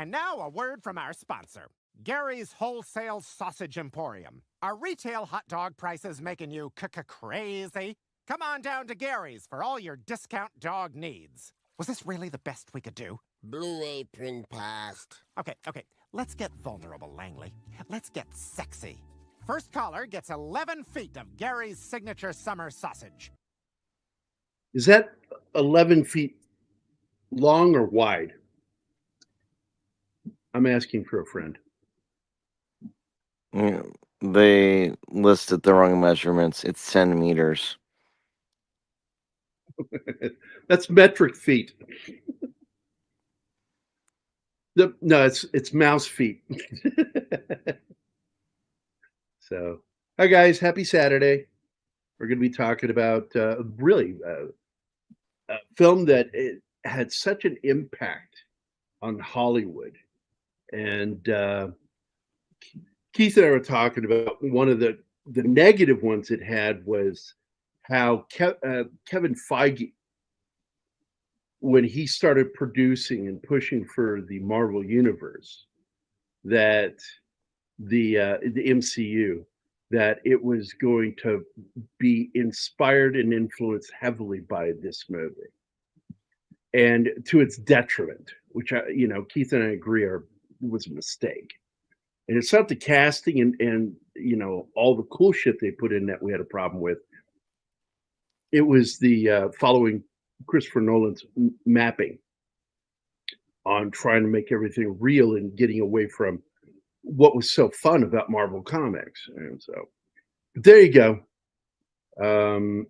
And now a word from our sponsor, Gary's Wholesale Sausage Emporium. Are retail hot dog prices making you crazy? Come on down to Gary's for all your discount dog needs. Was this really the best we could do? Blue Apron passed. Okay. Let's get vulnerable, Langley. Let's get sexy. First caller gets 11 feet of Gary's signature summer sausage. Is that 11 feet long or wide? I'm asking for a friend. Yeah, they listed the wrong measurements. It's centimeters. That's metric feet. No, it's mouse feet. So, hi guys, happy Saturday. We're going to be talking about really a film that it had such an impact on Hollywood. And Keith and I were talking about one of the negative ones it had was how Kevin Feige, when he started producing and pushing for the Marvel Universe, that the MCU, that it was going to be inspired and influenced heavily by this movie, and to its detriment, which Keith and I agree was a mistake. And it's not the casting and all the cool shit they put in that we had a problem with. It was the following Christopher Nolan's mapping on trying to make everything real and getting away from what was so fun about Marvel Comics. And so there you go.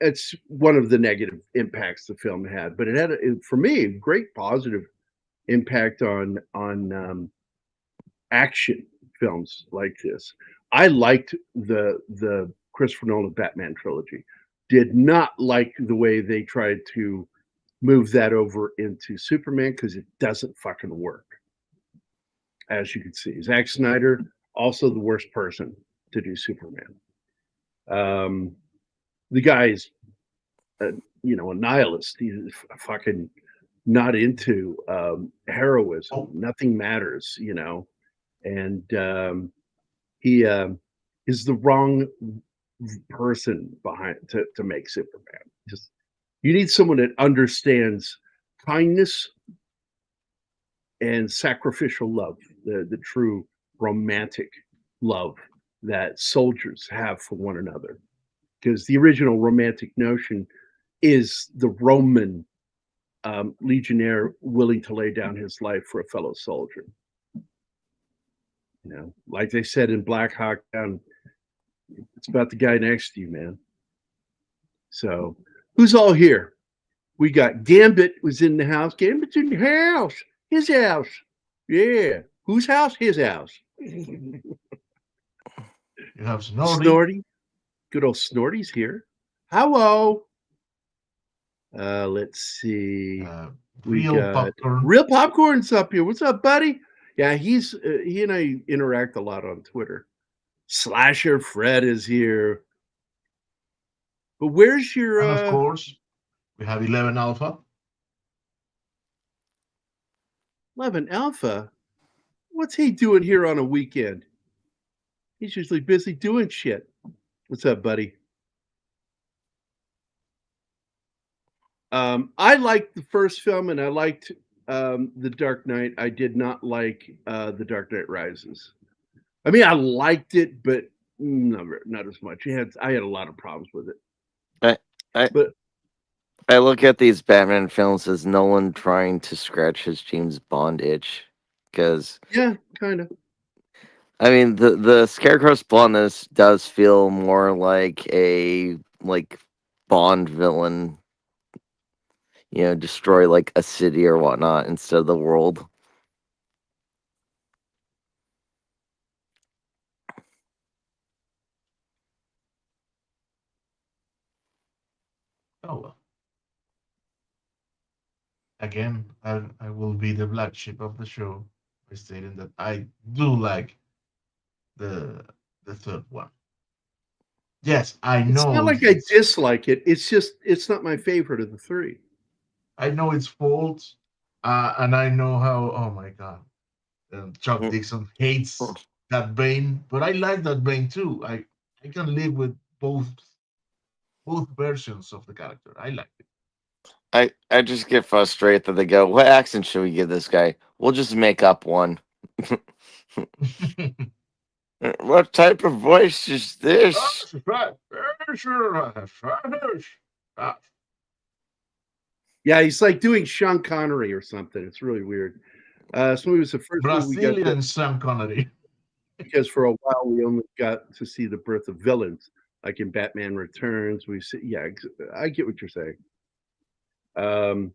It's one of the negative impacts the film had, but it had, for me, a great positive impact on action films like this. I liked the Christopher Nolan Batman trilogy. Did not like the way they tried to move that over into Superman, because it doesn't fucking work. As you can see, Zack Snyder, also the worst person to do Superman. The guy is, a nihilist. He's fucking not into heroism. Nothing matters, and he is the wrong person behind to make Superman. Just, you need someone that understands kindness and sacrificial love, the true romantic love that soldiers have for one another. Because the original romantic notion is the Roman legionnaire willing to lay down his life for a fellow soldier. Like they said in Black Hawk Down, it's about the guy next to you, man. So, who's all here? We got Gambit was in the house. Gambit's in the house. His house. Yeah. Whose house? His house. You have Snorty. Snorty. Good old Snorty's here. Hello. Let's see. Real Popcorn's up here. What's up, buddy? Yeah, he and I interact a lot on Twitter. Slasher Fred is here. But where's your... And of course, we have 11 Alpha. 11 Alpha? What's he doing here on a weekend? He's usually busy doing shit. What's up, buddy? I liked the first film, and I liked The Dark Knight. I did not like The Dark Knight Rises. I mean, I liked it, but not as much. I had a lot of problems with it. I look at these Batman films as Nolan trying to scratch his James Bond itch, because yeah, kind of. I mean, the Scarecrow's blondness does feel more like a Bond villain, destroy like a city or whatnot instead of the world. Oh well. Again, I will be the black sheep of the show by stating that I do like the third one. Yes, I know. It's not like I dislike it. It's just, it's not my favorite of the three. I know its faults, And I know how. Oh my god, Chuck Dixon hates that Bane, but I like that Bane too. I can live with both versions of the character. I like I just get frustrated that they go, what accent should we give this guy? We'll just make up one. it. What type of voice is this? Yeah, he's like doing Sean Connery or something. It's really weird. This movie was the first movie we got Brazilian Sean Connery. because for a while we only got to see the birth of villains, like in Batman Returns. We see, yeah, I get what you're saying. And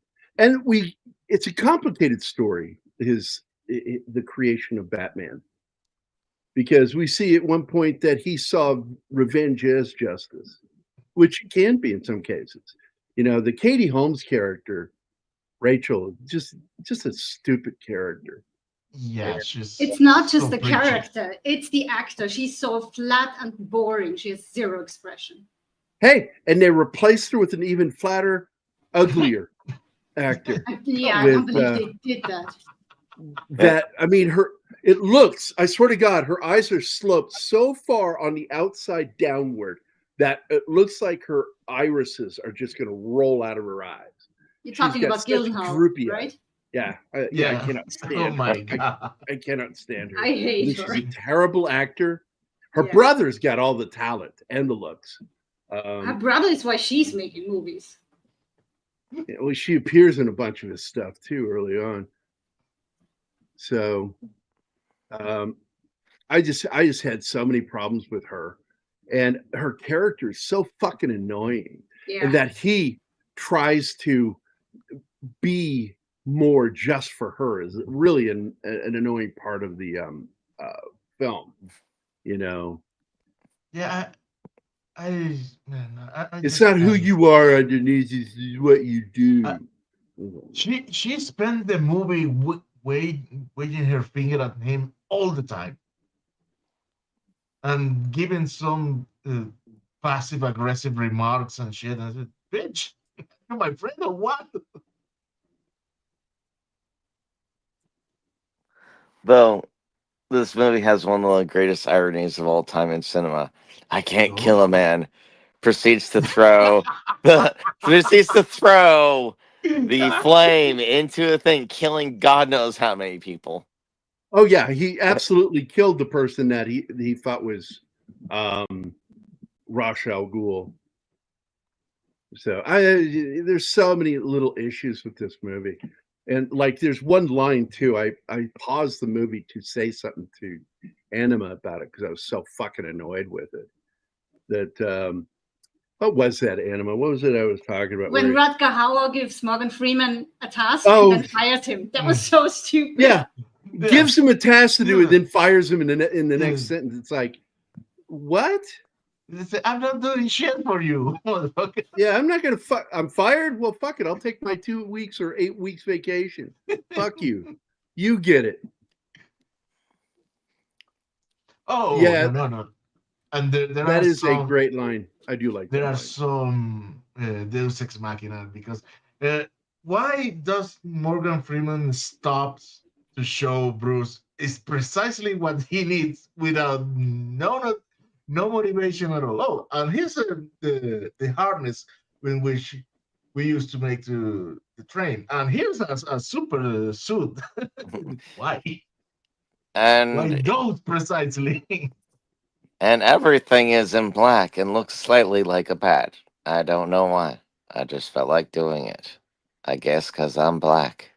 it's a complicated story. The creation of Batman, because we see at one point that he saw revenge as justice, which it can be in some cases. You know, the Katie Holmes character, Rachel, just a stupid character. Yeah, she's. It's not just so the preachy. character, it's the actor. She's so flat and boring. She has zero expression. Hey, and they replaced her with an even flatter, uglier actor. Yeah, I With, can't believe they did that. That I mean, it looks. I swear to God, her eyes are sloped so far on the outside downward that it looks like her irises are just going to roll out of her eyes. You're She's talking got about such Gyllenhaal, droopy right? eyes. Yeah, I cannot stand Oh my her. god. I cannot stand her. I hate She's her. a terrible actor. Her Yeah. brother's got all the talent and the looks. Her brother is why she's making movies. Well, she appears in a bunch of his stuff too early on. So, I just had so many problems with her, and her character is so fucking annoying, Yeah. and that he tries to be more just for her is really an annoying part of the film. You know, Yeah, I it's just not who can't. you are underneath; it's what you do. She spent the movie waving her finger at him all the time and giving some passive aggressive remarks and shit. And I said, "Bitch, you're my friend or what?" Though, this movie has one of the greatest ironies of all time in cinema. I can't kill a man. Proceeds to throw the flame into a thing, killing God knows how many people. Oh yeah, he absolutely killed the person that he thought was Ra's al Ghul. So there's so many little issues with this movie, and like there's one line too. I paused the movie to say something to Anima about it because I was so fucking annoyed with it. That what was that, Anima? What was it I was talking about? When Rutger Hauer gives Morgan Freeman a task Oh. and then fires him. That was so stupid. Yeah, Yeah. gives him a task to do and Yeah. then fires him in the next Yeah. sentence. It's like, what? They say, I'm not doing shit for you, motherfucker. Yeah, I'm not gonna fuck. I'm fired. Well, fuck it. I'll take my 2 weeks or 8 weeks vacation. Fuck you. You get it. Oh, Yeah. no. And there That are is some, a great line. I do like that. there are line. some Deus Ex Machina because why does Morgan Freeman stop to show Bruce is precisely what he needs without no motivation at all. Oh, and here's the harness in which we used to make the train, and here's a super suit. Why? Why And those precisely? and everything is in black and looks slightly like a bat. I don't know why. I just felt like doing it. I guess because I'm black.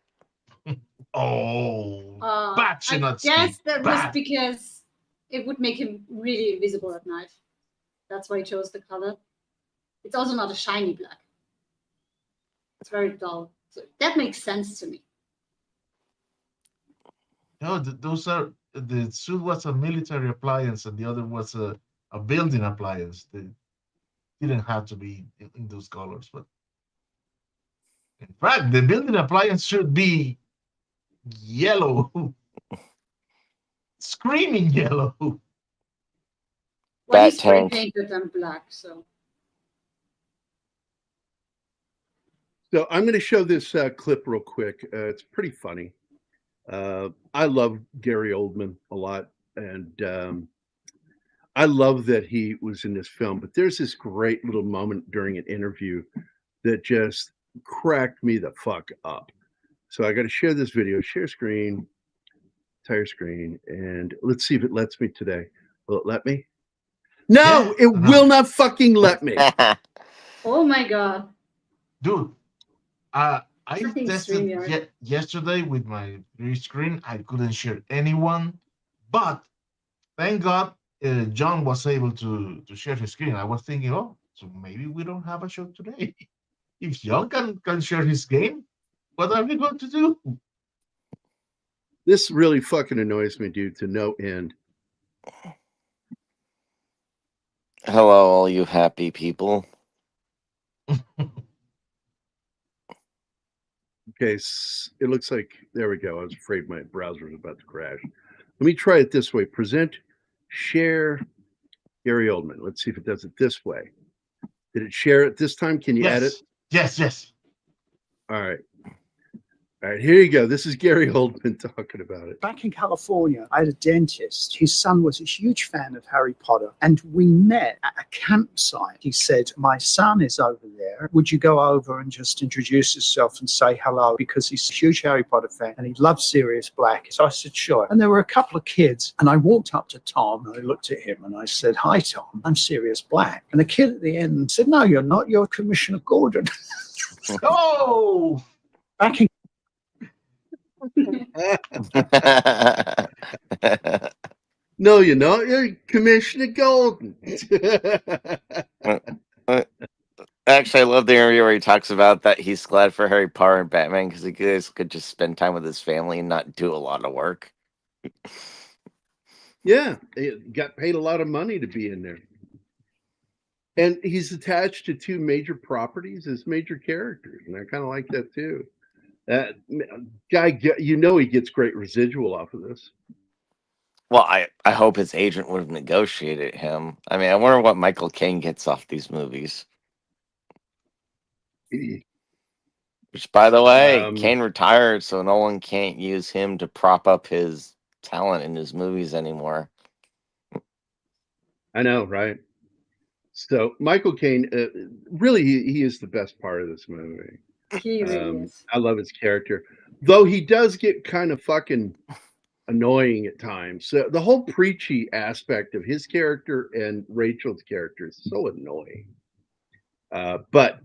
Oh, I guess that was Bat. because it would make him really invisible at night. That's why he chose the color. It's also not a shiny black. It's very dull. So that makes sense to me. No, those are the suit was a military appliance, and the other was a building appliance. They didn't have to be in those colors, but in fact, the building appliance should be yellow, screaming yellow. Well, Bat he spray tank. painted them black, so So I'm going to show this clip real quick. It's pretty funny. I love Gary Oldman a lot, and I love that he was in this film. But there's this great little moment during an interview that just cracked me the fuck up. So I got to share this video. Share screen, entire screen, and let's see if it lets me today. Will it let me? No, Yeah, it will not fucking let me. Oh my god. Dude, I Fucking tested StreamYard. yesterday with my green screen. I couldn't share anyone, but thank God John was able to share his screen. I was thinking, oh, so maybe we don't have a show today. If John can share his game, what are we going to do? This really fucking annoys me, dude, to no end. Hello, all you happy people. Okay, it looks like, there we go. I was afraid my browser was about to crash. Let me try it this way. Present, share, Gary Oldman. Let's see if it does it this way. Did it share it this time? Can you edit? Yes. All right. All right, here you go. This is Gary Oldman talking about it. Back in California, I had a dentist. His son was a huge fan of Harry Potter, and we met at a campsite. He said, "My son is over there. Would you go over and just introduce yourself and say hello?" Because he's a huge Harry Potter fan and he loves Sirius Black. So I said, "Sure." And there were a couple of kids, and I walked up to Tom and I looked at him and I said, "Hi, Tom. I'm Sirius Black." And the kid at the end said, "No, you're not. You're Commissioner Gordon." Oh, Back in No, you're not. You're Commissioner Golden. Actually, I love the interview where he talks about that he's glad for Harry Potter and Batman because he could just spend time with his family and not do a lot of work. Yeah, he got paid a lot of money to be in there. And he's attached to two major properties as major characters, and I kind of like that too. That guy, you know, he gets great residual off of this. Well, I hope his agent would have negotiated him. I mean, I wonder what Michael Caine gets off these movies. Which, by the way, Caine retired, so Nolan can't use him to prop up his talent in his movies anymore. I know, right? So Michael Caine, really, he is the best part of this movie. He really is. I love his character, though he does get kind of fucking annoying at times. So the whole preachy aspect of his character and Rachel's character is so annoying. But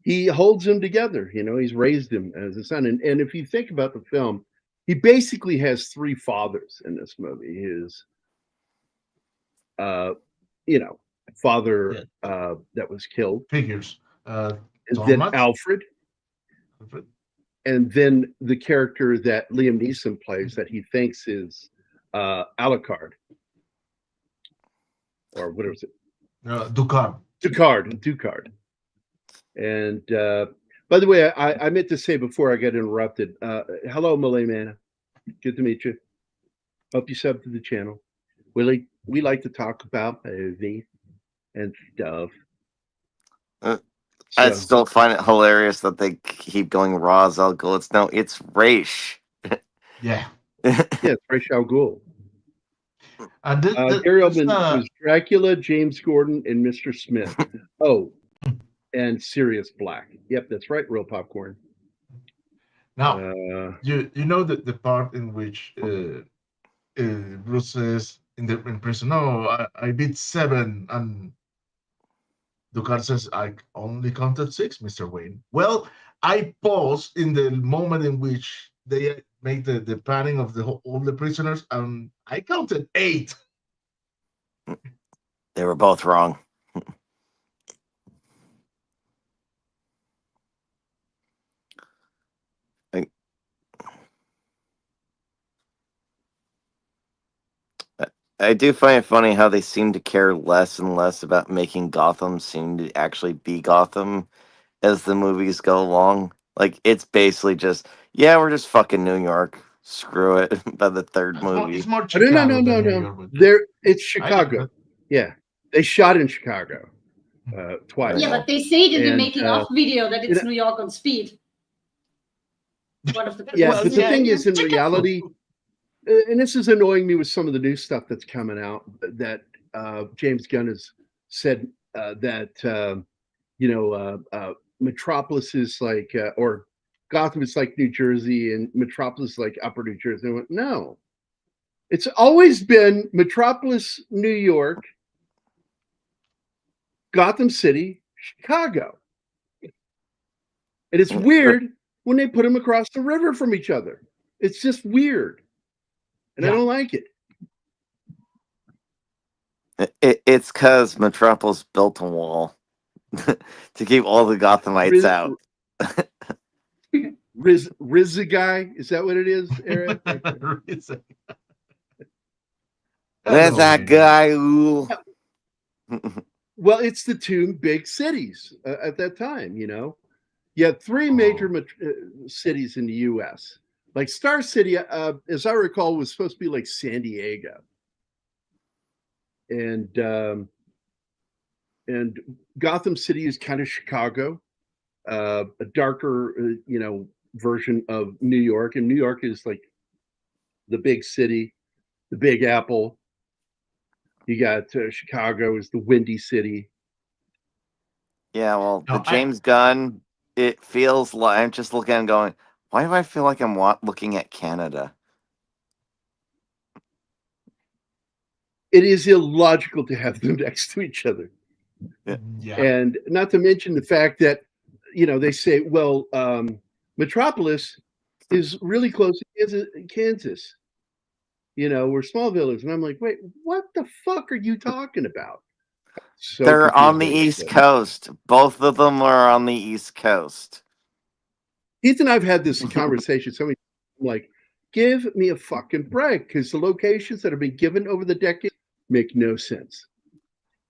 he holds them together. You know, he's raised him as a son. And if you think about the film, he basically has three fathers in this movie. His, father that was killed. Figures. And then Alfred. And then the character that Liam Neeson plays that he thinks is Alucard. Or what is it? Ducard. And by the way, I meant to say before I got interrupted, hello, Malay Mana. Good to meet you. Hope you sub to the channel. We like to talk about movies and stuff. I still find it hilarious that they keep going Ra's al Ghul. It's Raish. Yeah. It's Raish al Ghul. And Gary Oldman was Dracula, James Gordon, and Mr. Smith. And Sirius Black. Yep, that's right. Real popcorn. Now, you know the part in which Bruce says in prison, "No, I beat 7," and Ducard says, "I only counted 6, Mr. Wayne." Well, I paused in the moment in which they make the panning of all the prisoners, and I counted 8. They were both wrong. I do find it funny how they seem to care less and less about making Gotham seem to actually be Gotham as the movies go along. Like, it's basically just, yeah, we're just fucking New York. Screw it. By the third movie. It's more Chicago. No. It's Chicago. Yeah, they shot in Chicago. twice. Yeah, but they say it in the And, making of video that it's it- New York on speed. One of the Yeah, Well, but the yeah, thing you- is, in reality, and this is annoying me with some of the new stuff that's coming out, that James Gunn has said that Metropolis is like, or Gotham is like New Jersey, and Metropolis is like Upper New Jersey. I went, no, it's always been Metropolis, New York, Gotham City, Chicago. And it's weird when they put them across the river from each other. It's just weird. And I don't like it. It's because Metropolis built a wall to keep all the Gothamites out. Riz guy, is that what it is, Eric? There's that guy who. Well, it's the two big cities at that time, you know. You had three major cities in the U.S. Like Star City, as I recall, was supposed to be like San Diego, and Gotham City is kind of Chicago, a darker, version of New York, and New York is like the big city, the Big Apple. You got Chicago is the Windy City. Yeah, well, the James Gunn, it feels like I'm just looking and going, why do I feel like I'm looking at Canada? It is illogical to have them next to each other. Yeah. And not to mention the fact that, they say, well, Metropolis is really close to Kansas. We're Smallville is. And I'm like, wait, what the fuck are you talking about? So they're on the East Coast. Both of them are on the East Coast. Heath and I've had this conversation. So I'm like, give me a fucking break, because the locations that have been given over the decades make no sense.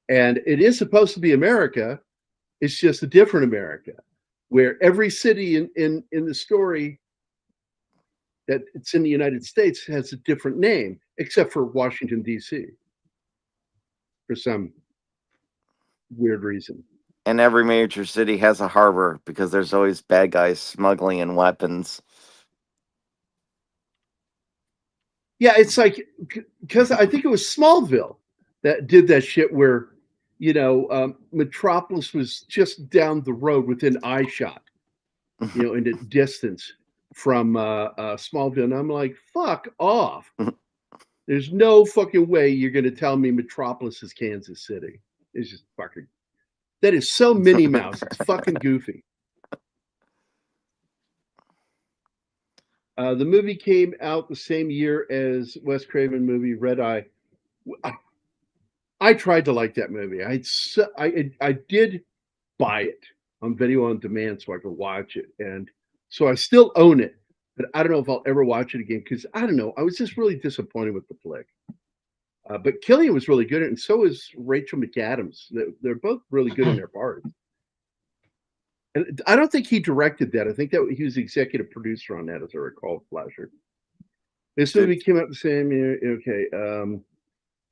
And it is supposed to be America. It's just a different America, where every city in the story that it's in the United States has a different name, except for Washington, D.C. for some weird reason. And every major city has a harbor because there's always bad guys smuggling in weapons. Yeah, it's like, because I think it was Smallville that did that shit where, Metropolis was just down the road within eye shot, in the distance from Smallville. And I'm like, fuck off. There's no fucking way you're going to tell me Metropolis is Kansas City. It's just fucking, that is so Minnie Mouse. It's fucking goofy. The movie came out the same year as Wes Craven movie Red Eye. I tried to like that movie. I did buy it on video on demand so I could watch it, and so I still own it. But I don't know if I'll ever watch it again, because I don't know. I was just really disappointed with the flick. But Killian was really good at it, and so is Rachel McAdams. They're both really good in their parts. And I don't think he directed that. I think that he was executive producer on that, as I recall, Flasher. This movie came out the same year. Okay.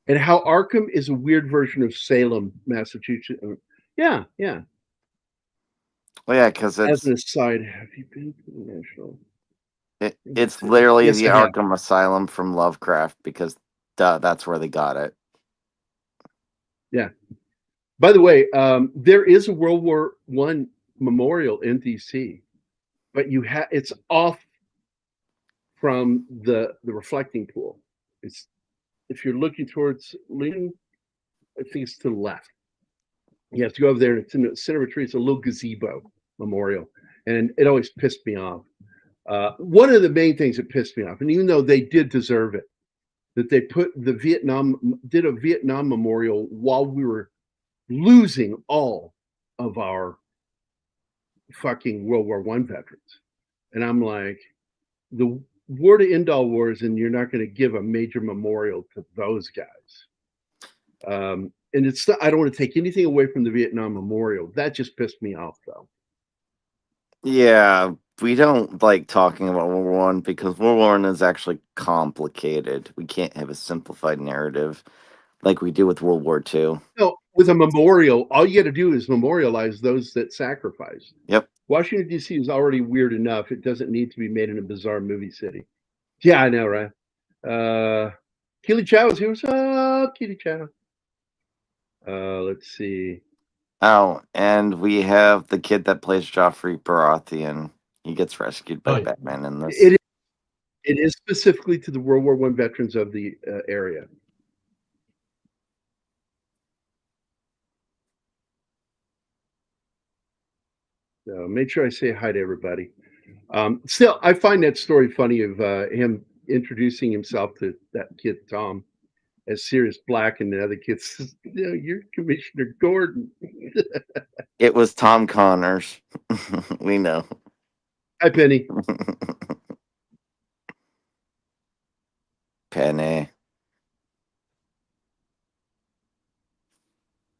And how Arkham is a weird version of Salem, Massachusetts. Yeah. Well, yeah, because as an aside, have you been to the National? It's literally Yes, the I have. Arkham Asylum from Lovecraft, because that's where they got it. Yeah. By the way, there is a World War I memorial in DC, but it's off from the reflecting pool. It's, if you're looking towards Lincoln, I think it's to the left. You have to go over there, and it's in the center of a tree. It's a little gazebo memorial, and it always pissed me off. One of the main things that pissed me off, and even though they did deserve it, that they did a Vietnam memorial while we were losing all of our fucking World War I veterans. And I'm like, the war to end all wars, and you're not going to give a major memorial to those guys. And it's I don't want to take anything away from the Vietnam memorial. That just pissed me off, though. Yeah, we don't like talking about World War I because World War I is actually complicated. We can't have a simplified narrative. like we do with World War II. No, with a memorial, all you got to do is memorialize those that sacrificed. Yep. Washington D.C. is already weird enough; it doesn't need to be made in a bizarre movie city. Yeah, I know, right? Keely Chow is here. What's up, Keely Chow? Let's see. Oh, and we have the kid that plays Joffrey Baratheon. He gets rescued by Oh, yeah. Batman in this. It is specifically to the World War I veterans of the area. So make sure I say hi to everybody. Still, I find that story funny of him introducing himself to that kid Tom as Sirius Black, and the other kid says, "No, you're Commissioner Gordon." It was Tom Connors. We know. Hi, Penny. Penny.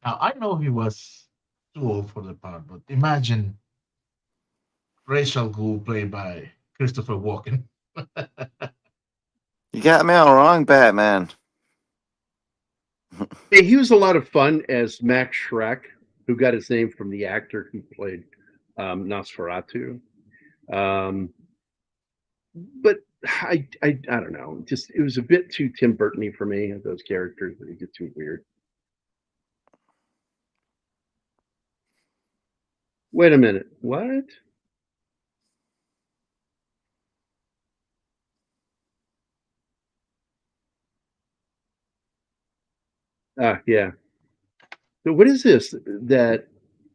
Now, I know he was too old for the part, but imagine Rachel Gould played by Christopher Walken. You got me all wrong, Batman. Hey, he was a lot of fun as Max Schreck, who got his name from the actor who played Nosferatu. But I don't know. Just it was a bit too Tim Burton-y for me. Those characters, they get too weird. Wait a minute. What? Yeah. So what is this? That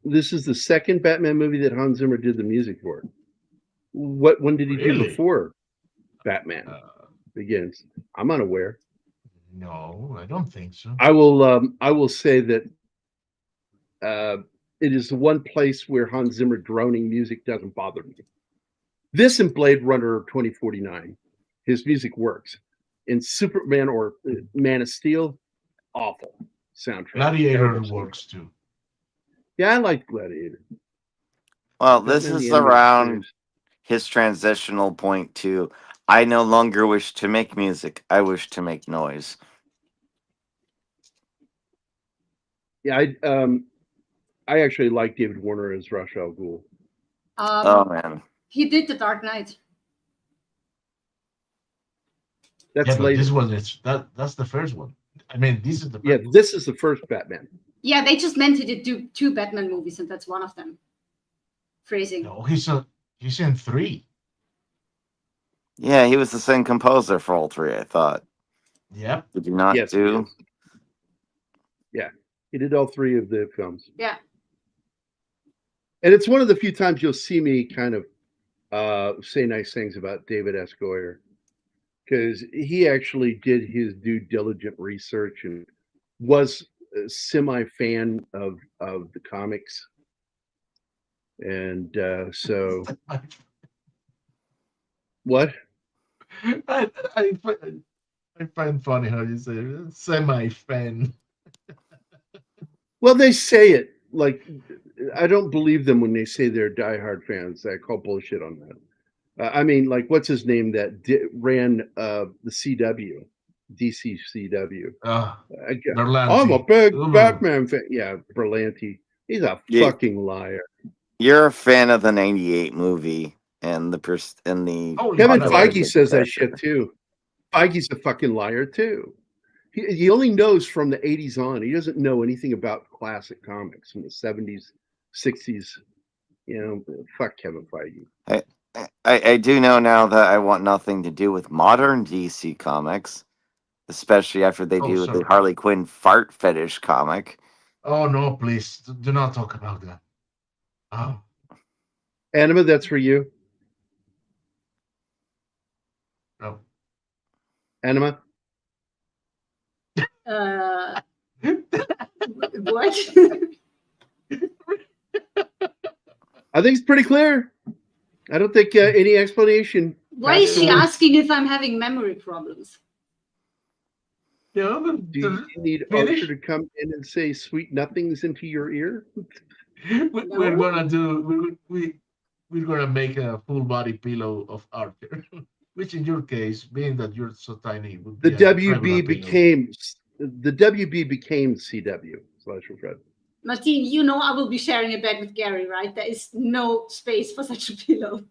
this is the second Batman movie that Hans Zimmer did the music for. What one did he do Really? before Batman Begins? I'm unaware. No, I don't think so. I will say that it is the one place where Hans Zimmer droning music doesn't bother me. This and Blade Runner 2049, his music works. In Superman or Man of Steel, awful soundtrack. Gladiator Terrible works soundtrack. too. Yeah, I like Gladiator. Well, this Batman is the Animated around Series. his transitional point to I no longer wish to make music. I wish to make noise. Yeah, I actually like David Warner as Ra's al Ghul. Oh man. He did The Dark Knight. That's Yeah, but later. this one is that's the first one. I mean, this is the Yeah, first this is the first Batman. Yeah, they just meant he did do 2 Batman movies, and that's one of them. Phrasing. No, he's in 3. Yeah, he was the same composer for all 3, I thought. Yep. Did you not Yes, he do? is. Yeah, he did all 3 of the films. Yeah. And it's one of the few times you'll see me kind of say nice things about David S. Goyer, because he actually did his due diligent research and was a semi-fan of the comics. And so what? I find funny how you say semi-fan. Well, they say it like I don't believe them when they say they're diehard fans. I call bullshit on that. I mean, like, what's his name that ran the CW, DC CW? I'm a big Batman fan. Yeah, Berlanti. He's a fucking liar. You're a fan of the '98 movie and the Kevin Feige says that shit too. Feige's a fucking liar too. He only knows from the 80s on. He doesn't know anything about classic comics from the 70s, 60s. You know, fuck Kevin Feige. I do know now that I want nothing to do with modern DC comics, especially after they do the Harley Quinn fart fetish comic. Oh no, please do not talk about that. Oh. Anima, that's for you. No. Anima? What? I think it's pretty clear. I don't think any explanation. Why is she asking if I'm having memory problems? Yeah, but do you need Archer to come in and say sweet nothings into your ear? We're gonna do we're gonna make a full body pillow of Archer, which in your case, being that you're so tiny, would The be a WB regular became the WB became CW. Fred. Martine, you know I will be sharing a bed with Gary, right? There is no space for such a pillow.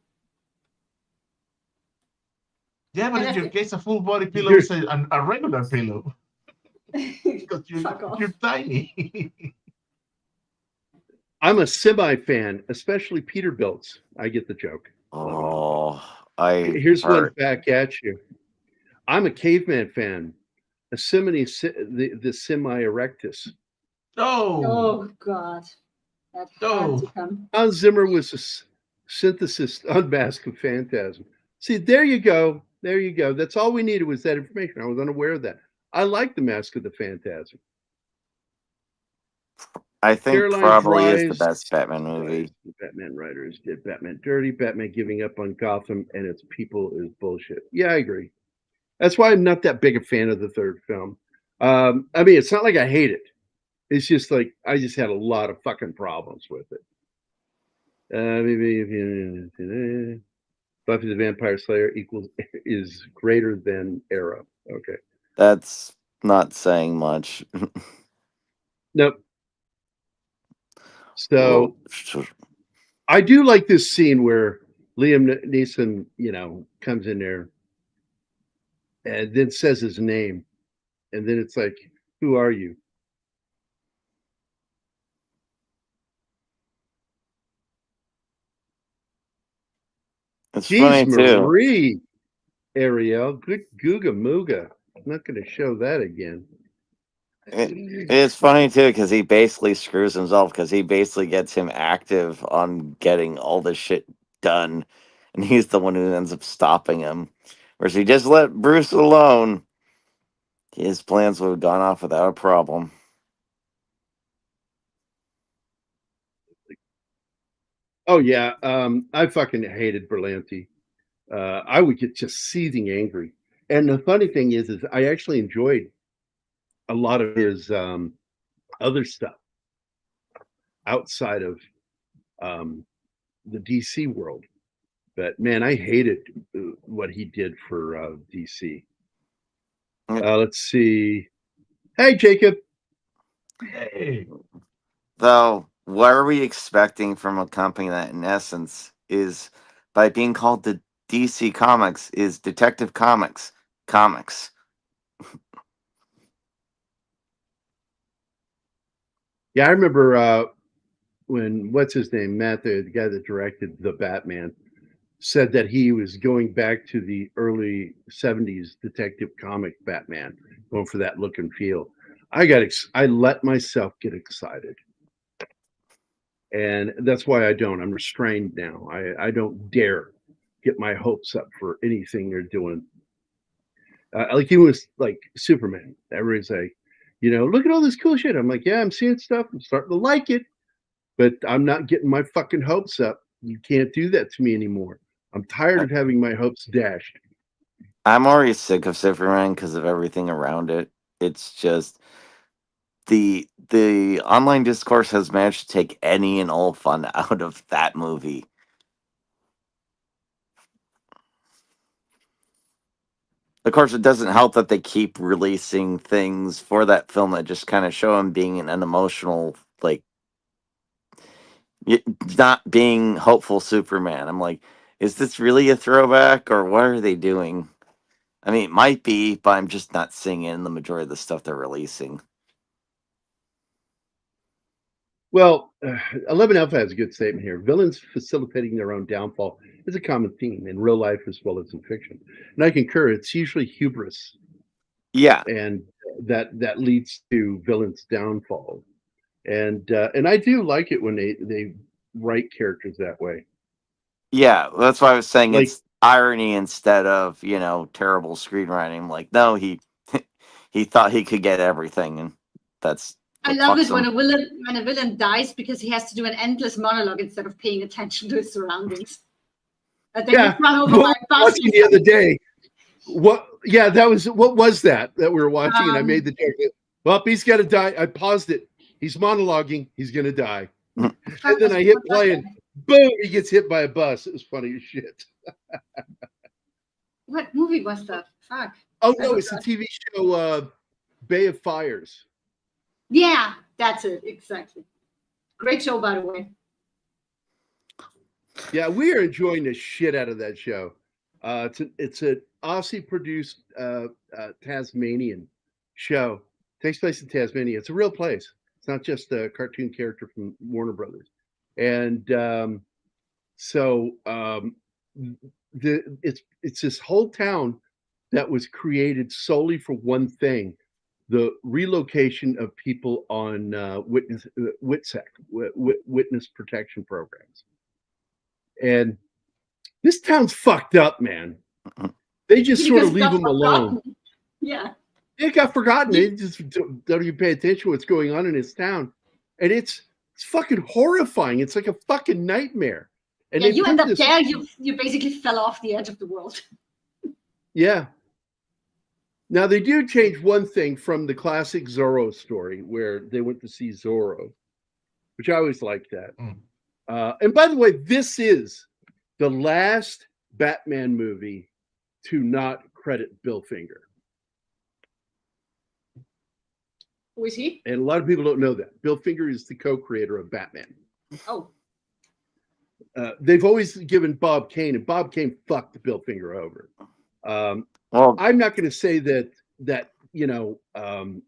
Yeah, but And in I your think- case, a full body pillow is a regular pillow. Because Fuck off. you're tiny. I'm a semi fan, especially Peterbilt's. I get the joke. Oh, Here's one heard. back at you. I'm a caveman fan. A simile, the semi erectus. Oh God, that had to come. Hans Zimmer was a synthesis unmask of phantasm. See, there you go. There you go. That's all we needed was that information. I was unaware of that. I like the Mask of the Phantasm. I think Caroline probably is the Fry's best Batman movie. Batman writers did Batman dirty. Batman giving up on Gotham and its people is bullshit. Yeah, I agree. That's why I'm not that big a fan of the third film. I mean, it's not like I hate it. It's just like I just had a lot of fucking problems with it. Buffy the Vampire Slayer is greater than Arrow. Okay. That's not saying much. Nope. So I do like this scene where Liam Neeson, comes in there and then says his name. And then it's like, who are you? It's Jeez, funny too. Marie, Ariel, good Googa Mooga. I'm not going to show that again. It's funny too because he basically screws himself because he basically gets him active on getting all this shit done, and he's the one who ends up stopping him. Whereas he just let Bruce alone, his plans would have gone off without a problem. Oh yeah, I fucking hated Berlanti. I would get just seething angry. And the funny thing is I actually enjoyed a lot of his other stuff outside of the DC world. But man, I hated what he did for DC. Let's see. Hey, Jacob. Hey. Though, what are we expecting from a company that, in essence, is by being called the DC Comics, is Detective Comics? Yeah, I remember when what's his name, Matt, the guy that directed the Batman, said that he was going back to the early '70s Detective Comic Batman, going for that look and feel. I let myself get excited, and that's why I don't. I'm restrained now. I don't dare get my hopes up for anything they're doing. Like he was like Superman. Everybody's like, look at all this cool shit. I'm like, yeah, I'm seeing stuff. I'm starting to like it, but I'm not getting my fucking hopes up. You can't do that to me anymore. I'm tired of having my hopes dashed. I'm already sick of Superman because of everything around it. It's just the online discourse has managed to take any and all fun out of that movie. Of course, it doesn't help that they keep releasing things for that film that just kind of show him being an unemotional, like, not being hopeful Superman. I'm like, is this really a throwback or what are they doing? I mean, it might be, but I'm just not seeing it in the majority of the stuff they're releasing. Well, 11 Alpha has a good statement here. Villains facilitating their own downfall is a common theme in real life as well as in fiction. And I concur, it's usually hubris. Yeah. And that leads to villains' downfall. And I do like it when they write characters that way. Yeah, that's why I was saying Like, it's irony instead of, terrible screenwriting. Like, no, he thought he could get everything, and that's I love it when a villain dies because he has to do an endless monologue instead of paying attention to his surroundings. And then you run over my bus. Watching the other day. What was that we were watching, and I made the joke. Well, he's got to die. I paused it. He's monologuing. He's gonna die. And then I hit play, and boom, he gets hit by a bus. It was funny as shit. What movie was that? Fuck. Oh no, it's a TV show. Bay of Fires. Yeah, that's it. Exactly. Great show, by the way. Yeah, we are enjoying the shit out of that show. It's an Aussie produced Tasmanian show. Takes place in Tasmania. It's a real place. It's not just a cartoon character from Warner Brothers. And it's this whole town that was created solely for one thing: the relocation of people on witness protection programs. And this town's fucked up, man. They just sort of leave them alone. Yeah. It got forgotten. They just don't even pay attention to what's going on in this town. And it's fucking horrifying. It's like a fucking nightmare. And yeah, you end up there, you basically fell off the edge of the world. Yeah. Now they do change one thing from the classic Zorro story where they went to see Zorro, which I always liked that. And by the way, this is the last Batman movie to not credit Bill Finger. Who is he? And a lot of people don't know that. Bill Finger is the co-creator of Batman. Oh. They've always given Bob Caine, and Bob Caine fucked Bill Finger over. Well, I'm not going to say that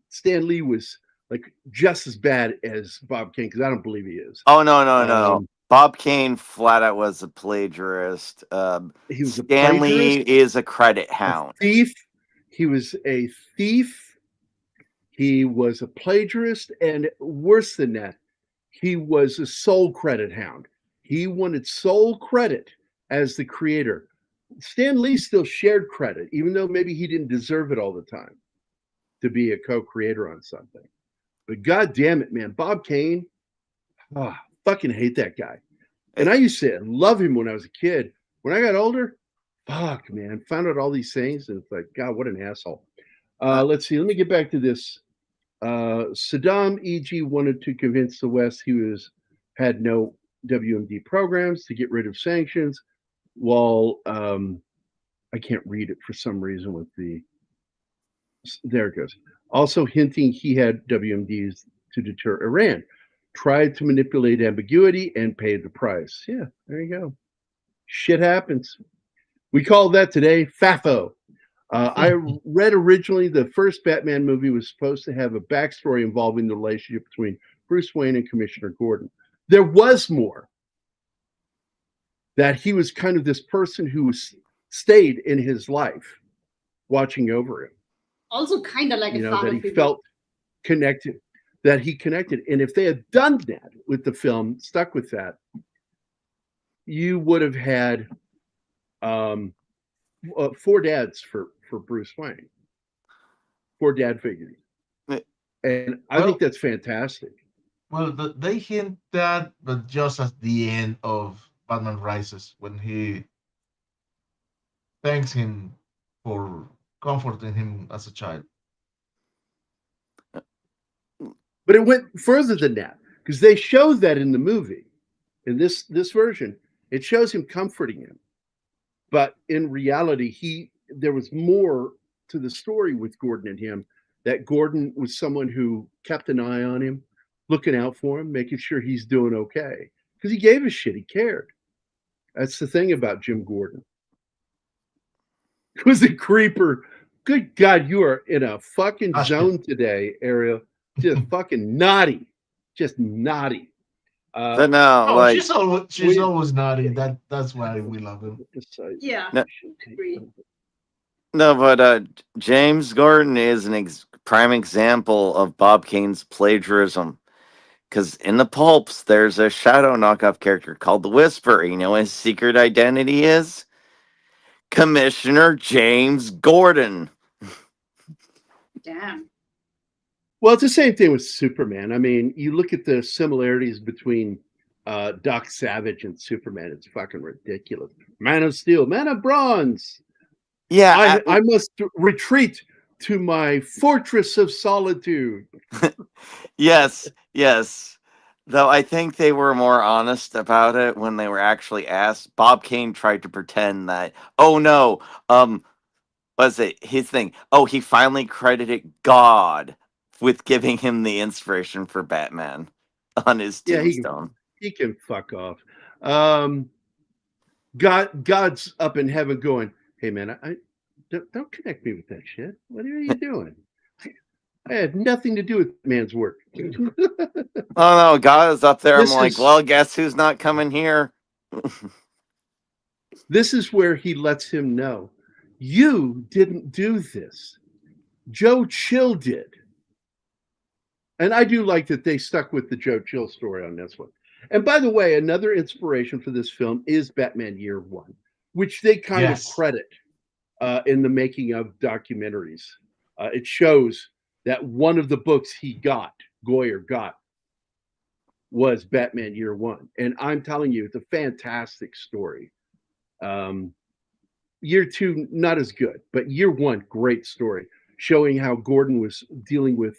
Stan Lee was like just as bad as Bob Caine, because I don't believe he is. Oh no. Bob Caine flat out was a plagiarist. He was Stan Lee is a credit hound. Thief. He was a thief. He was a plagiarist, and worse than that, he was a sole credit hound. He wanted sole credit as the creator. Stan Lee still shared credit, even though maybe he didn't deserve it all the time to be a co-creator on something. But God damn it, man, Bob Caine, fucking hate that guy. And I used to love him when I was a kid. When I got older, fuck, man, found out all these things, and it's like, God, what an asshole. Let's see, let me get back to this. Saddam E.G. wanted to convince the West he had no WMD programs to get rid of sanctions, while I can't read it for some reason with there it goes. Also hinting he had WMDs to deter Iran. Tried to manipulate ambiguity and paid the price. Yeah, there you go. Shit happens. We call that today FAFO. I read originally the first Batman movie was supposed to have a backstory involving the relationship between Bruce Wayne and Commissioner Gordon. There was more. That he was kind of this person who stayed in his life, watching over him. Also kind of like a father that he figure. Felt connected, that he connected. And if they had done that with the film, stuck with that, you would have had 4 dads for Bruce Wayne. 4 dad figures. And I think that's fantastic. Well, they hint that, but just at the end of Batman Rises, when he thanks him for comforting him as a child. But it went further than that, because they showed that in the movie. In this version, it shows him comforting him. But in reality, there was more to the story with Gordon and him, that Gordon was someone who kept an eye on him, looking out for him, making sure he's doing okay. Because he gave a shit. He cared. That's the thing about Jim Gordon. He was a creeper. Good God, you are in a fucking zone today, Ariel. Just fucking naughty. Just naughty. But no, like she's always naughty. That's why we love him. Yeah. No, but James Gordon is an prime example of Bob Caine's plagiarism. Because in the pulps, there's a Shadow knockoff character called the Whisperer. You know what his secret identity is? Commissioner James Gordon. Damn. Well, it's the same thing with Superman. I mean, you look at the similarities between Doc Savage and Superman. It's fucking ridiculous. Man of Steel, Man of Bronze. Yeah. I must retreat to my fortress of solitude. Yes. Though I think they were more honest about it when they were actually asked. Bob Caine tried to pretend that, oh no, was it his thing? Oh, he finally credited God with giving him the inspiration for Batman on his Yeah, tombstone. he can fuck off. God's up in heaven going, hey man, I don't connect me with that shit. What are you doing? I had nothing to do with man's work. Oh no, God is up there. I'm This like, is- well, guess who's not coming here? This is where he lets him know, you didn't do this. Joe Chill did. And I do like that they stuck with the Joe Chill story on this one. And by the way, another inspiration for this film is Batman Year One, which they kind of credit in the making of documentaries. It shows that one of the books Goyer got, was Batman Year One. And I'm telling you, it's a fantastic story. Year Two, not as good, but Year One, great story, showing how Gordon was dealing with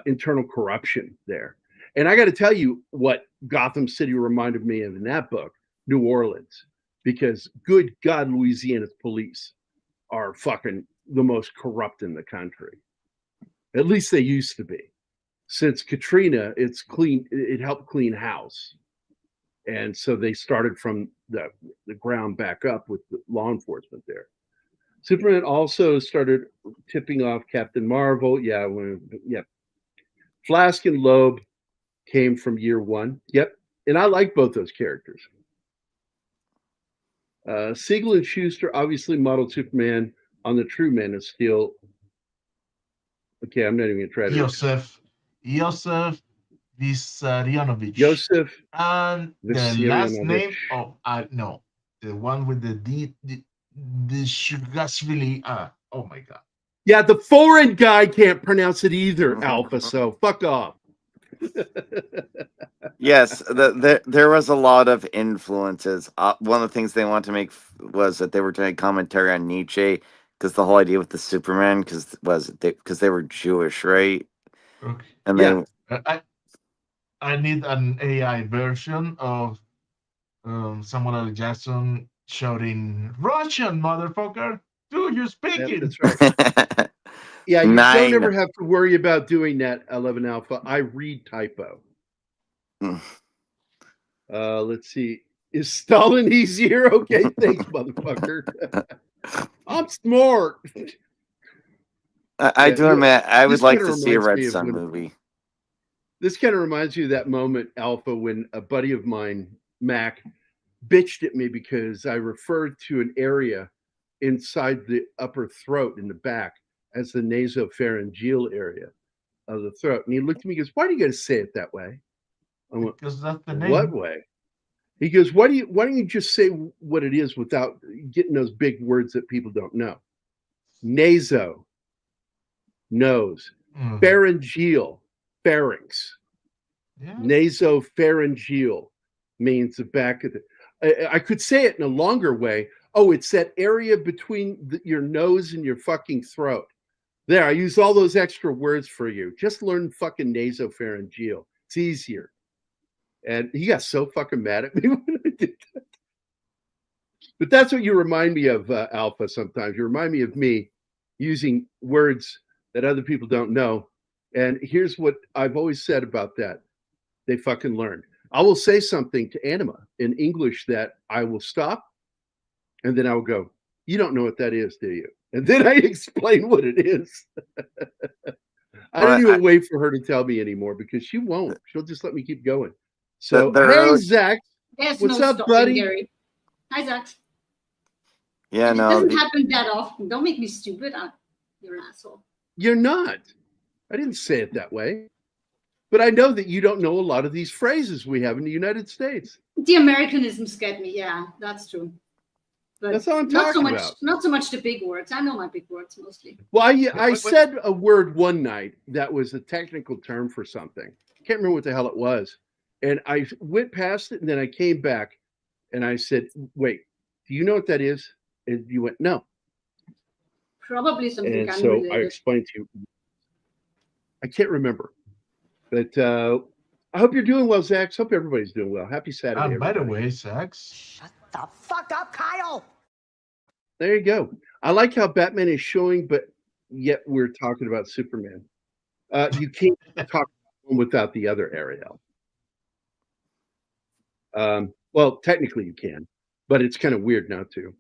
internal corruption there. And I got to tell you what Gotham City reminded me of in that book, New Orleans, because good God, Louisiana's police are fucking the most corrupt in the country. At least they used to be. Since Katrina, it helped clean house. And so they started from the ground back up with the law enforcement there. Superman also started tipping off Captain Marvel. Yeah. Flask and Loeb came from Year One. Yep. And I like both those characters. Siegel and Schuster obviously modeled Superman on the true Man of Steel. Okay, I'm not even going to try to... Joseph Vissarionovich. Joseph and the last name of no, the one with the Shugashvili. Oh my god. Yeah, the foreign guy can't pronounce it either, Alpha. So fuck off. Yes, there was a lot of influences. One of the things they wanted to make was that they were doing commentary on Nietzsche, because the whole idea with the Superman, because they were Jewish, right? Okay. And yeah. I need an AI version of Samuel L. Jackson shouting, "Russian, motherfucker! Do you speak it?" That's right. Yeah, you don't ever have to worry about doing that, 11 Alpha. I read typo. Let's see. Is Stalin easier? Okay, thanks, motherfucker. I'm smart. I do admit, I would like to see a Red Sun movie. This kind of reminds you of that moment, Alpha, when a buddy of mine, Mac, bitched at me because I referred to an area inside the upper throat in the back as the nasopharyngeal area of the throat. And he looked at me and goes, why do you got to say it that way? I went, because that's the name. What way? He goes, why don't you just say what it is without getting those big words that people don't know? Naso, nose, pharyngeal, pharynx. Yeah. Nasopharyngeal means the back of the... I could say it in a longer way. Oh, it's that area between your nose and your fucking throat. There, I used all those extra words for you. Just learn fucking nasopharyngeal. It's easier. And he got so fucking mad at me when I did that. But that's what you remind me of, Alpha, sometimes. You remind me of me using words that other people don't know. And here's what I've always said about that. They fucking learned. I will say something to Anima in English that I will stop, and then I will go, you don't know what that is, do you? And then I explain what it is. I don't even wait for her to tell me anymore, because she won't. She'll just let me keep going. So, hey, Zach. What's up, buddy? Gary. Hi, Zach. Yeah, and it doesn't happen that often. Don't make me stupid. You're an asshole. You're not. I didn't say it that way. But I know that you don't know a lot of these phrases we have in the United States. The Americanisms get me. Yeah, that's true. But that's all I'm talking about. Not so much the big words. I know my big words mostly. Well, I said a word one night that was a technical term for something. I can't remember what the hell it was. And I went past it, and then I came back, and I said, wait, do you know what that is? And you went, no. Probably something and so related. I explained to you. I can't remember. But I hope you're doing well, Zach. Hope everybody's doing well. Happy Saturday. By the way, Zach. Shut the fuck up, Kyle. There you go. I like how Batman is showing, but yet we're talking about Superman. You can't talk about one without the other, Ariel. Well, technically you can, but it's kind of weird not to.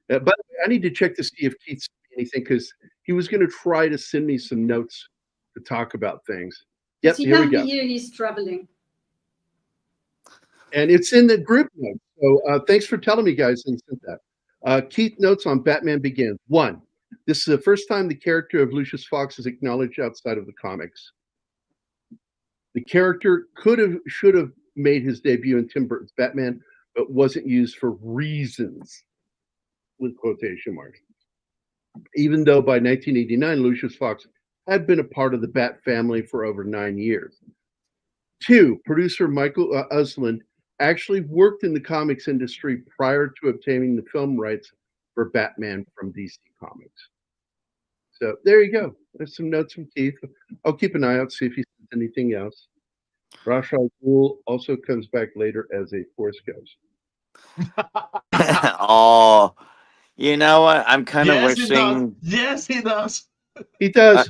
But I need to check to see if Keith sent me anything because he was going to try to send me some notes to talk about things. Yep, He here we can't go. be here. He's traveling. And it's in the group notes. So thanks for telling me, guys, and sent that. Keith notes on Batman Begins. 1, this is the first time the character of Lucius Fox is acknowledged outside of the comics. The character should have made his debut in Tim Burton's Batman, but wasn't used for reasons, with quotation marks. Even though by 1989, Lucius Fox had been a part of the Bat family for over 9 years. 2, producer Michael Usland actually worked in the comics industry prior to obtaining the film rights for Batman from DC Comics. So there you go. There's some notes from Keith. I'll keep an eye out, see if he says anything else. Ra's al Ghul also comes back later as a Force Ghost. Oh, you know what? I'm kind of Yes, he does. wishing. Yes, he does. He does.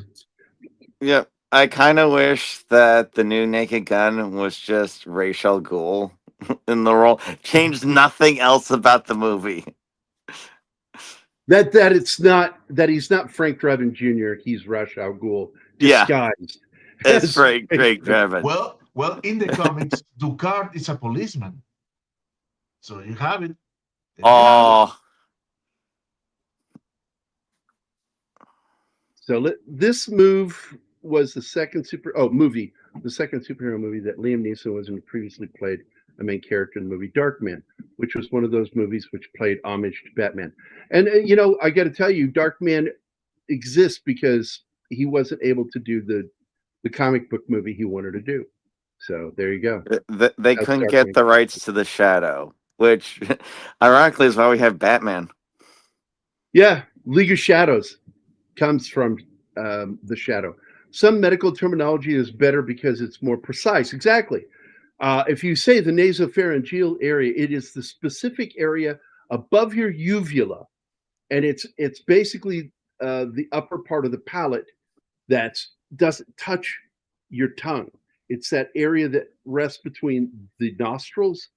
Yeah, I kind of wish that the new Naked Gun was just Ra's al Ghul in the role. Changed nothing else about the movie. That he's not Frank Drebin Jr. He's Ra's al Ghul Yeah. disguised. It's as Frank Drebin. Well, in the comics, Ducard is a policeman. So you have it. There you have it. Oh, So this move was the second superhero movie that Liam Neeson was in, previously played a main character in the movie Darkman, which was one of those movies which played homage to Batman. And I got to tell you, Darkman exists because he wasn't able to do the comic book movie he wanted to do. So there you go. they couldn't get the rights to the Shadow, which ironically is why we have Batman. Yeah, League of Shadows comes from the Shadow. Some medical terminology is better because it's more precise. Exactly. If you say the nasopharyngeal area, it is the specific area above your uvula, and it's basically the upper part of the palate that doesn't touch your tongue. It's that area that rests between the nostrils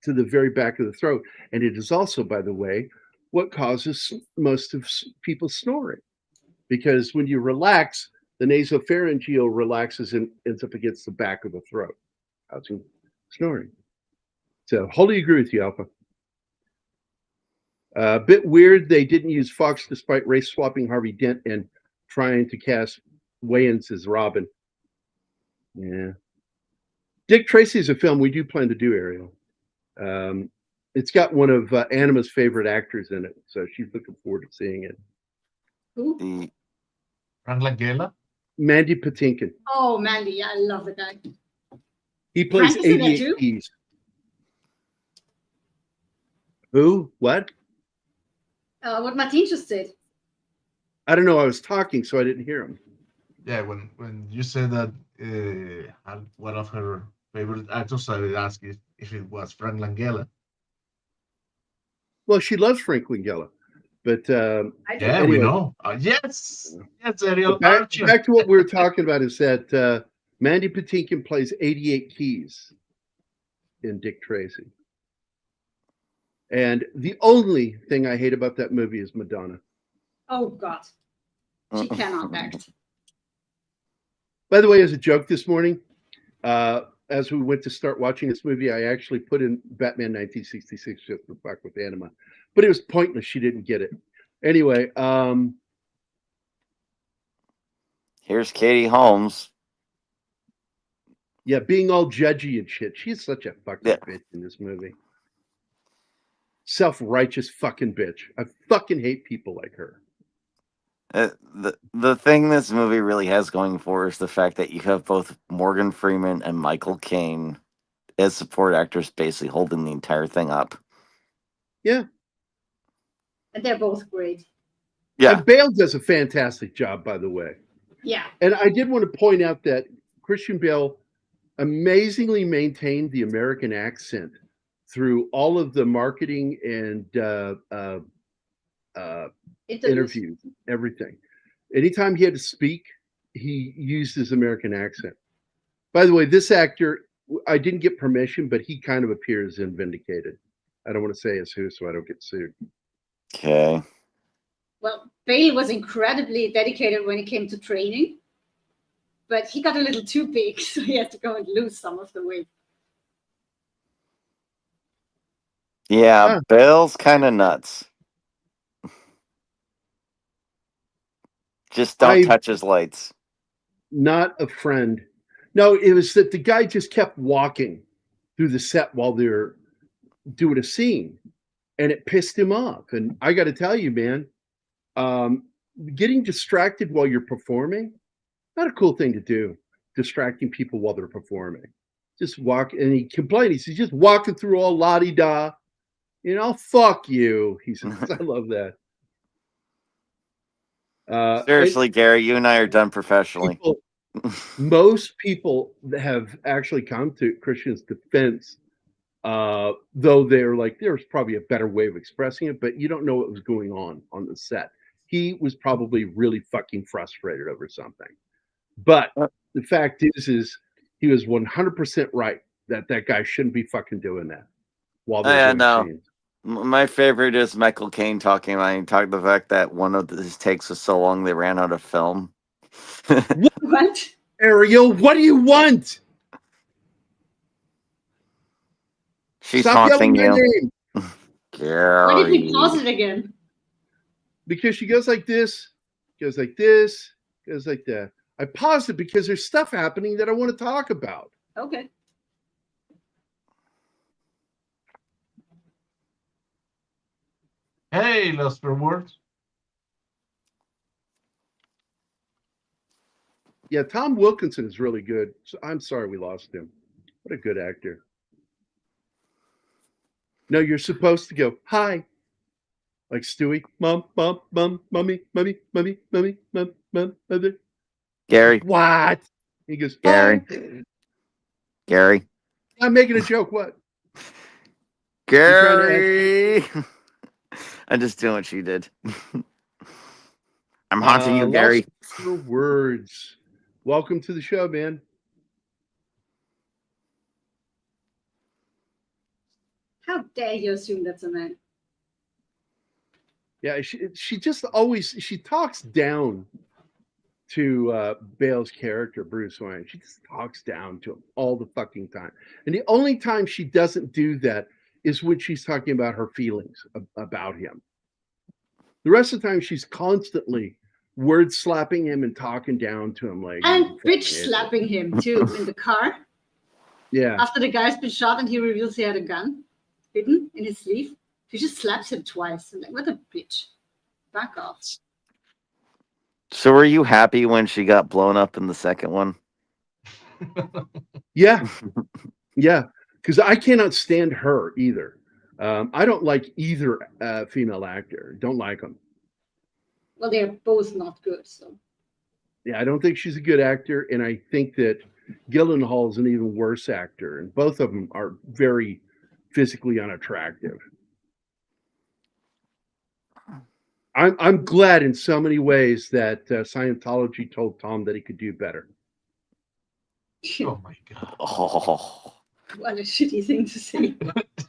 to the very back of the throat, and it is also, by the way, what causes most of people snoring, because when you relax, the nasopharyngeal relaxes and ends up against the back of the throat, causing snoring. So, wholly agree with you, Alpha. A bit weird they didn't use Fox despite race swapping Harvey Dent and trying to cast Wayans as Robin. Yeah. Dick Tracy is a film we do plan to do, Ariel. It's got one of Anima's favorite actors in it, so she's looking forward to seeing it. Who? Frank Langella? Mandy Patinkin. Oh, Mandy. Yeah, I love the guy. He plays Frank is in it 88 too? keys. Who? What? What Martin just said. I don't know. I was talking, so I didn't hear him. Yeah, when you said that one of her favorite actors, I would ask if it was Frank Langella. Well, she loves Frank Langella, but I do. Yeah, Anyway. we know. Yes, Ariel. back to what we were talking about is that Mandy Patinkin plays 88 keys in Dick Tracy. And the only thing I hate about that movie is Madonna. Oh, God. She cannot act. By the way, as a joke this morning, as we went to start watching this movie, I actually put in Batman 1966 just to fuck with Anima. But it was pointless. She didn't get it. Anyway, Here's Katie Holmes. yeah, being all judgy and shit. She's such a fucking bitch in this movie. Self-righteous fucking bitch. I fucking hate people like her. The thing this movie really has going for is the fact that you have both Morgan Freeman and Michael Caine as support actors basically holding the entire thing up. Yeah. And they're both great. Yeah. And Bale does a fantastic job, by the way. Yeah. And I did want to point out that Christian Bale amazingly maintained the American accent through all of the marketing and interviews, everything. Anytime he had to speak, he used his American accent. By the way, this actor, I didn't get permission, but he kind of appears in Vindicated. I don't want to say as who, so I don't get sued. Okay. Well, Bale was incredibly dedicated when it came to training, but he got a little too big, so he had to go and lose some of the weight. Yeah, Bale's kind of nuts. Just don't touch his lights. Not a friend. No, it was that the guy just kept walking through the set while they're doing a scene, and it pissed him off. And I got to tell you, man, getting distracted while you're performing, not a cool thing to do. Distracting people while they're performing. Just walk, and he complained. He says, just walking through all la-di-da. Fuck you. He says, I love that. Seriously, Gary, you and I are done professionally. Most people have actually come to Christian's defense, though they're like, there's probably a better way of expressing it, but you don't know what was going on the set. He was probably really fucking frustrated over something. But the fact is he was 100% right that guy shouldn't be fucking doing that while they're doing scenes. My favorite is Michael Caine talking about the fact that one of his takes was so long they ran out of film. What? Ariel, what do you want? She's Stop haunting yelling you. my name. Gary. Why did we pause it again? Because she goes like this, goes like this, goes like that. I paused it because there's stuff happening that I want to talk about. Okay. Hey, Lost for Words. Yeah, Tom Wilkinson is really good. So I'm sorry we lost him. What a good actor. No, you're supposed to go, hi. Like Stewie. Mom, mom, mom, mommy, mommy, mommy, mommy, mom, mom, mother. Gary. What? He goes, Gary. hi. Gary. I'm making a joke. What? Gary. I'm just doing what she did. I'm haunting you, Gary. For words. Welcome to the show, man. How dare you assume that's a man? Yeah, she just always she talks down to Bale's character, Bruce Wayne. She just talks down to him all the fucking time. And the only time she doesn't do that is when she's talking about her feelings about him. The rest of the time, she's constantly word slapping him and talking down to him, like and bitch slapping him too in the car. Yeah. After the guy's been shot and he reveals he had a gun hidden in his sleeve, she just slaps him twice. I'm like, what a bitch! Back off. So, were you happy when she got blown up in the second one? Yeah, yeah. Because I cannot stand her either. I don't like either female actor. Don't like them. Well, they're both not good. So. Yeah, I don't think she's a good actor, and I think that Gyllenhaal is an even worse actor, and both of them are very physically unattractive. I'm glad in so many ways that Scientology told Tom that he could do better. Oh my god! Oh, what a shitty thing to say.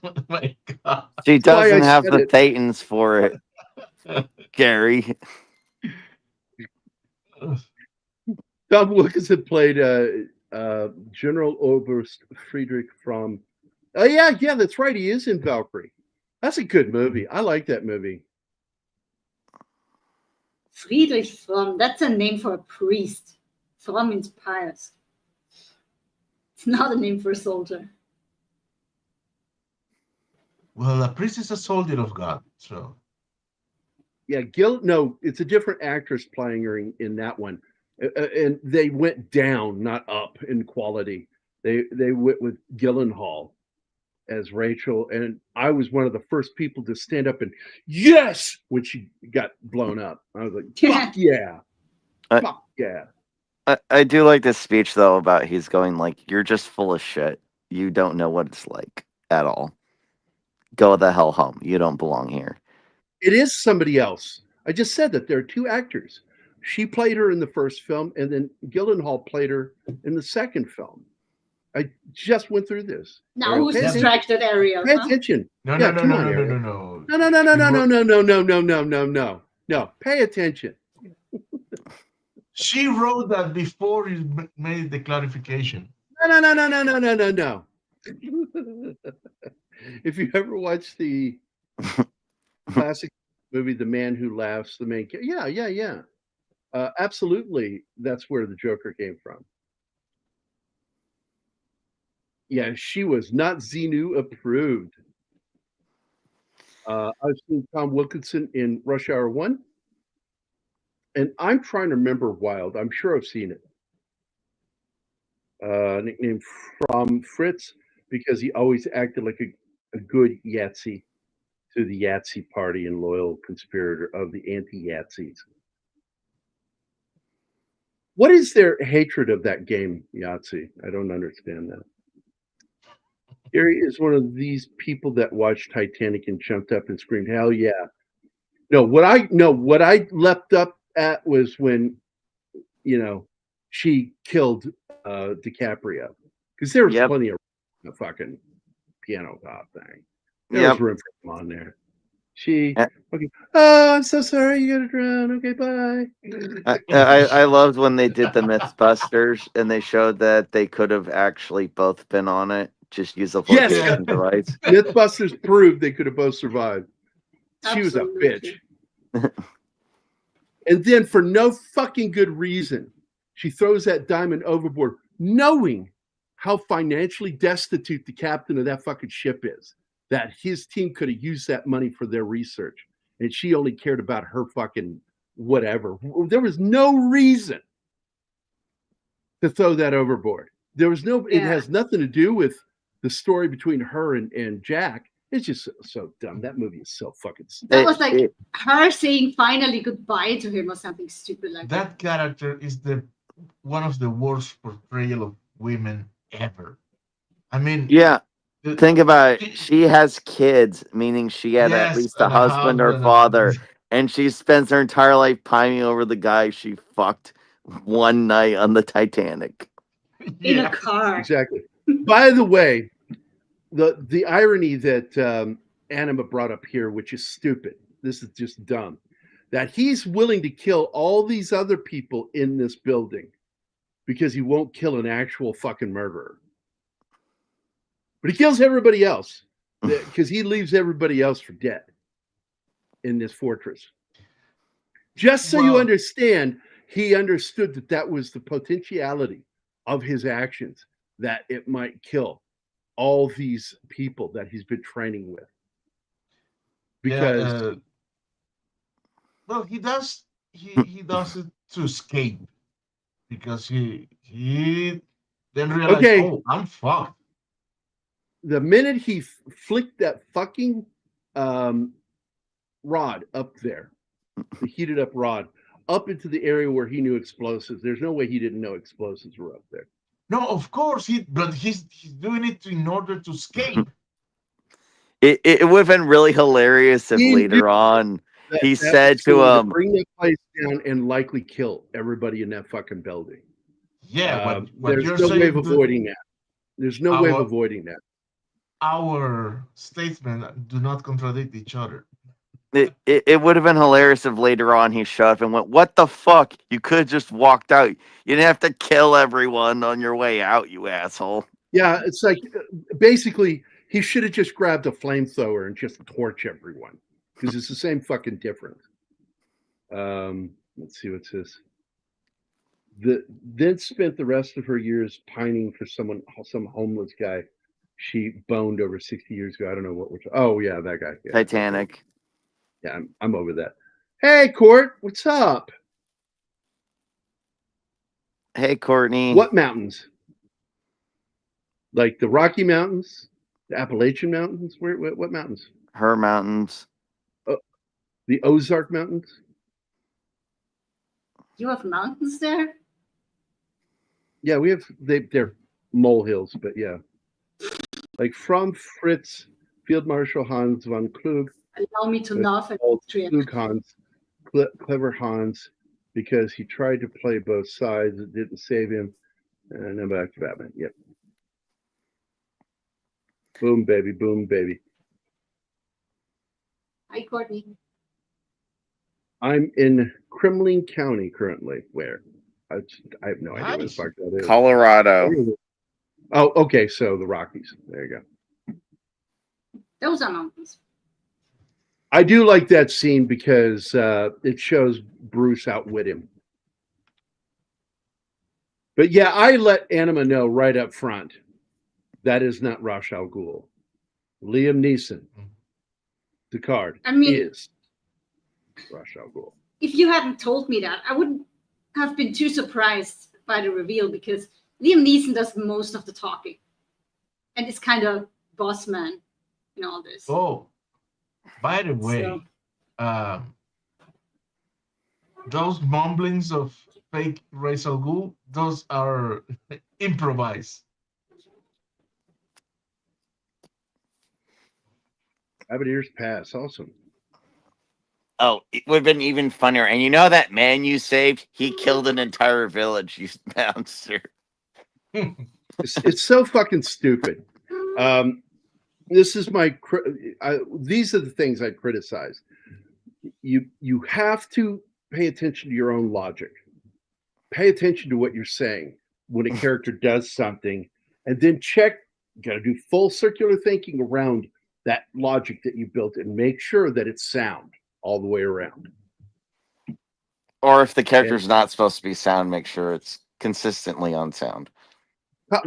Oh my god! She doesn't have the Thetans for it, Gary. Tom Wilkinson played General Oberst Friedrich from. Oh yeah, that's right. He is in Valkyrie. That's a good movie. I like that movie. Friedrich Fromm. That's a name for a priest. Fromm means pious. It's not a name for a soldier. Well, a priest is a soldier of God, so. Yeah, no, it's a different actress playing her in that one. And they went down, not up in quality. They went with Gyllenhaal as Rachel, and I was one of the first people to stand up and yes when she got blown up. I was like, fuck yeah, fuck yeah. I do like this speech though about he's going like, you're just full of shit. You don't know what it's like at all. Go the hell home. You don't belong here. It is somebody else. I just said that there are two actors. She played her in the first film, and then Gyllenhaal played her in the second film. I just went through this. Now Ariel, who's pay attention. distracted, Ariel? Pay Huh? attention. No, Yeah, no, no, come no, on, no, no, Ariel. no, No, no, no, no, no, no, no, no, no, no, no, no, no. No, pay attention. She wrote that before you made the clarification. No, no, no, no, no, no, no, no, no. If you ever watched the classic movie The Man Who Laughs, the main character, yeah. Absolutely, that's where the Joker came from. Yeah, she was not Xenu approved. I've seen Tom Wilkinson in Rush Hour 1, and I'm trying to remember Wild. I'm sure I've seen it. Nicknamed From Fritz because he always acted like a good Yahtzee to the Yahtzee party and loyal conspirator of the anti-Yahtzees. What is their hatred of that game, Yahtzee? I don't understand that. Gary is one of these people that watched Titanic and jumped up and screamed, "Hell yeah!" What I leapt up at was when, she killed DiCaprio, because there was Yep. plenty of fucking piano top thing. There was room for him on there. She, okay, oh, I'm so sorry, you gotta drown. Okay, bye. I loved when they did the Mythbusters and they showed that they could have actually both been on it. Just use the flotation device. Mythbusters proved they could have both survived. She was a bitch. And then for no fucking good reason, she throws that diamond overboard, knowing how financially destitute the captain of that fucking ship is, that his team could have used that money for their research. And she only cared about her fucking whatever. There was no reason to throw that overboard. There was no, it has nothing to do with the story between her and Jack. It's just so dumb. That movie is so fucking stupid. That was like her saying finally goodbye to him or something stupid like that. That character is one of the worst portrayal of women ever. I mean, think about it. She has kids, meaning she had at least a husband or father, and she spends her entire life pining over the guy she fucked one night on the Titanic. In a car. Exactly. By the way, the irony that Anima brought up here, which is stupid, this is just dumb, that he's willing to kill all these other people in this building because he won't kill an actual fucking murderer. But he kills everybody else because he leaves everybody else for dead in this fortress. Just so you understand, he understood that was the potentiality of his actions, that it might kill all these people that he's been training with. Because well, he does it to escape, because he then realized, oh, I'm fucked. The minute he flicked that fucking rod up there, the heated up rod, up into the area where he knew explosives, there's no way he didn't know explosives were up there. No, of course, but he's doing it in order to escape. It would have been really hilarious if later on he said to him, bring that place down and likely kill everybody in that fucking building. Yeah, what there's you're no saying, way of avoiding that. There's no way of avoiding that. Our statements do not contradict each other. It would have been hilarious if later on he shut up and went, "What the fuck? You could have just walked out. You didn't have to kill everyone on your way out, you asshole." Yeah, it's like basically he should have just grabbed a flamethrower and just torch everyone, because it's the same fucking difference. Let's see what's this. Then spent the rest of her years pining for some homeless guy she boned over 60 years ago. I don't know what we're oh yeah, that guy. Yeah. Titanic. Yeah, I'm over that. Hey, Court, what's up? Hey, Courtney. What mountains? Like the Rocky Mountains, the Appalachian Mountains? What mountains? Her mountains. The Ozark Mountains? You have mountains there? Yeah, we have. They're molehills, but yeah. Like from Fritz, Field Marshal Hans von Klug Allow me to It's laugh at called Triana. Luke Hans, Clever Hans, because he tried to play both sides. It didn't save him. And then back to Batman. Yep. Boom, baby. Boom, baby. Hi, Courtney. I'm in Kremlin County currently. Where? I have no idea where the Nice. fuck that is. Colorado. Oh, okay. So the Rockies. There you go. Those are mountains. I do like that scene because it shows Bruce outwit him. But yeah, I let Anima know right up front that is not Ra's al Ghul. Liam Neeson, Descartes, I mean, is Ra's al Ghul. If you hadn't told me that, I wouldn't have been too surprised by the reveal because Liam Neeson does most of the talking and is kind of boss man in all this. Oh, by the way, those mumblings of fake Ra's al Ghul, those are improvised. Abbott Ears Pass, awesome. Oh, it would have been even funnier. And you know that man you saved? He killed an entire village, you monster. It's so fucking stupid. This is these are the things I criticize. You have to pay attention to your own logic. Pay attention to what you're saying when a character does something, and then check. You got to do full circular thinking around that logic that you built and make sure that it's sound all the way around. Or if the character's not supposed to be sound, make sure it's consistently on sound.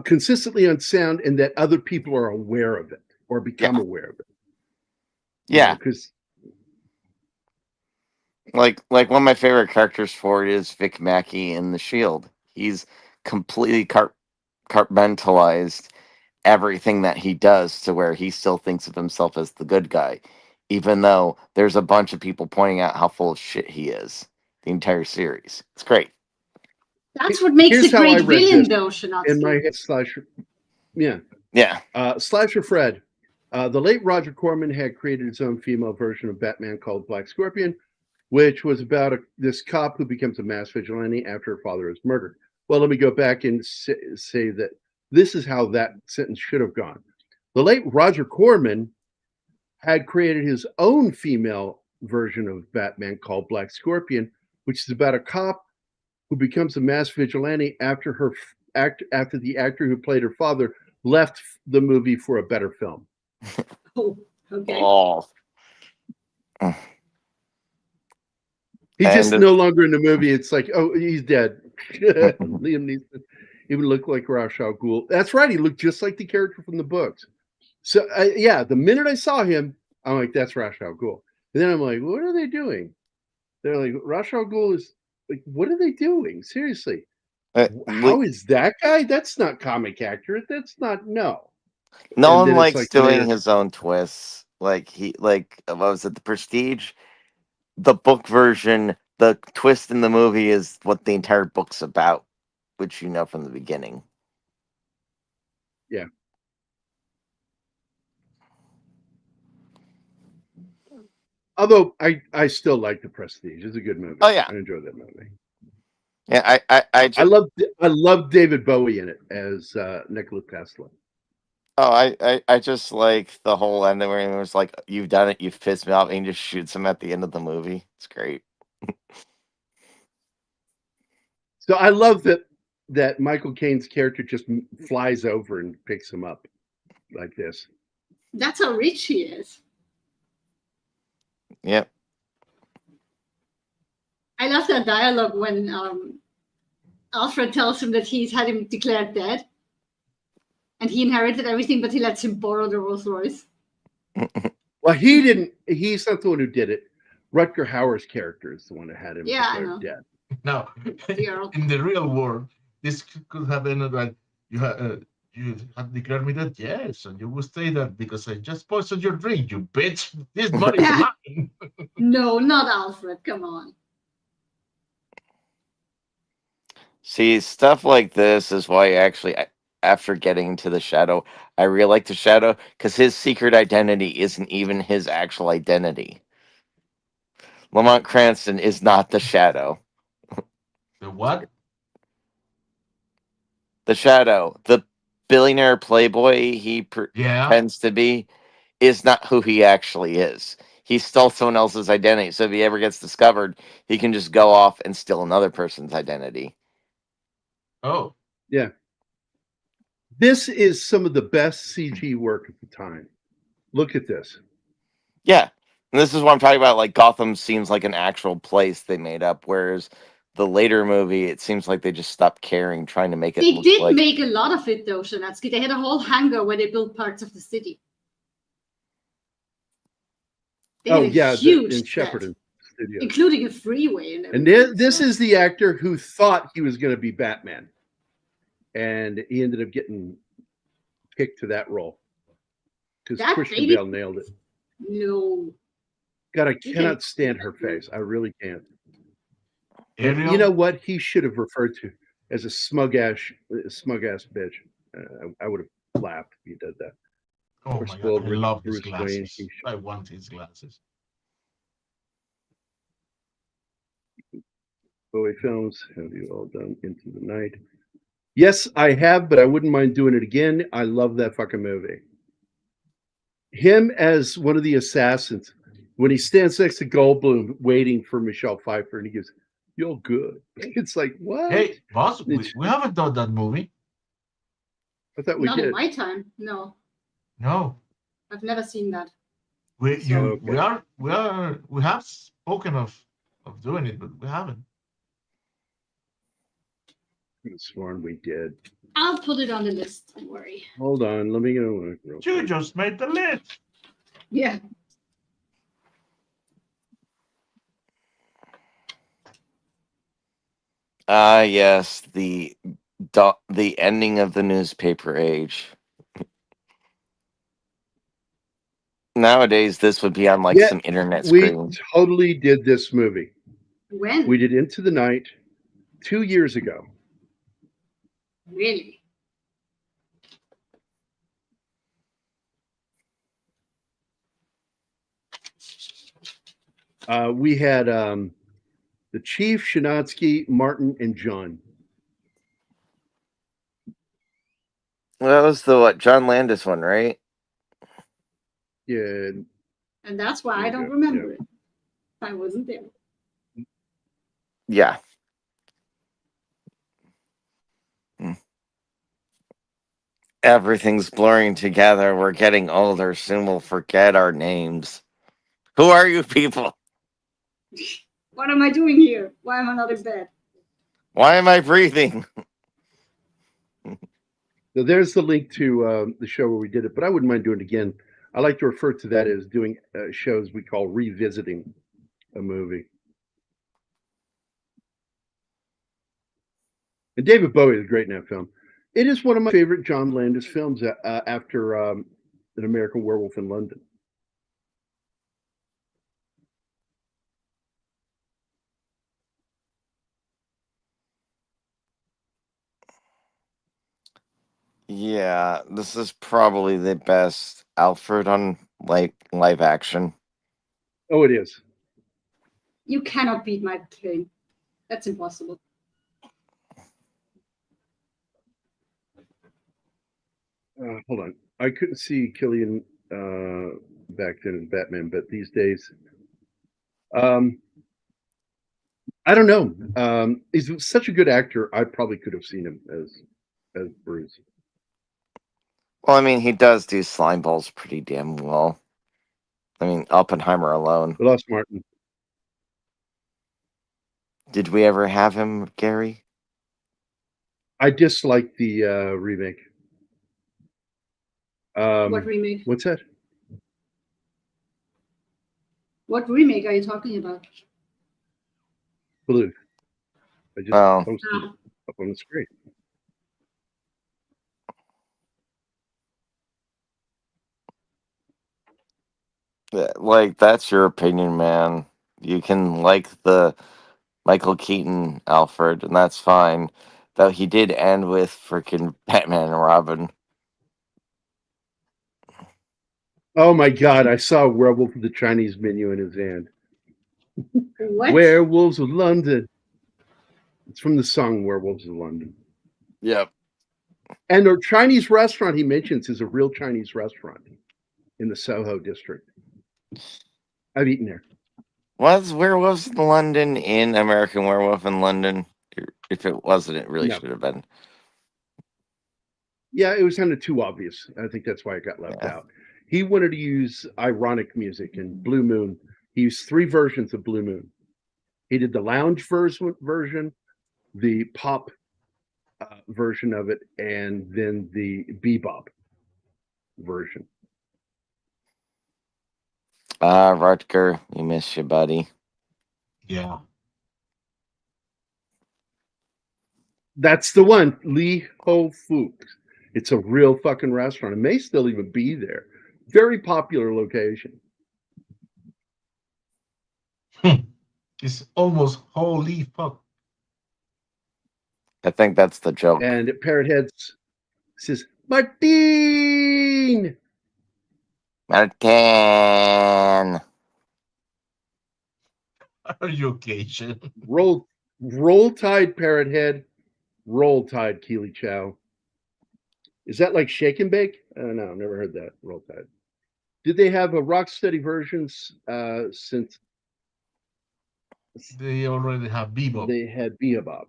Consistently on sound, and that other people are aware of it or become aware of it. Yeah. Because like one of my favorite characters for it is Vic Mackey in The Shield. He's completely compartmentalized everything that he does to where he still thinks of himself as the good guy, even though there's a bunch of people pointing out how full of shit he is the entire series. It's great. That's what makes a great villain, though, Shanatsky. In my head, Slasher. Yeah. Yeah. Slasher Fred. The late Roger Corman had created his own female version of Batman called Black Scorpion, which was about this cop who becomes a mass vigilante after her father is murdered. Well, let me go back and say that this is how that sentence should have gone. The late Roger Corman had created his own female version of Batman called Black Scorpion, which is about a cop who becomes a mass vigilante after the actor who played her father left the movie for a better film. Oh, okay. Oh. He's just no longer in the movie. It's like, oh, he's dead. Liam Neeson even looked like Ra's al Ghul. That's right. He looked just like the character from the books. So, yeah, the minute I saw him, I'm like, that's Ra's al Ghul. And then I'm like, what are they doing? They're like, Ra's al Ghul is like, what are they doing? Seriously. How is that guy? That's not comic accurate. That's not, no. Nolan likes doing his own twists. What was it, The Prestige? The book version, the twist in the movie is what the entire book's about, which you know from the beginning. Yeah. Although I still like The Prestige. It's a good movie. Oh yeah, I enjoy that movie. Yeah, I love David Bowie in it as Nikola Tesla. Oh, I just like the whole ending where it was like, you've done it, you've pissed me off, and he just shoots him at the end of the movie. It's great. So I love that Michael Caine's character just flies over and picks him up like this. That's how rich he is. Yep. I love that dialogue when Alfred tells him that he's had him declared dead. And he inherited everything, but he lets him borrow the Rolls Royce. Well, he didn't. He's not the one who did it. Rutger Hauer's character is the one that had him declared dead. Now, in the real world, this could have ended like you have declared me dead. Yes, and you will say that because I just poisoned your drink, you bitch. This money is mine. No, not Alfred. Come on. See, stuff like this is why after getting to the Shadow. I really like the Shadow because his secret identity isn't even his actual identity. Lamont Cranston is not the Shadow. The what? The Shadow, the billionaire playboy he Yeah. pretends to be, is not who he actually is. He stole someone else's identity. So if he ever gets discovered, he can just go off and steal another person's identity. Oh. Yeah. This is some of the best CG work at the time. Look at this. Yeah. And this is what I'm talking about. Like, Gotham seems like an actual place they made up, whereas the later movie, it seems like they just stopped caring, trying to make it They look did like. make a lot of it though, Shanatsky. They had a whole hangar where they built parts of the city. They had a huge in set, Shepperton Studios. including a freeway and And everything. this so. is the actor who thought he was going to be Batman. And he ended up getting picked to that role. Because That Christian baby- Bale nailed it. No. God, I cannot stand her face. I really can't. And Ariel? you know what? He should have referred to as a smug ass bitch. I would have laughed if he did that. Oh Or my spoiled god, I love his Bruce Wayne. glasses. I want his glasses. Bowie films. Have you all done Into the Night? Yes, I have, but I wouldn't mind doing it again. I love that fucking movie. Him as one of the assassins, when he stands next to Goldblum waiting for Michelle Pfeiffer, and he goes, "You're good." It's like, what? Hey, boss, we haven't done that movie. I thought we Not did. in my time. No. No. I've never seen that. We Okay. we have spoken of doing it, but we haven't. I could have sworn we did. I'll put it on the list. Don't worry. Hold on, let me go. You just made the list. Yeah. Yes, the ending of the newspaper age. Nowadays, this would be on like some internet screen. We totally did this movie. When? We did Into the Night 2 years ago. Really? We had the Chief, Shanatsky, Martin, and John. Well, that was the John Landis one, right? Yeah. And that's why I don't remember it. I wasn't there. Yeah. Everything's blurring together. We're getting older. Soon we'll forget our names. Who are you people? What am I doing here? Why am I not in bed? Why am I breathing? So there's the link to the show where we did it, but I wouldn't mind doing it again. I like to refer to that as doing shows we call revisiting a movie. And David Bowie is great in that film. It is one of my favorite John Landis films after An American Werewolf in London. Yeah, this is probably the best Alfred on live action. Oh, it is. You cannot beat Michael Caine. That's impossible. Hold on. I couldn't see Killian back then as Batman, but these days, I don't know. He's such a good actor. I probably could have seen him as Bruce. Well, I mean, he does do slime balls pretty damn well. I mean, Oppenheimer alone. We lost Martin. Did we ever have him, Gary? I dislike the remake. What remake? What's that? What remake are you talking about? Blue. I just posted it up on the screen. Like, that's your opinion, man. You can like the Michael Keaton Alfred, and that's fine. Though he did end with freaking Batman and Robin. Oh my God! I saw a werewolf with the Chinese menu in his hand. What? Werewolves of London. It's from the song Werewolves of London. Yep. And the Chinese restaurant he mentions is a real Chinese restaurant in the Soho district. I've eaten there. Was Werewolves in London in American Werewolf in London? If it wasn't, it really No. should have been. Yeah, it was kind of too obvious. I think that's why it got left out. He wanted to use ironic music, and Blue Moon, he used 3 versions of Blue Moon. He did the lounge version, the pop version of it, and then the bebop version. Rutger, we miss you, buddy. Yeah. That's the one, Lee Ho Fook. It's a real fucking restaurant. It may still even be there. Very popular location. It's almost holy fuck. I think that's the joke. And Parrot Heads says, Martin! Martin! Are you okay, Shin? Roll Tide, Parrot Head. Roll Tide, Keely Chow. Is that like Shake and Bake? No, never heard that. Roll Tide. Did they have a Rocksteady versions since They already have Bebop. they had Bebop?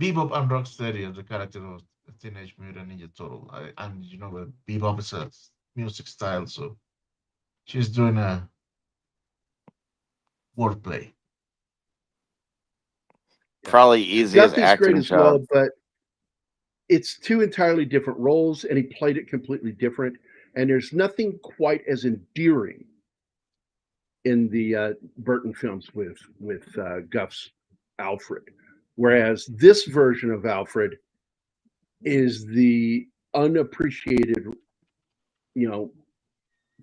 Bebop and Rocksteady are the character of Teenage Mutant Ninja Turtle. And you know that Bebop is a music style, so she's doing a wordplay. Probably easiest Duffy's acting great as job. well, but it's 2 entirely different roles, and he played it completely different. And there's nothing quite as endearing in the Burton films with Guff's Alfred, whereas this version of Alfred is the unappreciated,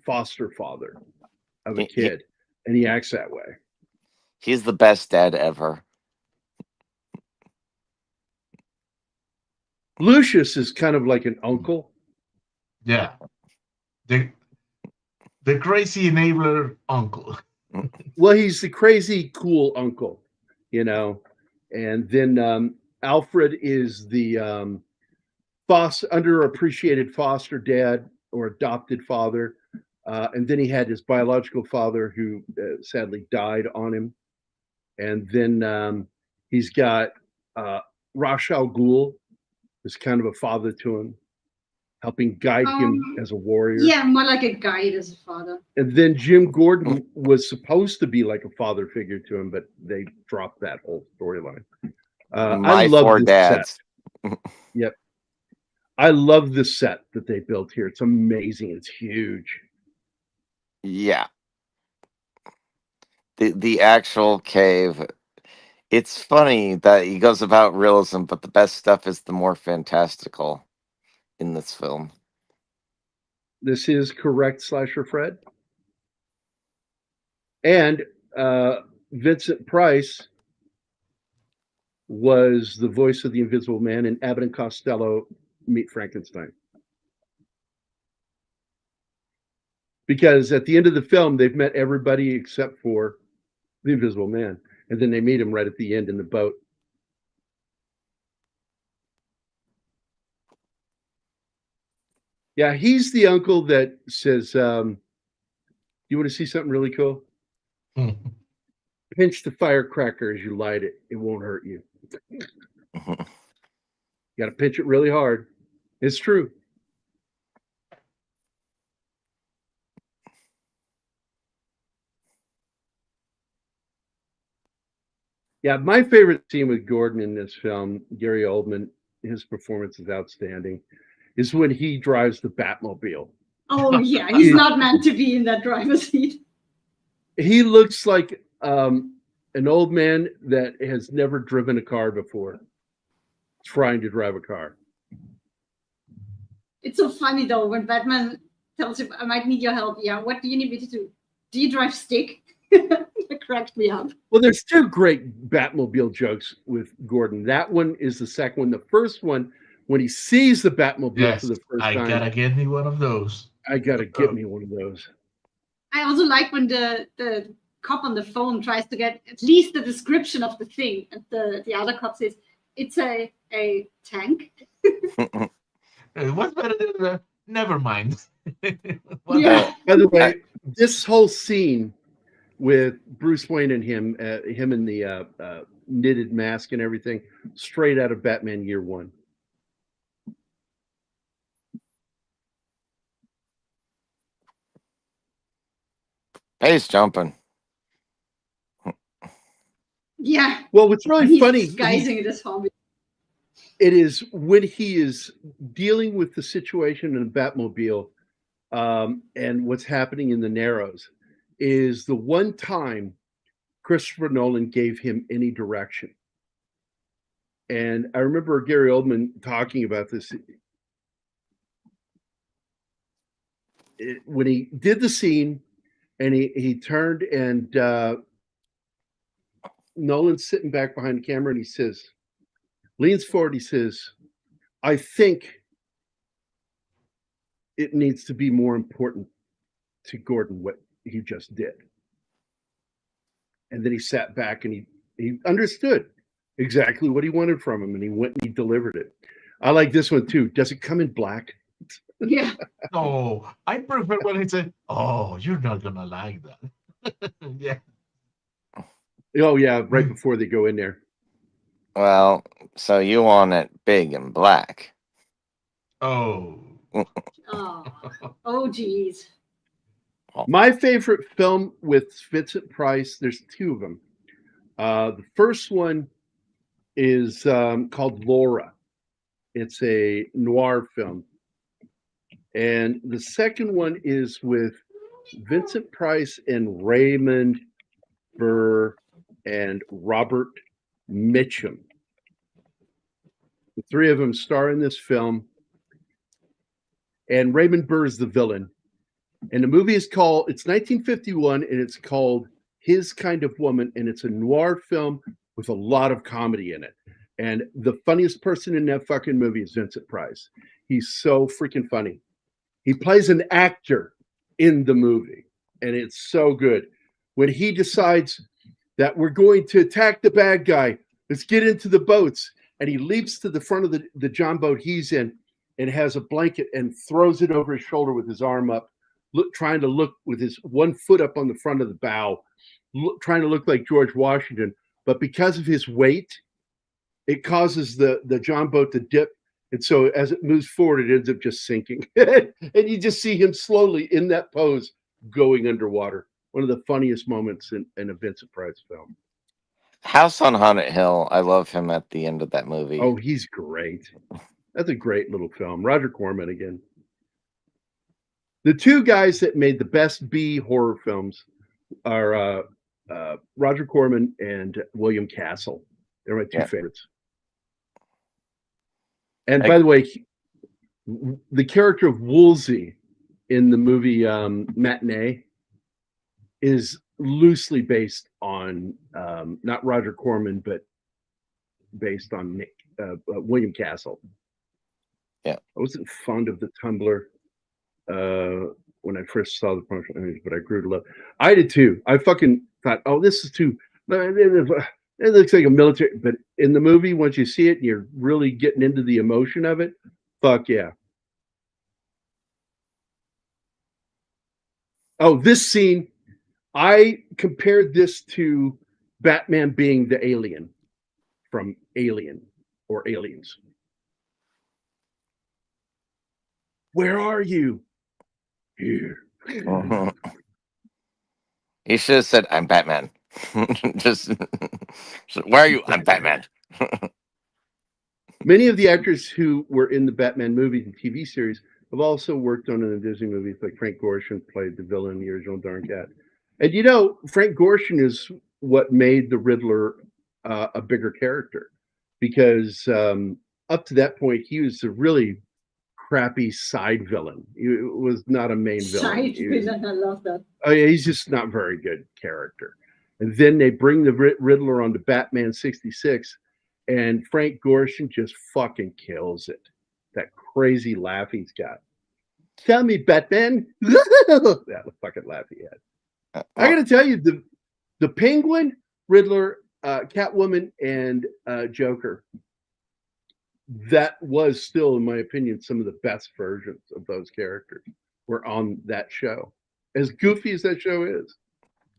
foster father of a kid, and he acts that way. He's the best dad ever. Lucius is kind of like an uncle. Yeah. The crazy enabler uncle. Well, he's the crazy cool uncle, and then Alfred is the underappreciated foster dad or adopted father, and then he had his biological father who sadly died on him, and then he's got Ra's al Ghul, who's kind of a father to him, helping guide him as a warrior. Yeah, more like a guide as a father. And then Jim Gordon was supposed to be like a father figure to him, but they dropped that whole storyline. I love 4 this dads. set. Yep. I love the set that they built here. It's amazing. It's huge. Yeah. The actual cave. It's funny that he goes about realism, but the best stuff is the more fantastical in this film. This is correct, Slasher Fred. And Vincent Price was the voice of the Invisible Man in Abbott and Costello Meet Frankenstein. Because at the end of the film, they've met everybody except for the Invisible Man. And then they meet him right at the end in the boat. Yeah, he's the uncle that says, you want to see something really cool? Pinch the firecracker as you light it. It won't hurt you. You got to pinch it really hard. It's true. Yeah, my favorite scene with Gordon in this film, Gary Oldman, his performance is outstanding, is when he drives the Batmobile. Oh, yeah. He's not meant to be in that driver's seat. He looks like an old man that has never driven a car before, trying to drive a car. It's so funny, though, when Batman tells him, I might need your help. Yeah, what do you need me to do? Do you drive stick? That cracked me up. Well, there's two great Batmobile jokes with Gordon. That one is the second one. The first one, when he sees the Batmobile Yes, for the first I time, gotta get me one of those. I gotta get me one of those. I also like when the cop on the phone tries to get at least the description of the thing, and the other cop says it's a tank. What's better than never mind? Yeah. By the way, this whole scene with Bruce Wayne and him in the knitted mask and everything, straight out of Batman Year One. Base jumping. Yeah. Well, what's really He's funny, disguising it as Homie. it is when he is dealing with the situation in the Batmobile and what's happening in the Narrows, is the one time Christopher Nolan gave him any direction. And I remember Gary Oldman talking about this. When he did the scene and he turned and Nolan's sitting back behind the camera and he says, leans forward, he says, I think it needs to be more important to Gordon what he just did. And then he sat back and he understood exactly what he wanted from him, and he went and he delivered it. I like this one too. Does it come in black? Yeah. No, I prefer when he said, "Oh, you're not gonna like that." Yeah. Oh yeah, right before they go in there. Well, so you want it big and black. Oh. Oh, geez. My favorite film with Vincent Price, there's two of them. The first one is called Laura. It's a noir film. And the second one is with Vincent Price and Raymond Burr and Robert Mitchum. The three of them star in this film. And Raymond Burr is the villain. And the movie is called, it's 1951, and it's called His Kind of Woman. And it's a noir film with a lot of comedy in it. And the funniest person in that fucking movie is Vincent Price. He's so freaking funny. He plays an actor in the movie, and it's so good. When he decides that we're going to attack the bad guy, let's get into the boats. And he leaps to the front of the John boat he's in and has a blanket and throws it over his shoulder with his arm up, trying to look with his one foot up on the front of the bow, trying to look like George Washington. But because of his weight, it causes the John boat to dip. And so as it moves forward, it ends up just sinking. And you just see him slowly in that pose going underwater. One of the funniest moments in a Vincent Price film. House on Haunted Hill. I love him at the end of that movie. Oh, he's great. That's a great little film. Roger Corman again. The two guys that made the best B horror films are Roger Corman and William Castle. They're my two favorites. And by the way, the character of Woolsey in the movie Matinee is loosely based on not Roger Corman, but based on William Castle. Yeah, I wasn't fond of the Tumblr when I first saw the promotional image, but I grew to love. I did too. I fucking thought, oh, this is too. It looks like a military, but in the movie, once you see it, and you're really getting into the emotion of it. Fuck yeah. Oh, this scene, I compared this to Batman being the alien from Alien or Aliens. Where are you? Here. He should have said, I'm Batman. just, where are you? I'm Batman. Many of the actors who were in the Batman movies and TV series have also worked on the Disney movies, like Frank Gorshin played the villain in the original Dark Cat. And you know, Frank Gorshin is what made the Riddler a bigger character, because up to that point, he was a really crappy side villain. He was not a main villain. Side villain, I love that. Oh yeah, he's just not very good character. And then they bring the Riddler onto Batman 66, and Frank Gorshin just fucking kills it. That crazy laugh he's got. Tell me, Batman. That fucking laugh he had. I got to tell you, the Penguin, Riddler, Catwoman, and Joker, that was still, in my opinion, some of the best versions of those characters were on that show. As goofy as that show is.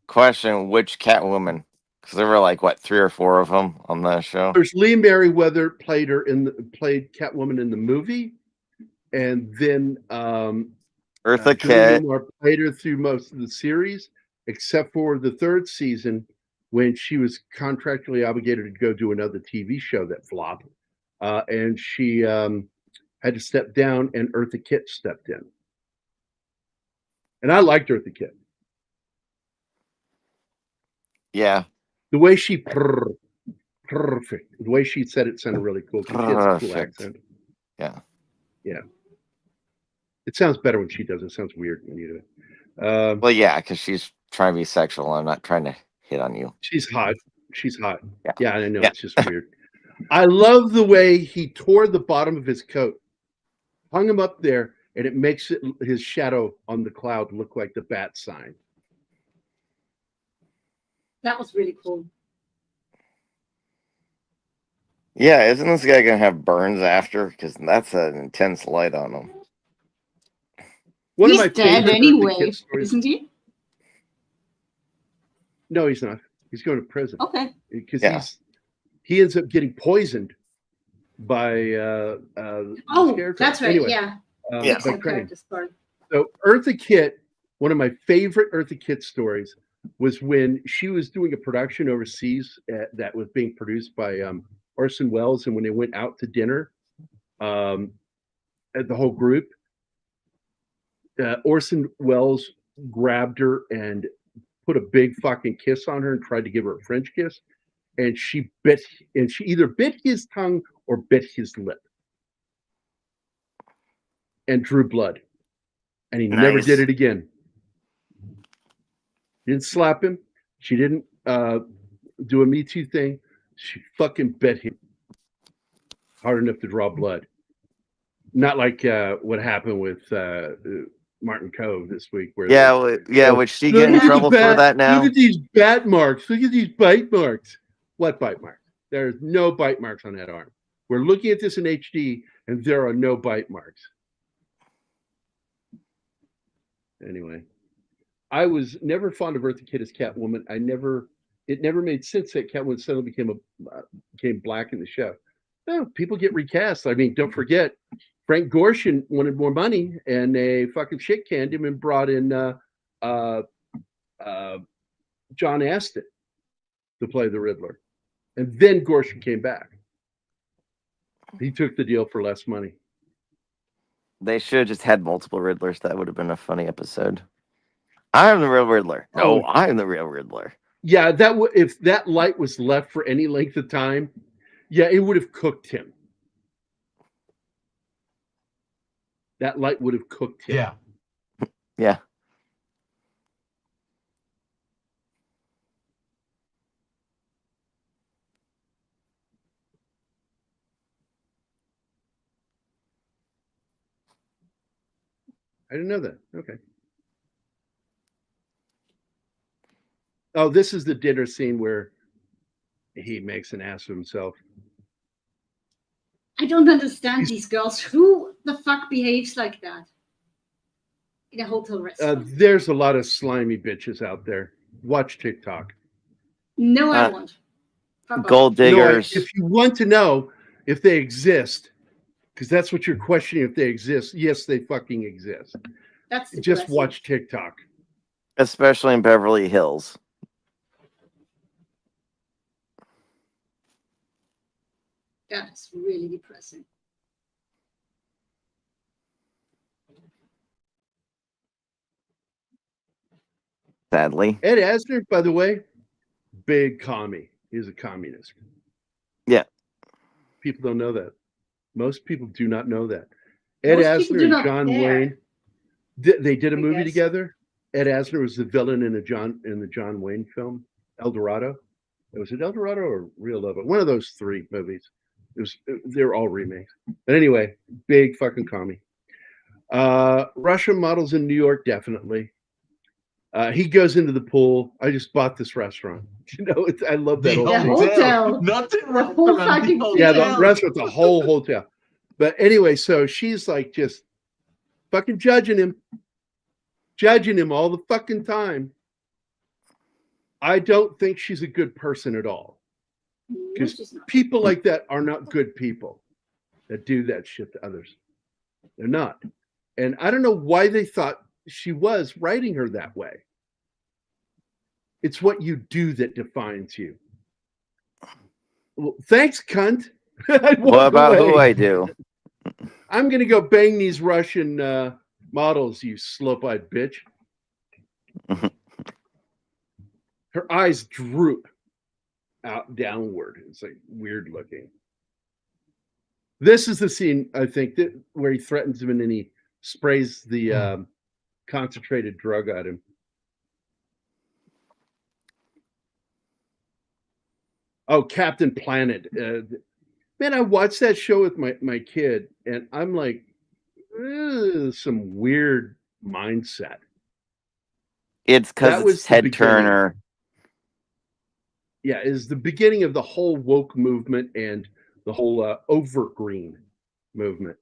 Question: which Catwoman? Because there were like what 3 or 4 of them on that show. There's Lee Merriweather played Catwoman in the movie, and then Eartha Julie Kitt. Newmar played her through most of the series, except for the 3rd season when she was contractually obligated to go do another TV show that flopped, and she had to step down, and Eartha Kitt stepped in. And I liked Eartha Kitt. Yeah. The way she perfect. The way she said it sounded really cool. She has a cool accent. Yeah. Yeah. It sounds better when she does it. It sounds weird when you do it. Well, yeah, because she's trying to be sexual. I'm not trying to hit on you. She's hot. She's hot. Yeah, yeah I know. Yeah. It's just weird. I love the way he tore the bottom of his coat, hung him up there, and it makes his shadow on the cloud look like the bat sign. That was really cool. Yeah, isn't this guy gonna have burns after? Because that's an intense light on him. One He's of my dead favorite anyway, Kid stories. isn't he? No, he's not. He's going to prison. Okay. Because he ends up getting poisoned by that's right. Anyway, yeah. by Excellent Caine. character story. So Eartha Kitt, one of my favorite Eartha Kitt stories was when she was doing a production overseas that was being produced by Orson Welles, and when they went out to dinner, at the whole group, Orson Welles grabbed her and put a big fucking kiss on her and tried to give her a French kiss, and she either bit his tongue or bit his lip and drew blood, and he never did it again. Didn't slap him. She didn't do a Me Too thing. She fucking bit him hard enough to draw blood. Not like what happened with Martin Cove this week. Where would she get in trouble for that now? Look at these bat marks. Look at these bite marks. What bite marks? There's no bite marks on that arm. We're looking at this in HD, and there are no bite marks. Anyway, I was never fond of Eartha Kitt as Catwoman. It never made sense that Catwoman suddenly became black in the show. No, people get recast. I mean, don't forget, Frank Gorshin wanted more money, and they fucking shit canned him and brought in John Astin to play the Riddler. And then Gorshin came back. He took the deal for less money. They should have just had multiple Riddlers. That would have been a funny episode. I'm the real Riddler. No, I'm the real Riddler. Yeah, if that light was left for any length of time, yeah, it would have cooked him. That light would have cooked him. Yeah. Yeah. I didn't know that. Okay. Oh, this is the dinner scene where he makes an ass of himself. I don't understand these girls. Who the fuck behaves like that in a hotel restaurant? There's a lot of slimy bitches out there. Watch TikTok. No, I won't. Gold diggers. No, if you want to know if they exist, because that's what you're questioning, if they exist. Yes, they fucking exist. That's just watch TikTok. Especially in Beverly Hills. That's really depressing. Sadly. Ed Asner, by the way, big commie. He's a communist. Yeah. People don't know that. Most people do not know that. Ed Most people Asner do and not John care, Wayne. They did a I movie guess. together. Ed Asner was the villain in the John Wayne film El Dorado. Was it El Dorado or Real Love? One of those three movies. They're all remakes. But anyway, big fucking commie. Russian models in New York, definitely. He goes into the pool. I just bought this restaurant. You know, I love that The whole The scene. hotel. not the The whole restaurant, fucking the thing. Yeah, the hotel. restaurant, the whole hotel. But anyway, so she's like just fucking judging him all the fucking time. I don't think she's a good person at all. No, Because she's not. people like that are not good people that do that shit to others. They're not. And I don't know why they thought she was writing her that way. It's what you do that defines you. Well, thanks, cunt. What about who I do? I'm going to go bang these Russian models, you slope-eyed bitch. Her eyes droop out downward. It's like weird looking. This is the scene, I think, where he threatens him and then he sprays the concentrated drug at him. Oh, Captain Planet. Man, I watched that show with my kid, and I'm like, some weird mindset. It's That because was it's the Ted beginning. Turner. Yeah, is the beginning of the whole woke movement and the whole overgreen movement.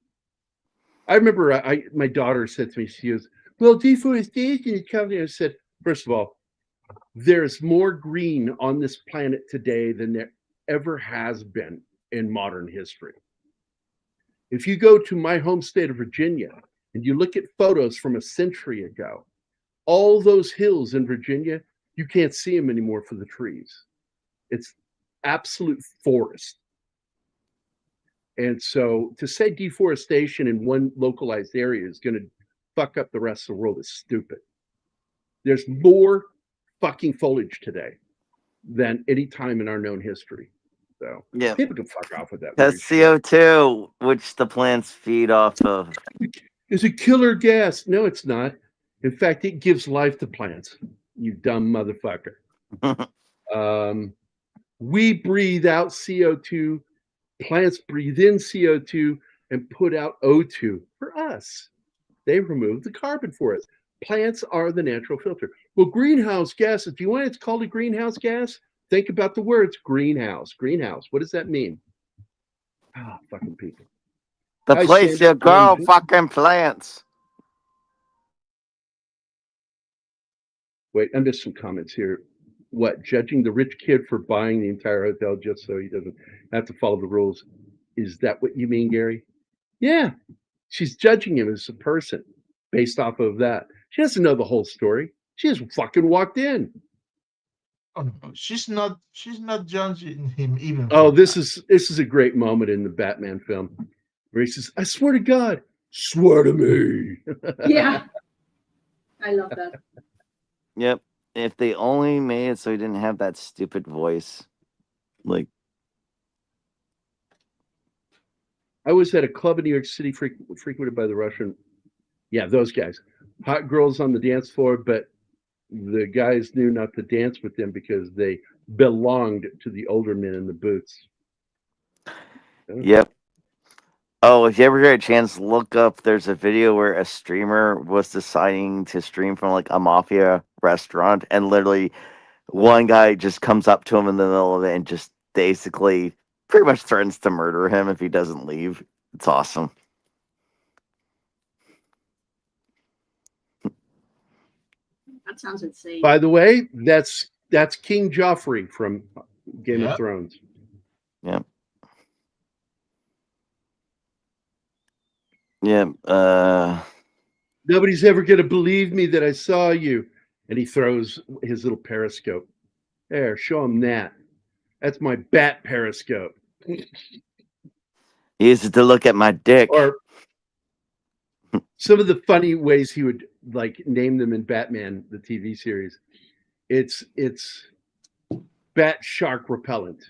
I remember my daughter said to me, she goes, well, deforestation is coming. I said, first of all, there's more green on this planet today than there ever has been in modern history. If you go to my home state of Virginia and you look at photos from a century ago, all those hills in Virginia, you can't see them anymore for the trees. It's absolute forest. And so to say deforestation in one localized area is going to fuck up the rest of the world is stupid. There's more fucking foliage today than any time in our known history. So Yeah. people can fuck off with that. Because CO2, which the plants feed off of. It's a killer gas. No, it's not. In fact, it gives life to plants. You dumb motherfucker. We breathe out CO2. Plants breathe in CO2 and put out O2 for us. They remove the carbon for us. Plants are the natural filter. Well, greenhouse gases, do you want it's called a greenhouse gas? Think about the words greenhouse. Greenhouse. What does that mean? Ah, fucking people. The Guys, place stand you up. grow fucking plants. Wait, I missed some comments here. What, judging the rich kid for buying the entire hotel just so he doesn't have to follow the rules? Is that what you mean, Gary? Yeah. She's judging him as a person based off of that. She doesn't know the whole story. She just fucking walked in. Oh, no, she's not judging him even. Oh, this is a great moment in the Batman film where he says, I swear to God, swear to me. Yeah. I love that. Yep. If they only made it so he didn't have that stupid voice. Like, I was at a club in New York City frequented by the Russian. Yeah, those guys. Hot girls on the dance floor, but the guys knew not to dance with them because they belonged to the older men in the booths. yep. Oh, if you ever get a chance, look up. There's a video where a streamer was deciding to stream from like a mafia restaurant, and literally one guy just comes up to him in the middle of it and just basically pretty much threatens to murder him if he doesn't leave. It's awesome. That sounds insane. By the way, that's King Joffrey from Game of Thrones. Yep. Yeah. Nobody's ever gonna believe me that I saw you. And he throws his little periscope. There, show him that. That's my bat periscope. He used to look at my dick. Or some of the funny ways he would like name them in Batman, the TV series. It's bat shark repellent.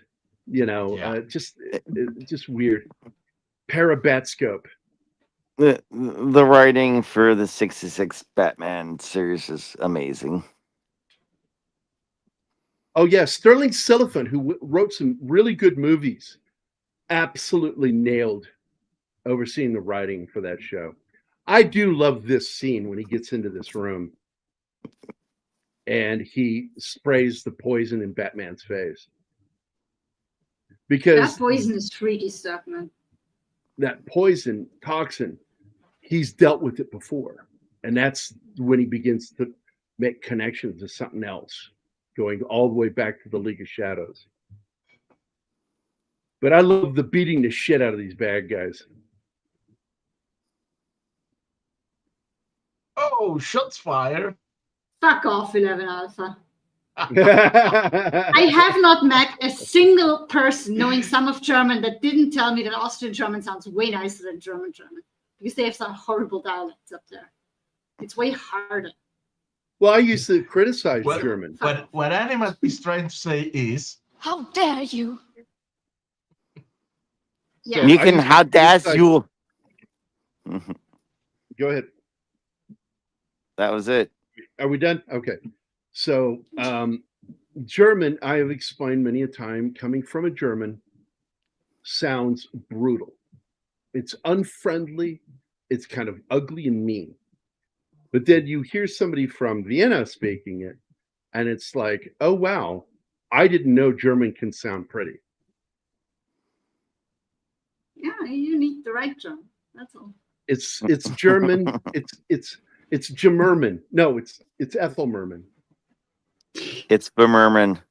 You know, just weird. Parabatscope. The writing for the 66 Batman series is amazing. Oh yeah, Sterling Silliphant, who wrote some really good movies, absolutely nailed overseeing the writing for that show. I do love this scene when he gets into this room and he sprays the poison in Batman's face. Because That poison is freaky stuff, man. that poison toxin, he's dealt with it before. And that's when he begins to make connections to something else, going all the way back to the League of Shadows. But I love the beating the shit out of these bad guys. Oh, shots fired. Fuck off, 11 Alpha. I have not met a single person knowing some of German that didn't tell me that Austrian German sounds way nicer than German because they have some horrible dialects up there. It's way harder. Well, I used to criticize German. What Animat is trying to say is, how dare you? Yeah. You can, how dare you? Go ahead. That was it. Are we done? Okay. So, German, I have explained many a time, coming from a German, sounds brutal. It's unfriendly. It's kind of ugly and mean. But then you hear somebody from Vienna speaking it, and it's like, oh, wow, I didn't know German can sound pretty. Yeah, you need the right German. That's all. It's German. it's Gemerman. No, it's Ethelmerman. It's Bemerman.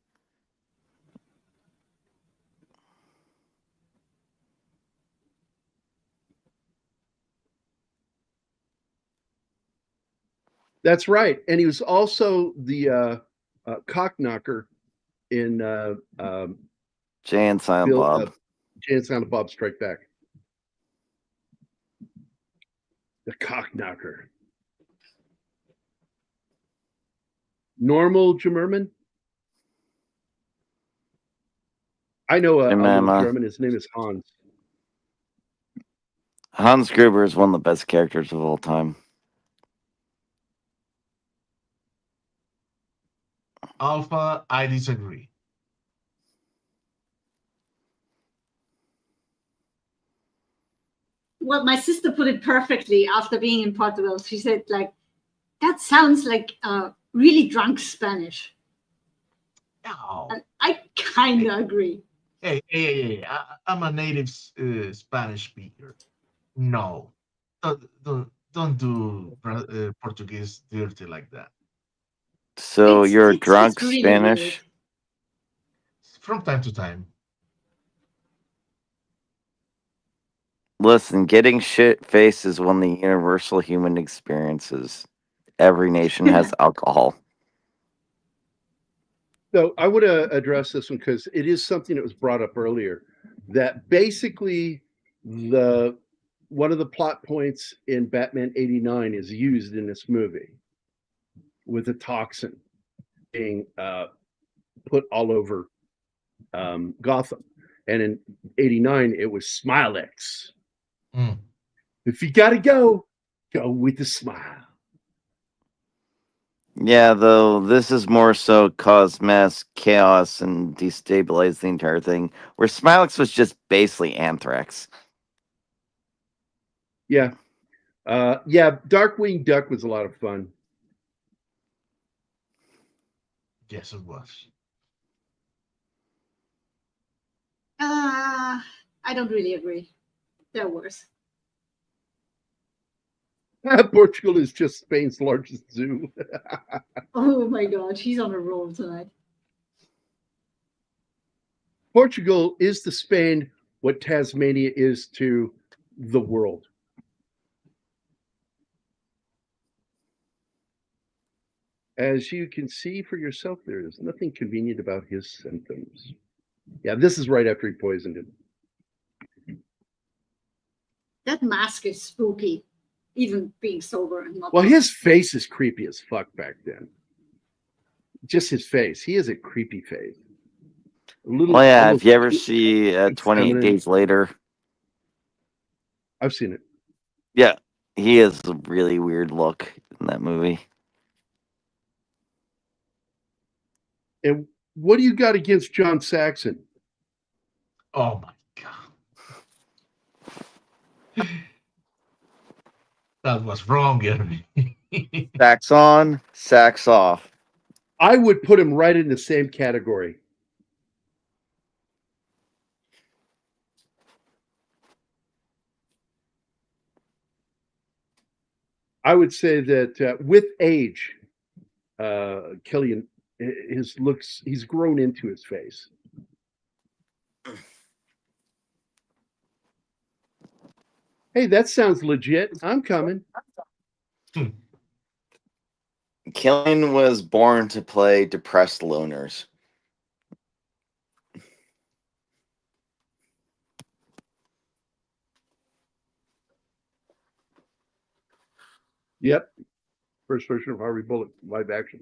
That's right. And he was also the cockknocker in Jay and Silent Bob. Jay and Silent Bob Strike Back. The cockknocker. Normal German? I know a German. His name is Hans. Hans Gruber is one of the best characters of all time. Alpha, I disagree. Well, my sister put it perfectly after being in Portugal. She said, like, that sounds like really drunk Spanish. No. And I kind of agree. Hey, I'm a native Spanish speaker. No. Don't do Portuguese dirty like that. So you're drunk really Spanish? Weird. From time to time. Listen, getting shit-faced is one of the universal human experiences. Every nation has alcohol. So I would address this one because it is something that was brought up earlier. That basically one of the plot points in Batman '89 is used in this movie with a toxin being put all over Gotham. And in '89, it was Smilex. Mm. If you got to go with the smile. Yeah, though, this is more so cause mass chaos and destabilize the entire thing, where Smilex was just basically anthrax. Yeah. Darkwing Duck was a lot of fun. Yes, it was. I don't really agree. They're worse. Portugal is just Spain's largest zoo. Oh my God, he's on a roll tonight. Portugal is to Spain what Tasmania is to the world. As you can see for yourself, there is nothing convenient about his symptoms. Yeah, this is right after he poisoned him. That mask is spooky, even being sober and not. Well, his face is creepy as fuck back then. Just his face. He has a creepy face. Well, yeah, if you ever see 28 Days Later. I've seen it. Yeah, he has a really weird look in that movie. And what do you got against John Saxon? Oh my god. That was wrong, Gary. Sax on, sax off. I would put him right in the same category. I would say that with age, Killian, his looks, he's grown into his face. Hey, that sounds legit. I'm coming. Caine was born to play depressed loners. Yep. First version of Harvey Bullock, live action.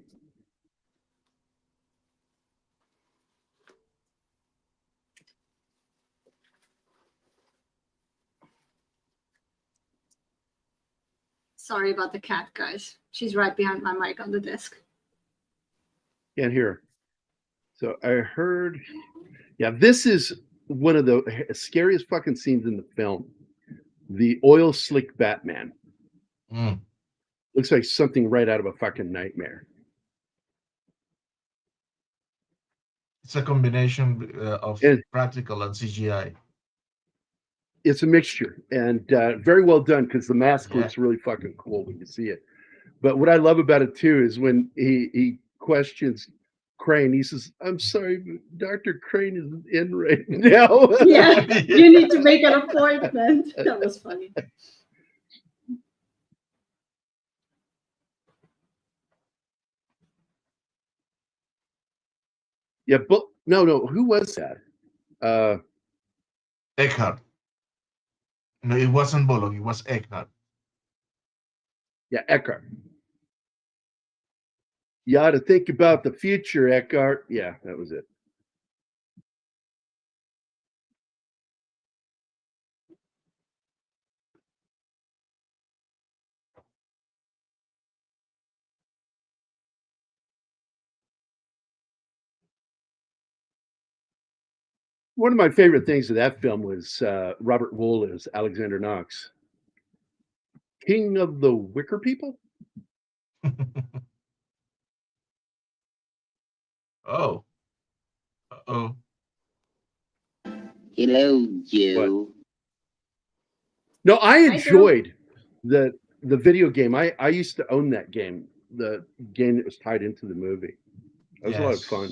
Sorry about the cat, guys. She's right behind my mic on the desk. Can't hear her. So I heard, yeah, this is one of the scariest fucking scenes in the film. The oil slick Batman. Mm. Looks like something right out of a fucking nightmare. It's a combination of And practical and CGI. it's a mixture, and very well done because the mask Yeah. looks really fucking cool when you see it. But what I love about it too is when he questions Crane, he says, "I'm sorry, but Dr. Crane isn't in right now." Yeah, you need to make an appointment. That was funny. Yeah, but no, who was that? Eckhart. No, it wasn't Bullock, it was Eckhart. Yeah, Eckhart. You ought to think about the future, Eckhart. Yeah, that was it. One of my favorite things of that film was Robert Wool as Alexander Knox, King of the Wicker People. Oh. Uh-oh. Hello, Joe. No, I Hi, Joe. enjoyed the video game. I used to own that game, the game that was tied into the movie. It was a lot of fun.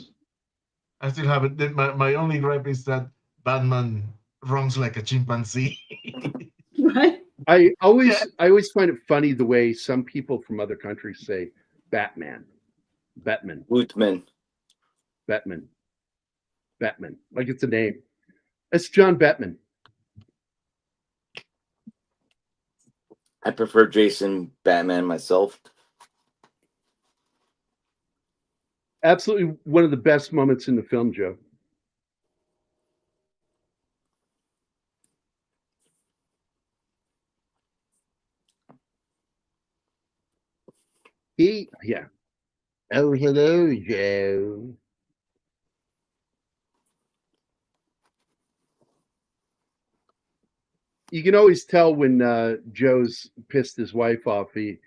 I still have it. My only gripe is that Batman runs like a chimpanzee. Right? I always find it funny the way some people from other countries say Batman, Wootman. Batman, like it's a name. It's John Batman. I prefer Jason Batman myself. Absolutely one of the best moments in the film, Joe. Yeah. Oh, hello, Joe. You can always tell when Joe's pissed his wife off. He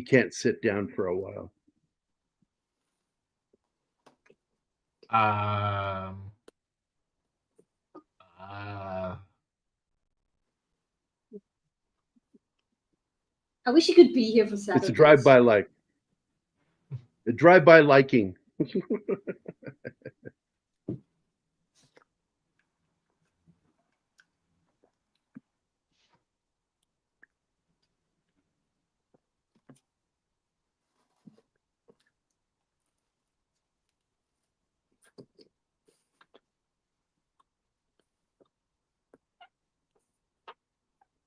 can't sit down for a while. I wish you could be here for Saturday. It's a drive-by liking.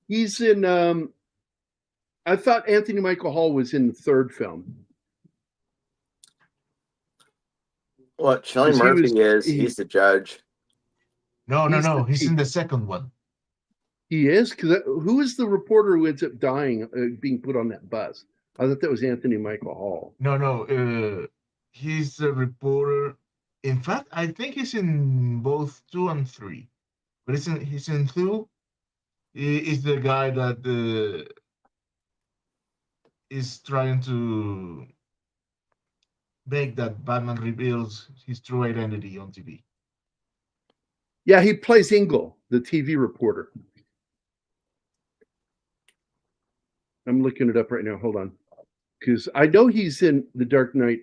He's in. I thought Anthony Michael Hall was in the third film. What Shelley 'Cause Murphy is? He's the judge. No. He's the He's chief. in the second one. He is? Because who is the reporter who ends up dying, being put on that bus? I thought that was Anthony Michael Hall. No. He's a reporter. In fact, I think he's in both 2 and 3. But he's in 2. He is the guy that is trying to make that Batman reveals his true identity on TV. Yeah, he plays Ingle, the TV reporter. I'm looking it up right now. Hold on. Because I know he's in The Dark Knight.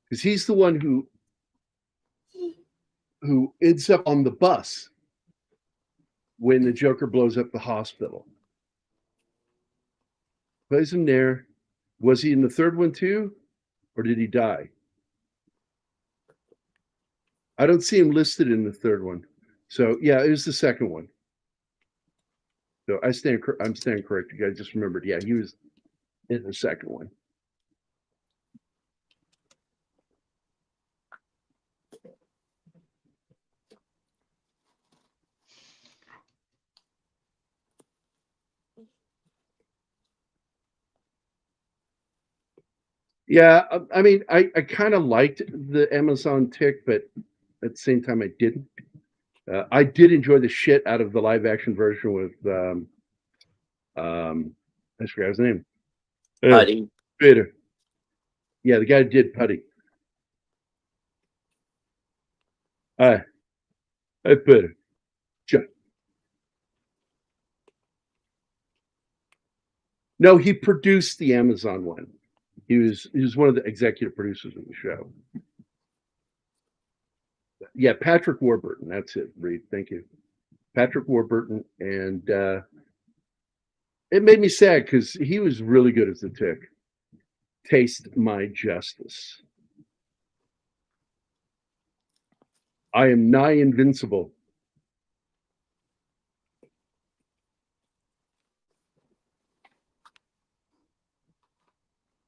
Because he's the one who ends up on the bus when the Joker blows up the hospital. Plays him there. Was he in the third one too? Or did he die? I don't see him listed in the third one. So yeah, it was the second one. So I'm staying corrected. I just remembered. Yeah, he was in the second one. Yeah, I mean, I kind of liked the Amazon tick, but at the same time, I didn't. I did enjoy the shit out of the live action version with I forgot his name. Putty. Peter. Yeah, the guy who did Putty. Hi, Peter. Sure. No, he produced the Amazon one. He was one of the executive producers of the show. Yeah, Patrick Warburton. That's it, Reed. Thank you. Patrick Warburton. And it made me sad because he was really good as the Tick. Taste my justice. I am nigh invincible.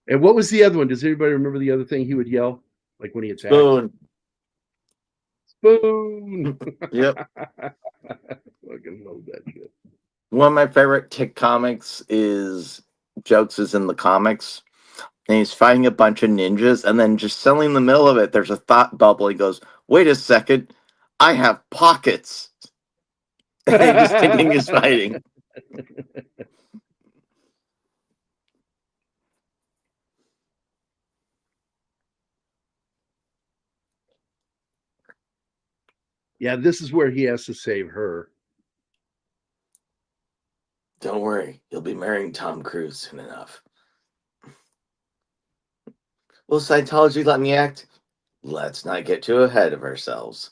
And what was the other one? Does anybody remember the other thing he would yell? Like when he attacked? Spoon. Spoon. Yep. Fucking love that shit. One of my favorite Tick comics is Jokes is in the comics. And he's fighting a bunch of ninjas, and then just suddenly in the middle of it, there's a thought bubble. He goes, "Wait a second, I have pockets." And he just continues fighting. Yeah, this is where he has to save her. Don't worry, you'll be marrying Tom Cruise soon enough. Will Scientology let me act? Let's not get too ahead of ourselves.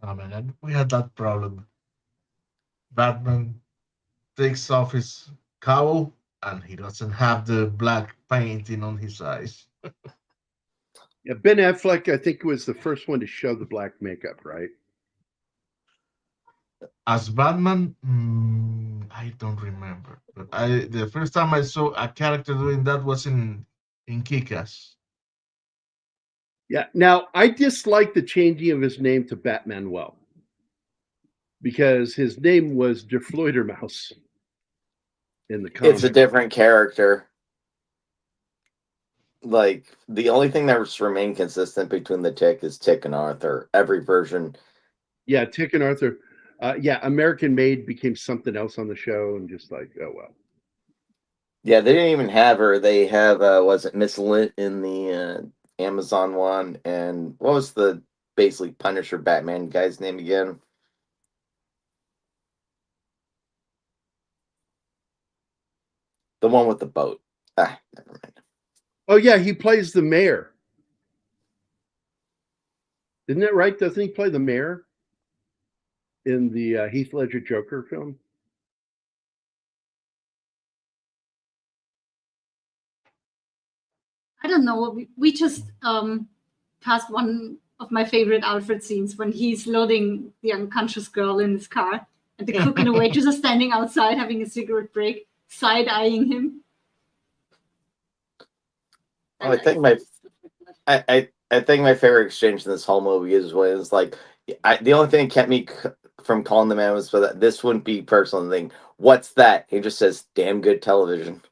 Oh man, and we had that problem. Batman takes off his cowl and he doesn't have the black painting on his eyes. Yeah, Ben Affleck, I think, was the first one to show the black makeup, right? As Batman, I don't remember. But the first time I saw a character doing that was in Kick-Ass. Yeah. Now, I dislike the changing of his name to Batmanuel because his name was Der Fleudermaus in the comic. It's a different character. Like, the only thing that's remained consistent between the Tick is Tick and Arthur. Every version. Yeah, Tick and Arthur. Yeah, American Made became something else on the show, and just like, oh well. Yeah, they didn't even have her. They have, was it Miss Lit in the Amazon one? And what was the basically Punisher Batman guy's name again? The one with the boat. Ah, never mind. Oh yeah, he plays the mayor. Isn't that right? Doesn't he play the mayor in the Heath Ledger Joker film? know. We just passed one of my favorite Alfred scenes when he's loading the unconscious girl in his car, and the cook and the waitress are standing outside having a cigarette break, side-eyeing him. Oh, I think I think my favorite exchange in this whole movie is when it's like, the only thing that kept me from calling the man was so that this wouldn't be personal thing. What's that? He just says, "Damn good television."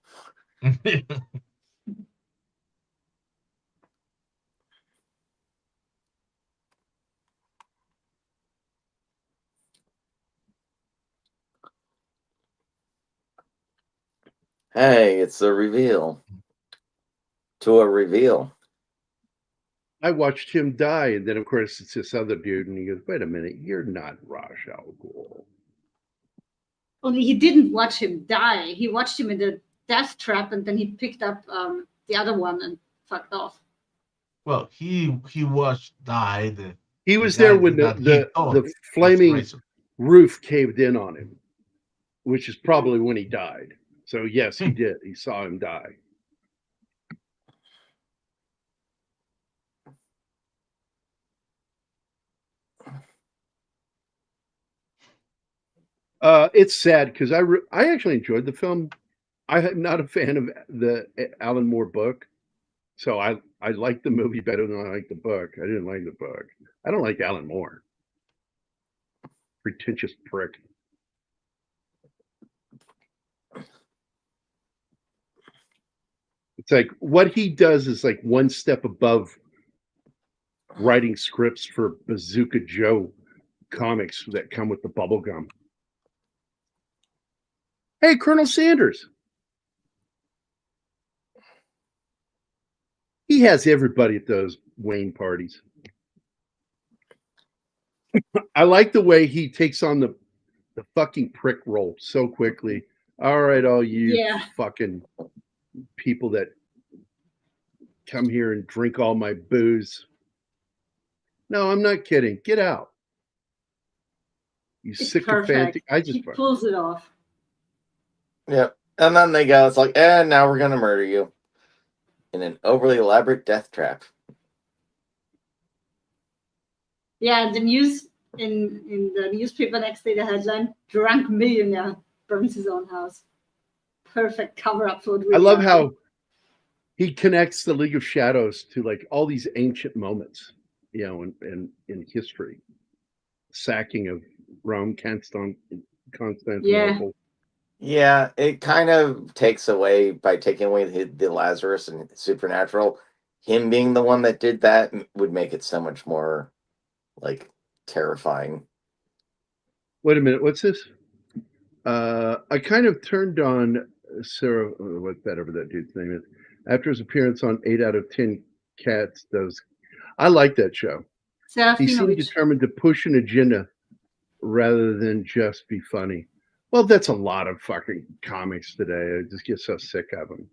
Hey, it's a reveal. To a reveal. I watched him die, and then of course it's this other dude, and he goes, "Wait a minute, you're not Ra's al Ghul." Only he didn't watch him die. He watched him in the death trap, and then he picked up the other one and fucked off. Well, he watched die. He was there when the flaming roof caved in on him, which is probably when he died. So yes, he did. He saw him die. It's sad because I actually enjoyed the film. I'm not a fan of the Alan Moore book, so I like the movie better than I like the book. I didn't like the book. I don't like Alan Moore. Pretentious prick. It's like what he does is like one step above writing scripts for Bazooka Joe comics that come with the bubble gum. Hey, Colonel Sanders. He has everybody at those Wayne parties. I like the way he takes on the fucking prick role so quickly. All right, all you fucking people that come here and drink all my booze. No, I'm not kidding. Get out. You sycophantic. He pulls it off. Yep. And then they go, it's like, now we're going to murder you in an overly elaborate death trap. Yeah, the news in the newspaper next day, the headline, "Drunk millionaire burns his own house." Perfect cover up for it. I love how he connects the League of Shadows to like all these ancient moments, you know, in history. Sacking of Rome, Constantinople. Yeah, it kind of takes away, by taking away the Lazarus and supernatural, him being the one that did that would make it so much more like terrifying. Wait a minute, what's this? I kind of turned on Sarah, whatever that dude's name is, after his appearance on 8 out of 10 Cats does. I like that show. He seemed determined to push an agenda rather than just be funny. Well, that's a lot of fucking comics today. I just get so sick of them.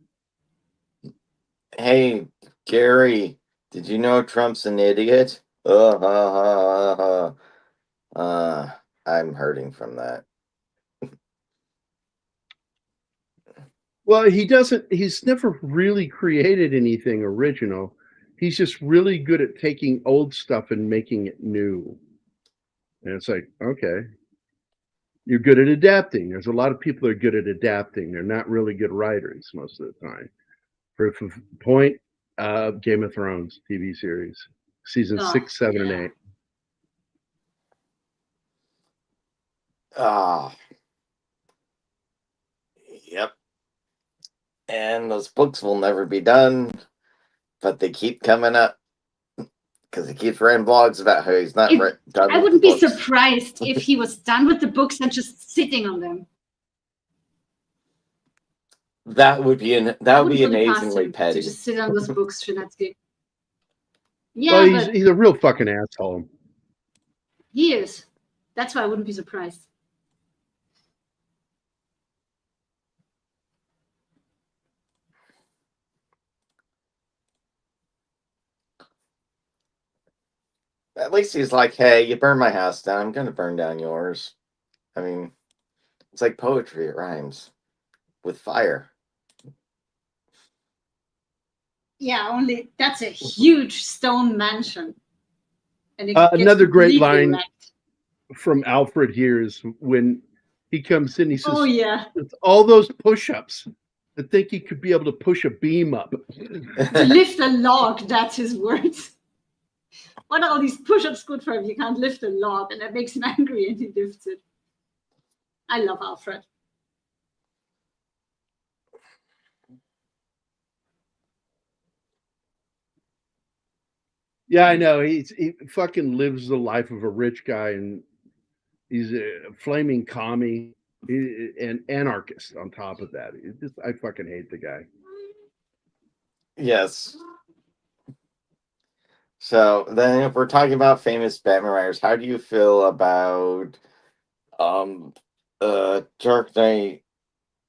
Hey, Gary, did you know Trump's an idiot? I'm hurting from that. Well, he's never really created anything original. He's just really good at taking old stuff and making it new. And it's like, okay, you're good at adapting. There's a lot of people that are good at adapting. They're not really good writers most of the time. Proof of point, Game of Thrones TV series, season 6, 7, and 8. Yep. And those books will never be done, but they keep coming up because he keeps writing blogs about how he's not done. I wouldn't be surprised if he was done with the books and just sitting on them. That would be amazingly petty. To just sit on those books, Shinetsky. Yeah, well, he's a real fucking asshole. He is. That's why I wouldn't be surprised. At least he's like, hey, you burn my house down, I'm going to burn down yours. I mean, it's like poetry, it rhymes with fire. Yeah, only that's a huge stone mansion. And it Another great completely line wrecked. from Alfred here is when he comes in, he says, Oh yeah. "It's all those push-ups. I think he could be able to push a beam up." To lift a log, that's his words. What are all these push-ups good for if you can't lift a log? And that makes him angry and he lifts it. I love Alfred. Yeah, I know. He fucking lives the life of a rich guy, and he's a flaming commie and anarchist on top of that. I fucking hate the guy. Yes. So then, if we're talking about famous Batman writers, how do you feel about Dark Knight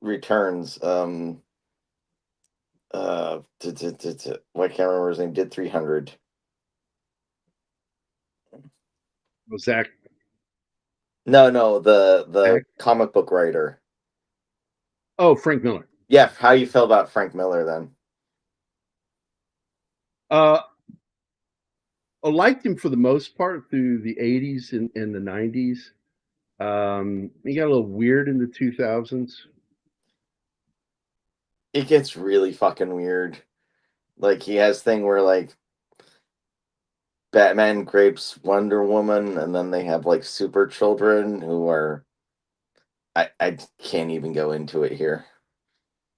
Returns? Why can't remember his name? Did 300? Well, Zach, No, the Zach? comic book writer. Oh, Frank Miller. Yeah, how do you feel about Frank Miller then? I liked him for the most part through the 80s and the 90s. He got a little weird in the 2000s. It gets really fucking weird. Like he has thing where like Batman grapes Wonder Woman, and then they have like super children who are I can't even go into it here.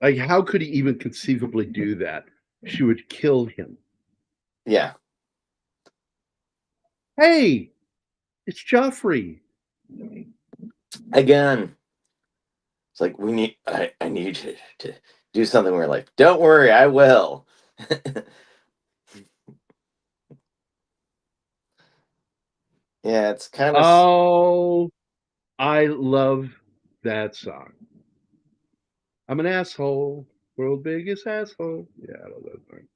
Like, how could he even conceivably do that? She would kill him. Yeah. Hey, it's Joffrey. Again. It's like I need you to do something. We're like, don't worry, I will. Yeah, it's kind of Oh, I love that song. I'm an asshole, world biggest asshole. Yeah, I love that song.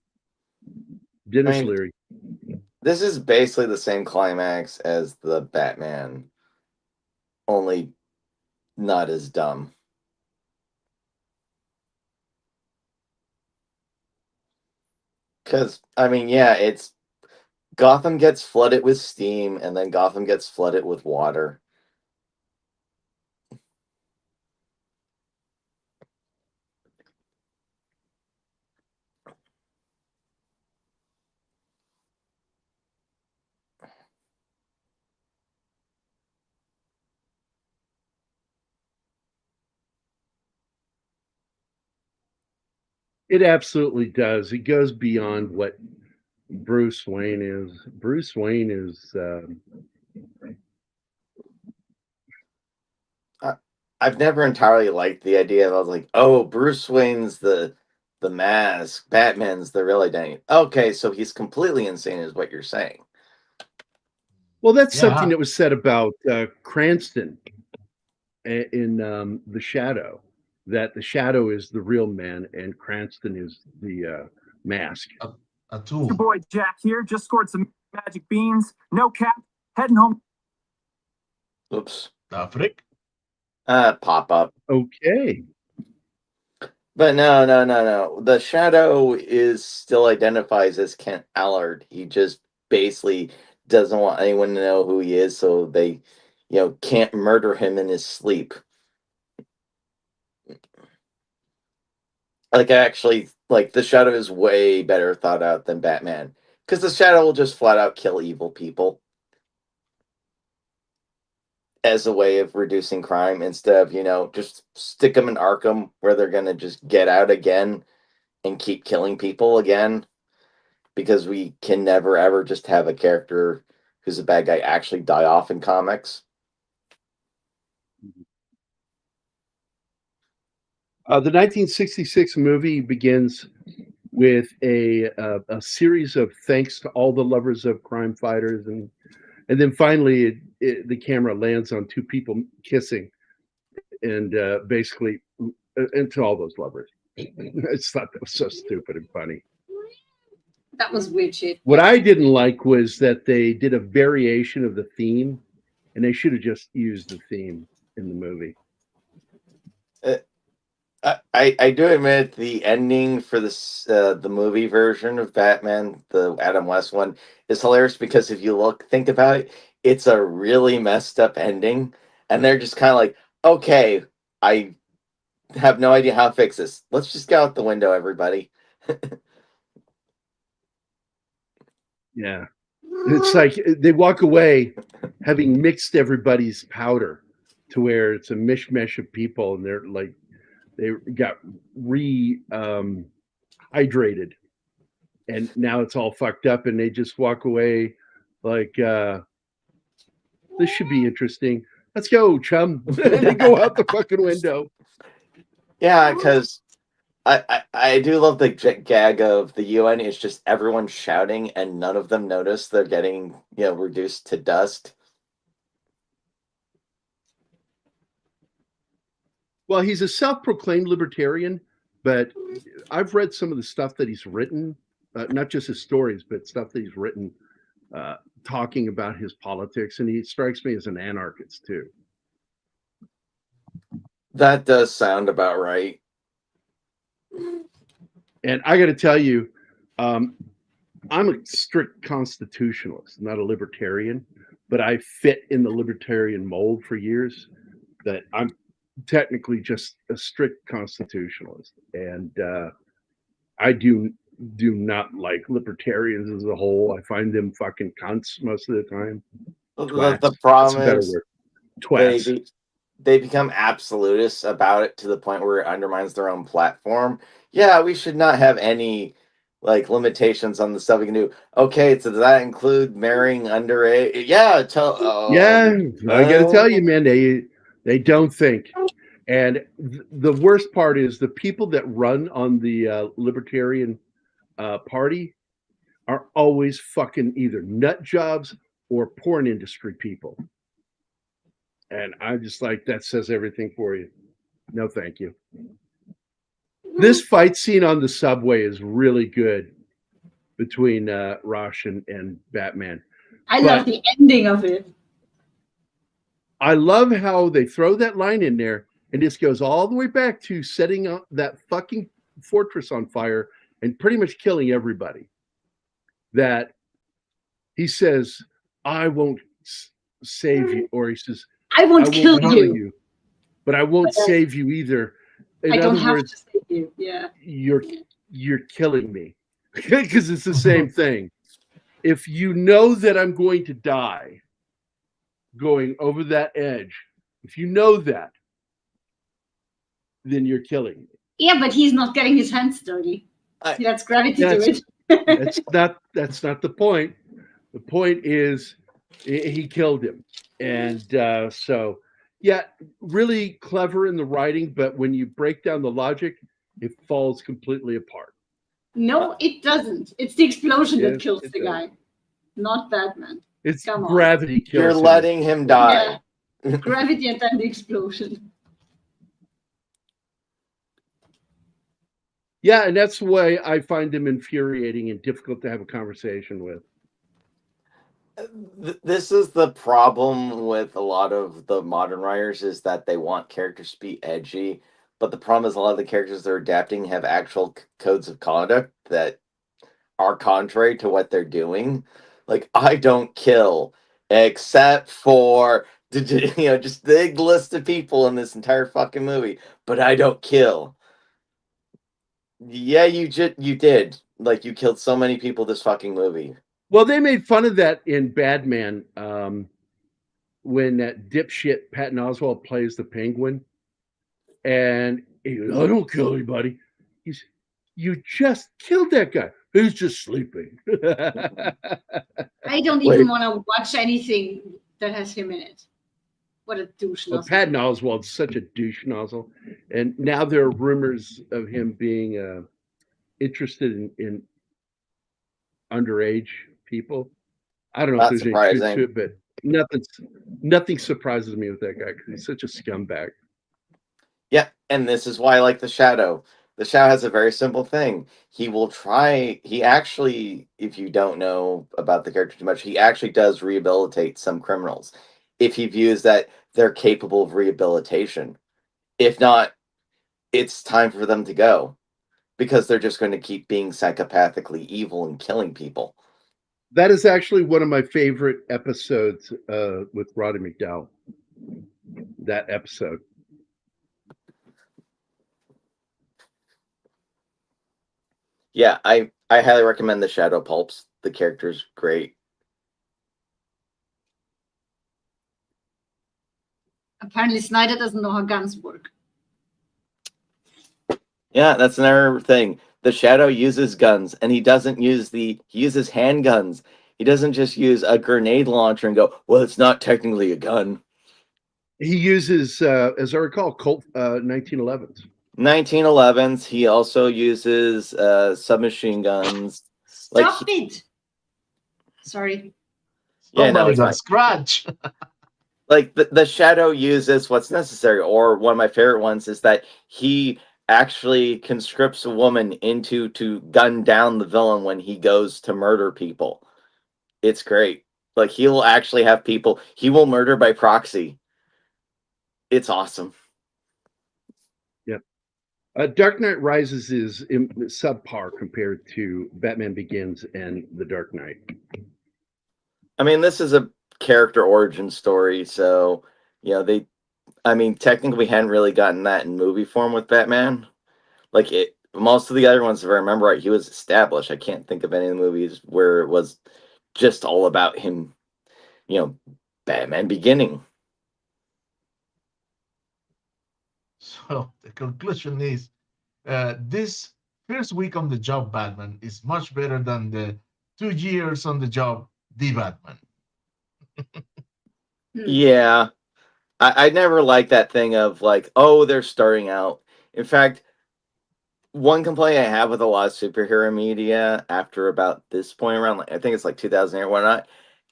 Dennis Leary. This is basically the same climax as the Batman, only not as dumb. Because, I mean, yeah, it's Gotham gets flooded with steam, and then Gotham gets flooded with water. It absolutely does. It goes beyond what Bruce Wayne is. Bruce Wayne is. I've never entirely liked the idea of like, oh, Bruce Wayne's the mask, Batman's the real identity. Okay, so he's completely insane, is what you're saying. Well, that's Yeah. something that was said about Cranston in The Shadow, that the Shadow is the real man and Cranston is the mask. A tool. Your boy Jack here. Just scored some magic beans. No cap. Heading home. Oops. Frick. Pop up. Okay. But no. The Shadow is still identifies as Kent Allard. He just basically doesn't want anyone to know who he is, so they, can't murder him in his sleep. Like, actually, like, the Shadow is way better thought out than Batman. Because the Shadow will just flat out kill evil people as a way of reducing crime instead of, just stick them in Arkham where they're going to just get out again and keep killing people again. Because we can never, ever just have a character who's a bad guy actually die off in comics. The 1966 movie begins with a series of thanks to all the lovers of crime fighters, and then finally the camera lands on two people kissing, and basically, and to all those lovers. I just thought that was so stupid and funny. That was weird shit. What I didn't like was that they did a variation of the theme, and they should have just used the theme in the movie. I do admit the ending for this the movie version of Batman, the Adam West one, is hilarious because if you think about it, it's a really messed up ending, and they're just kind of like, okay, I have no idea how to fix this. Let's just go out the window, everybody. Yeah. It's like they walk away having mixed everybody's powder to where it's a mishmash of people, and they're like they got hydrated, and now it's all fucked up, and they just walk away like this should be interesting. Let's go, chum. They go out the fucking window. Yeah, because I do love the gag of the UN is just everyone shouting and none of them notice they're getting reduced to dust. Well, he's a self-proclaimed libertarian, but I've read some of the stuff that he's written, not just his stories, but stuff that he's written talking about his politics, and he strikes me as an anarchist too. That does sound about right. And I got to tell you, I'm a strict constitutionalist, not a libertarian, but I fit in the libertarian mold for years. That I'm technically just a strict constitutionalist, and I do not like libertarians as a whole. I find them fucking cunts most of the time. The problem is twats. They become absolutists about it to the point where it undermines their own platform. Yeah, we should not have any limitations on the stuff we can do. Okay, so does that include marrying underage? Yeah, I got to tell you, man, they don't think. And the worst part is the people that run on the Libertarian Party are always fucking either nut jobs or porn industry people. And I'm just like, that says everything for you. No, thank you. This fight scene on the subway is really good between Rosh and Batman. I love the ending of it. I love how they throw that line in there, and this goes all the way back to setting up that fucking fortress on fire and pretty much killing everybody. That he says, I won't save you, or he says, I won't kill you, but I won't save you either. In I don't other have words, to save you. Yeah, you're killing me because it's the same thing. If you know that I'm going to die going over that edge, if you know that, then you're killing me. Yeah, but he's not getting his hands dirty. He lets gravity do it. That's not the point. The point is he killed him. And so, yeah, really clever in the writing, but when you break down the logic, it falls completely apart. No, it doesn't. It's the explosion that kills the guy, not Batman. It's gravity kills You're him. letting him die. Yeah. Gravity and then the explosion. Yeah, and that's the way I find him infuriating and difficult to have a conversation with. This is the problem with a lot of the modern writers is that they want characters to be edgy, but the problem is a lot of the characters they're adapting have actual codes of conduct that are contrary to what they're doing. Like, I don't kill except for just the big list of people in this entire fucking movie, but I don't kill. Yeah, you did. Like, you killed so many people this fucking movie. Well, they made fun of that in Badman when that dipshit Patton Oswalt plays the Penguin, and he goes, I don't kill anybody. You just killed that guy. He's just sleeping. I don't even want to watch anything that has him in it. What a douche nozzle. Patton Oswalt's such a douche nozzle. And now there are rumors of him being interested in underage people. I don't know if there's any truth to it, but nothing surprises me with that guy because he's such a scumbag. Yeah, and this is why I like the Shadow. The Shadow has a very simple thing. He actually, if you don't know about the character too much, he actually does rehabilitate some criminals if he views that they're capable of rehabilitation. If not, it's time for them to go because they're just going to keep being psychopathically evil and killing people. That is actually one of my favorite episodes with Roddy McDowell. That episode. Yeah, I highly recommend the Shadow Pulps. The character's great. Apparently, Snyder doesn't know how guns work. Yeah, that's another thing. The Shadow uses guns, and he doesn't use he uses handguns. He doesn't just use a grenade launcher and go, well, it's not technically a gun. He uses, as I recall, Colt 1911s. 1911s. He also uses submachine guns. Stop it! Sorry. Yeah, no, Somebody it's got fine. scratch. Like the Shadow uses what's necessary, or one of my favorite ones is that he actually conscripts a woman into to gun down the villain when he goes to murder people. It's great. Like he'll actually have people. He will murder by proxy. It's awesome. Yep. Dark Knight Rises is subpar compared to Batman Begins and The Dark Knight. I mean, this is a character origin story, so technically we hadn't really gotten that in movie form with Batman. Like most of the other ones, if I remember right, he was established. I can't think of any of the movies where it was just all about him, Batman beginning. So the conclusion is this first week on the job Batman is much better than the 2 years on the job the Batman. Yeah. I never liked that thing of like, oh, they're starting out. In fact, one complaint I have with a lot of superhero media after about this point around, I think it's like 2008 or whatnot,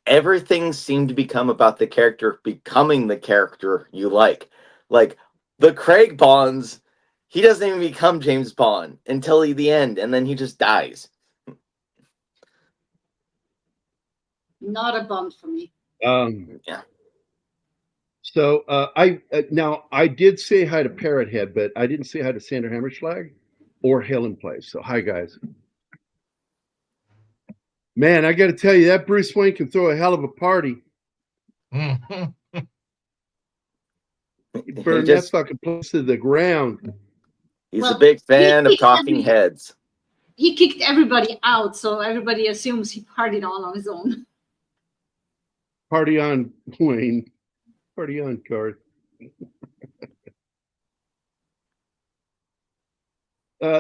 everything seemed to become about the character becoming the character you like. Like the Craig Bonds, he doesn't even become James Bond until the end, and then he just dies. Not a Bond for me. Yeah. So I did say hi to Parrot Head, but I didn't say hi to Sandra Hammerschlag or Helen Place. So hi guys. Man, I got to tell you that Bruce Wayne can throw a hell of a party. He burned that fucking place to the ground. He's a big fan of talking heads. He kicked everybody out, so everybody assumes he partied all on his own. Party on, Wayne. Party on, Card.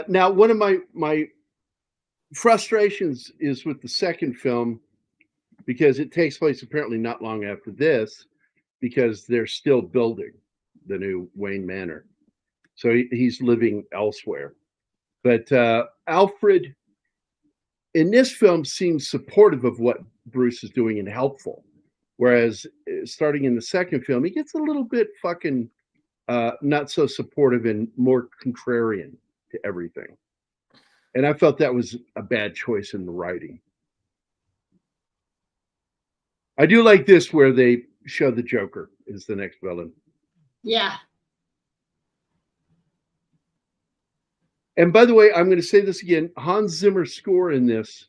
Now, one of my frustrations is with the second film because it takes place apparently not long after this because they're still building the new Wayne Manor. So he's living elsewhere. But Alfred in this film seems supportive of what Bruce is doing and helpful. Whereas starting in the second film, he gets a little bit fucking not so supportive and more contrarian to everything. And I felt that was a bad choice in the writing. I do like this where they show the Joker is the next villain. Yeah. And by the way, I'm going to say this again. Hans Zimmer's score in this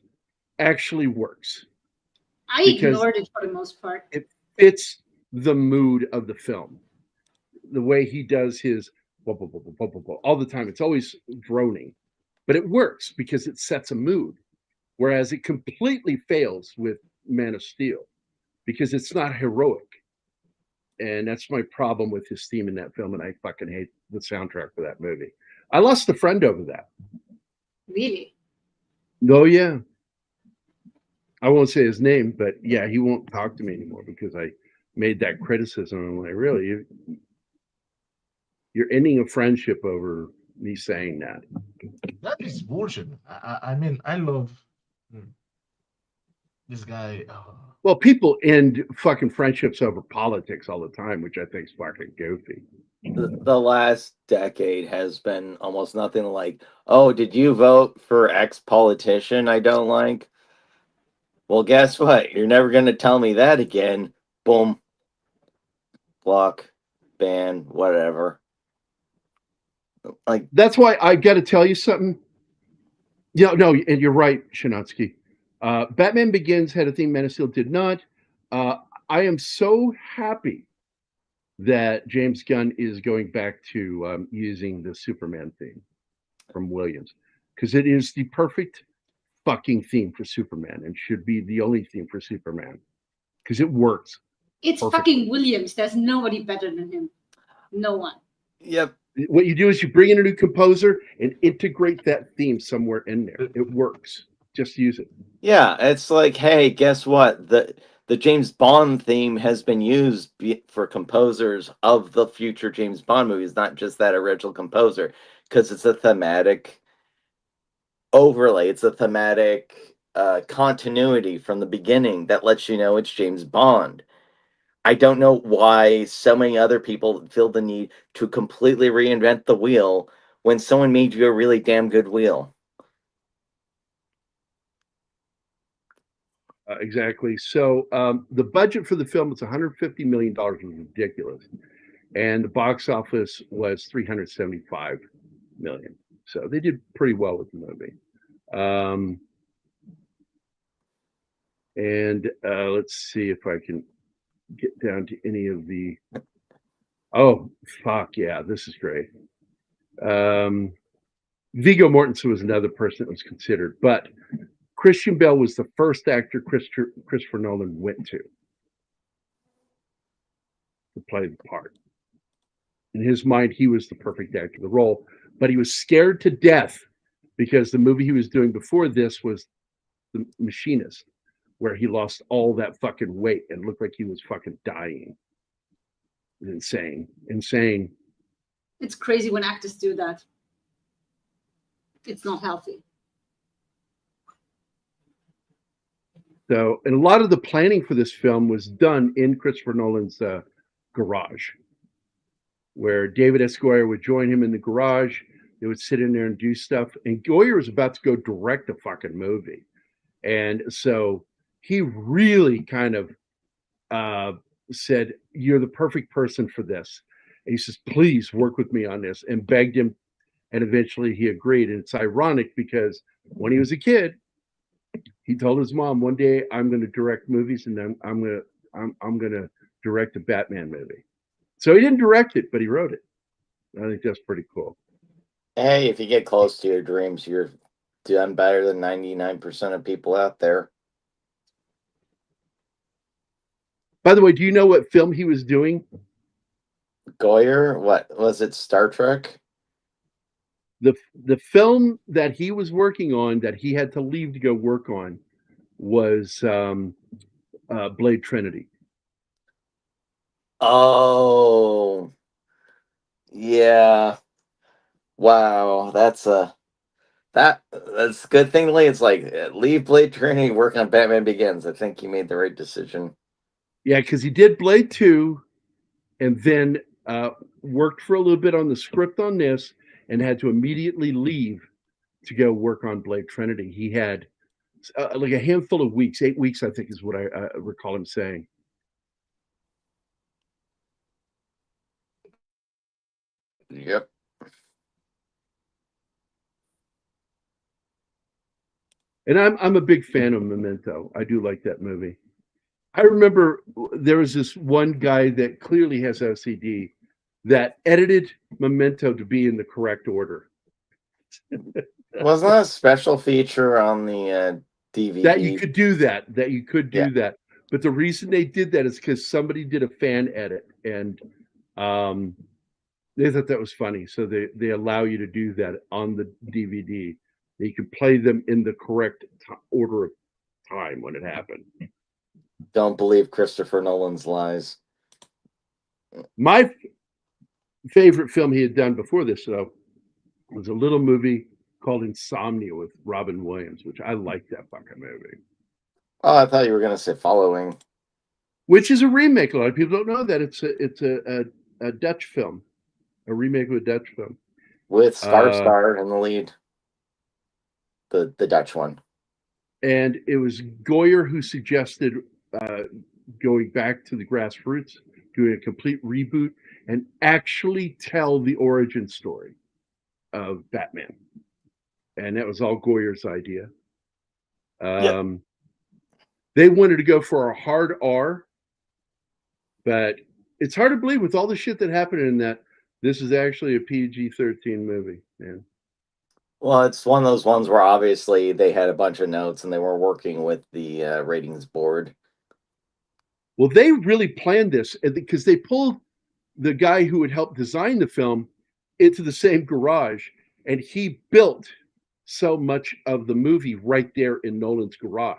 actually works. I ignored it for the most part. It fits the mood of the film. The way he does his all the time. It's always droning. But it works because it sets a mood. Whereas it completely fails with Man of Steel because it's not heroic. And that's my problem with his theme in that film. And I fucking hate the soundtrack for that movie. I lost a friend over that. Really? Oh, yeah. I won't say his name, but yeah, he won't talk to me anymore because I made that criticism. I'm like, really? You're ending a friendship over me saying that. That is bullshit. I mean, I love this guy. Well, people end fucking friendships over politics all the time, which I think is fucking goofy. The last decade has been almost nothing like, oh, did you vote for X politician I don't like? Well, guess what? You're never going to tell me that again. Boom. Block. Ban. Whatever. Like, That's why I got to tell you something. Yeah, no, and you're right, Shinatsky. Batman Begins had a theme, Man of Steel did not. I am so happy that James Gunn is going back to using the Superman theme from Williams, because it is the perfect fucking theme for Superman and should be the only theme for Superman because it works. It's perfectly. fucking Williams. There's nobody better than him. No one. yep. What you do is you bring in a new composer and integrate that theme somewhere in there. It works. Just use it. Yeah, it's like, hey, guess what? The James Bond theme has been used for composers of the future James Bond movies, not just that original composer, because it's a thematic overlay. It's a thematic continuity from the beginning that lets you know it's James Bond. I don't know why so many other people feel the need to completely reinvent the wheel when someone made you a really damn good wheel. Exactly. So the budget for the film was $150 million, was ridiculous, and the box office was $375 million. So they did pretty well with the movie. And let's see if I can get down to any of the. Oh fuck yeah, this is great. Viggo Mortensen was another person that was considered, but Christian Bale was the first actor Christopher Nolan went to play the part. In his mind, he was the perfect actor for the role, but he was scared to death because the movie he was doing before this was The Machinist, where he lost all that fucking weight and looked like he was fucking dying. Insane. It's crazy when actors do that. It's not healthy. So, and a lot of the planning for this film was done in Christopher Nolan's garage, where David S. Goyer would join him in the garage. They would sit in there and do stuff. And Goyer was about to go direct a fucking movie. And so he really kind of said, "You're the perfect person for this." And he says, "Please work with me on this," and begged him. And eventually he agreed. And it's ironic because when he was a kid, he told his mom, "One day I'm going to direct movies, and then I'm going to direct a Batman movie." So he didn't direct it, but he wrote it. I think that's pretty cool. Hey, if you get close to your dreams, you're done better than 99% of people out there. By the way, do you know what film he was doing? Goyer, what was it? Star Trek? The film that he was working on, that he had to leave to go work on, was Blade Trinity. Oh, yeah. Wow, that's a good thing, Lee. It's like leave Blade Trinity, work on Batman Begins. I think he made the right decision. Yeah, because he did Blade 2, and then worked for a little bit on the script on this, and had to immediately leave to go work on Blade Trinity. He had like a handful of weeks, 8 weeks, I think is what I recall him saying. Yep. And I'm a big fan of Memento. I do like that movie. I remember there was this one guy that clearly has OCD that edited Memento to be in the correct order. Wasn't that a special feature on the DVD? That you could do that. But the reason they did that is because somebody did a fan edit, and they thought that was funny. So they allow you to do that on the DVD. You can play them in the correct order of time when it happened. Don't believe Christopher Nolan's lies. My favorite film he had done before this, though, was a little movie called Insomnia with Robin Williams, which I like that fucking movie. Oh, I thought you were going to say Following. Which is a remake. A lot of people don't know that. It's a Dutch film, a remake of a Dutch film. With Skarsgård in the lead. The Dutch one. And it was Goyer who suggested going back to the grassroots, doing a complete reboot, and actually tell the origin story. of Batman, and that was all Goyer's idea. Yep. They wanted to go for a hard R, but it's hard to believe with all the shit that happened in that this is actually a PG-13 movie, man. Well, it's one of those ones where obviously they had a bunch of notes and they were working with the ratings board. Well, they really planned this because they pulled the guy who had helped design the film into the same garage, and he built so much of the movie right there in Nolan's garage.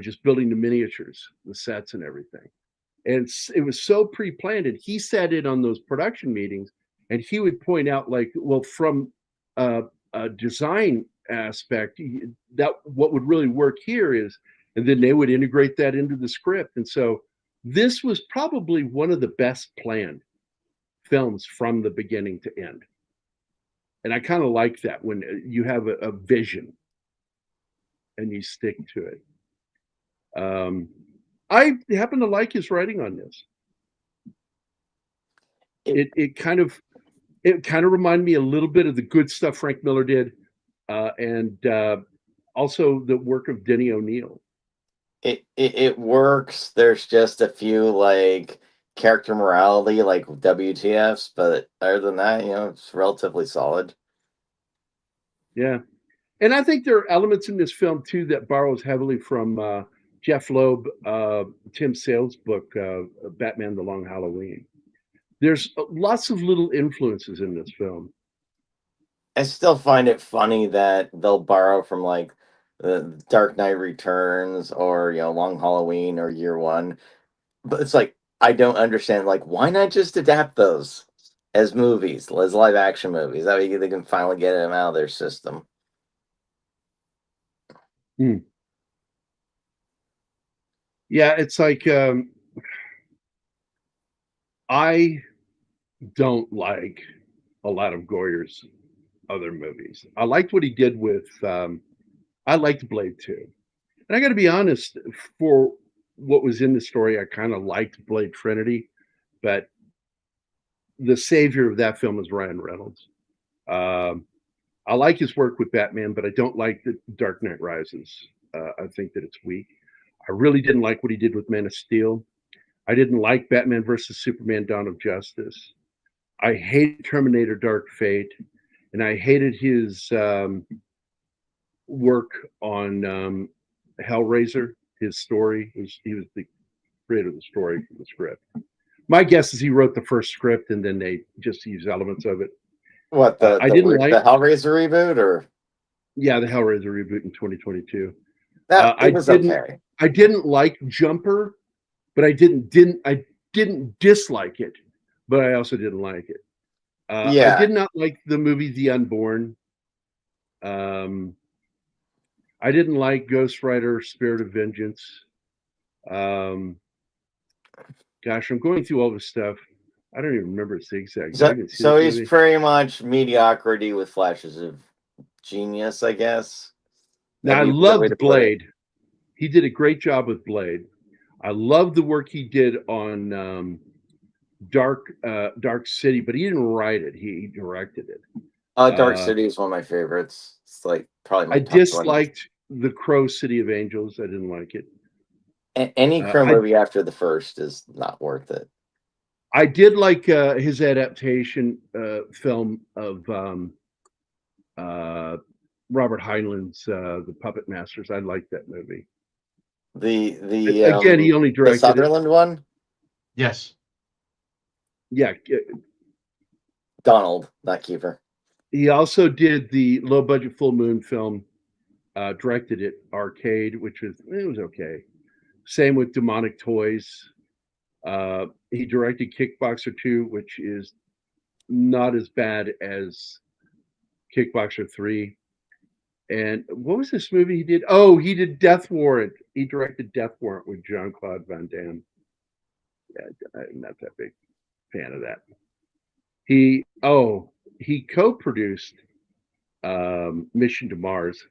Just building the miniatures, the sets, and everything. And it was so pre-planned, and he sat in on those production meetings, and he would point out, like, well, from a design aspect, that what would really work here is, and then they would integrate that into the script. And so this was probably one of the best planned films from the beginning to end. And I kind of like that when you have a vision and you stick to it. I happen to like his writing on this. It kind of reminded me a little bit of the good stuff Frank Miller did, and also the work of Denny O'Neil. It works. There's just a few like character morality, like WTFs, but other than that, it's relatively solid. Yeah, and I think there are elements in this film too that borrows heavily from Jeff Loeb, Tim Sale's book, Batman: The Long Halloween. There's lots of little influences in this film. I still find it funny that they'll borrow from like the Dark Knight Returns or Long Halloween or Year One, but it's like I don't understand. Like, why not just adapt those as movies, as live action movies? That way they can finally get them out of their system. Yeah, it's like I don't like a lot of Goyer's other movies. I liked what he did with I liked Blade 2. And I got to be honest, for what was in the story, I kind of liked Blade Trinity, but the savior of that film is Ryan Reynolds. I like his work with Batman, but I don't like the Dark Knight Rises. I think that it's weak. I really didn't like what he did with Man of Steel. I didn't like Batman versus Superman: Dawn of Justice. I hated Terminator: Dark Fate, and I hated his work on Hellraiser. His story, he was the creator of the story for the script. My guess is he wrote the first script and then they just used elements of it. What I didn't like the Hellraiser reboot, or the Hellraiser reboot in 2022. It was okay. I didn't like Jumper, but I didn't dislike it, but I also didn't like it. I did not like the movie The Unborn. I didn't like Ghost Rider: Spirit of Vengeance. Gosh, I'm going through all this stuff. I don't even remember Zigzag. So he's pretty much mediocrity with flashes of genius, I guess. Now, I loved Blade. He did a great job with Blade. I love the work he did on Dark City, but he didn't write it. He directed it. Dark City is one of my favorites. It's like probably my top disliked The Crow, City of Angels. I didn't like it. Any Crow movie after the first is not worth it. I did like his adaptation film of Robert Heinlein's The Puppet Masters. I liked that movie. Again, he only directed the Sutherland one. Yes. Yeah. Donald, not Kiefer. He also did the low budget Full Moon film, directed it, Arcade, which was okay. Same with Demonic Toys. He directed Kickboxer 2, which is not as bad as Kickboxer 3. And what was this movie he did? Oh, he did Death Warrant. He directed Death Warrant with Jean-Claude Van Damme. Yeah, I'm not that big fan of that. He co-produced Mission to Mars,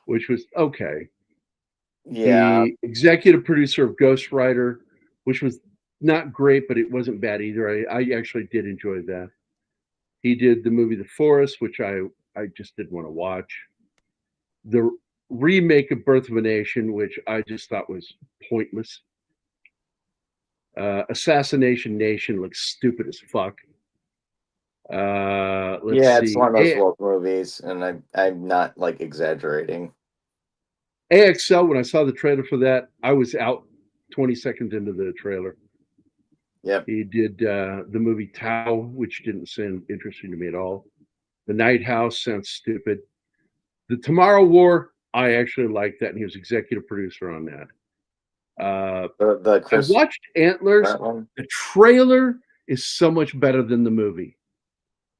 which was okay. Yeah. The executive producer of Ghost Rider, which was not great, but it wasn't bad either. I actually did enjoy that. He did the movie The Forest, which I just didn't want to watch. The remake of Birth of a Nation, which I just thought was pointless. Assassination Nation looks stupid as fuck. Let's It's see. one of those woke movies, and I'm not like exaggerating. AXL, when I saw the trailer for that, I was out 20 seconds into the trailer. Yep. He did the movie Tao, which didn't sound interesting to me at all. The Night House sounds stupid. The Tomorrow War, I actually liked that, and he was executive producer on that. I watched Antlers. The trailer is so much better than the movie.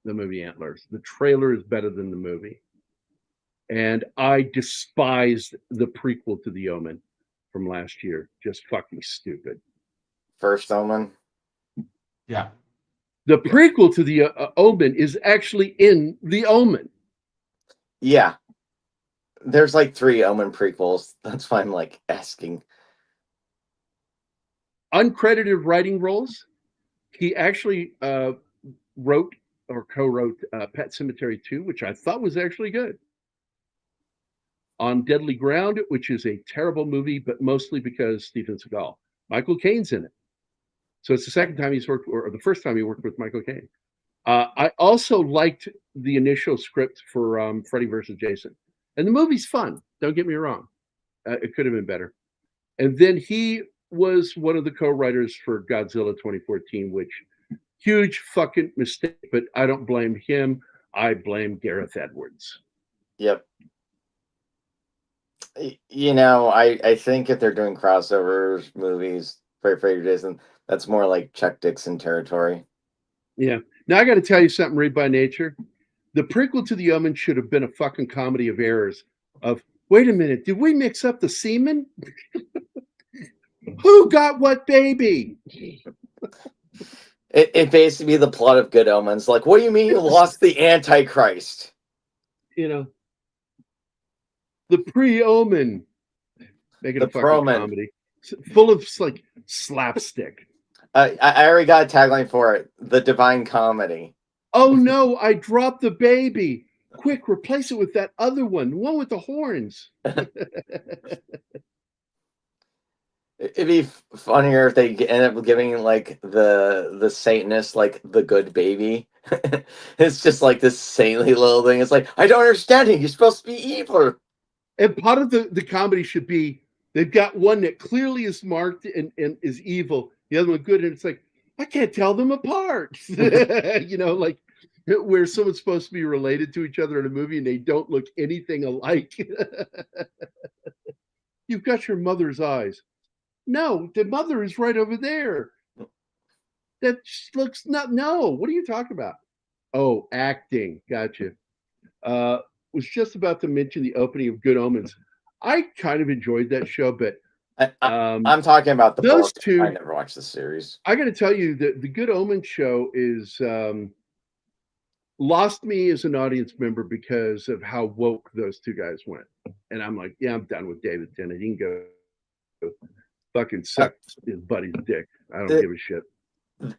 The movie Antlers. The trailer is better than the movie. And I despised the prequel to The Omen from last year. Just fucking stupid. First Omen? Yeah. The prequel to The Omen is actually in The Omen. Yeah. There's like 3 Omen prequels. That's why I'm like asking. Uncredited writing roles. He actually wrote or co-wrote Pet Sematary 2, which I thought was actually good. On Deadly Ground, which is a terrible movie, but mostly because Steven Seagal. Michael Caine's in it. So it's the second time he's worked, or the first time he worked with Michael Caine. I also liked the initial script for Freddy vs. Jason. And the movie's fun. Don't get me wrong. It could have been better. And then he was one of the co-writers for Godzilla 2014, which huge fucking mistake, but I don't blame him. I blame Gareth Edwards. Yep. You know, I think if they're doing crossovers movies for Jason, that's more like Chuck Dixon territory. Yeah. Now I got to tell you something, Read by Nature. The prequel to The Omen should have been a fucking comedy of errors. Of wait a minute, did we mix up the semen? Who got what baby? It basically the plot of Good Omens. Like, what do you mean you lost the Antichrist? You know, the pre-Omen. Make it a fucking comedy. Full of like slapstick. I already got a tagline for it. The Divine Comedy. Oh no, I dropped the baby. Quick, replace it with that other one. The one with the horns. It'd be funnier if they end up giving like the Satanist like the good baby. It's just like this saintly little thing. It's like, I don't understand it. You're supposed to be evil. And part of the comedy should be they've got one that clearly is marked and is evil, the other one good, and it's like, I can't tell them apart. You know, like where someone's supposed to be related to each other in a movie and they don't look anything alike. You've got your mother's eyes. No, the mother is right over there. That looks not. No, what are you talking about? Oh, acting. Gotcha. Was just about to mention the opening of Good Omens. I kind of enjoyed that show, but I'm talking about those book. two. I never watched the series. I got to tell you that the Good Omens show is lost me as an audience member because of how woke those two guys went. And I'm like, yeah, I'm done with David Tennant. He can go fucking suck his buddy's dick. I don't give a shit.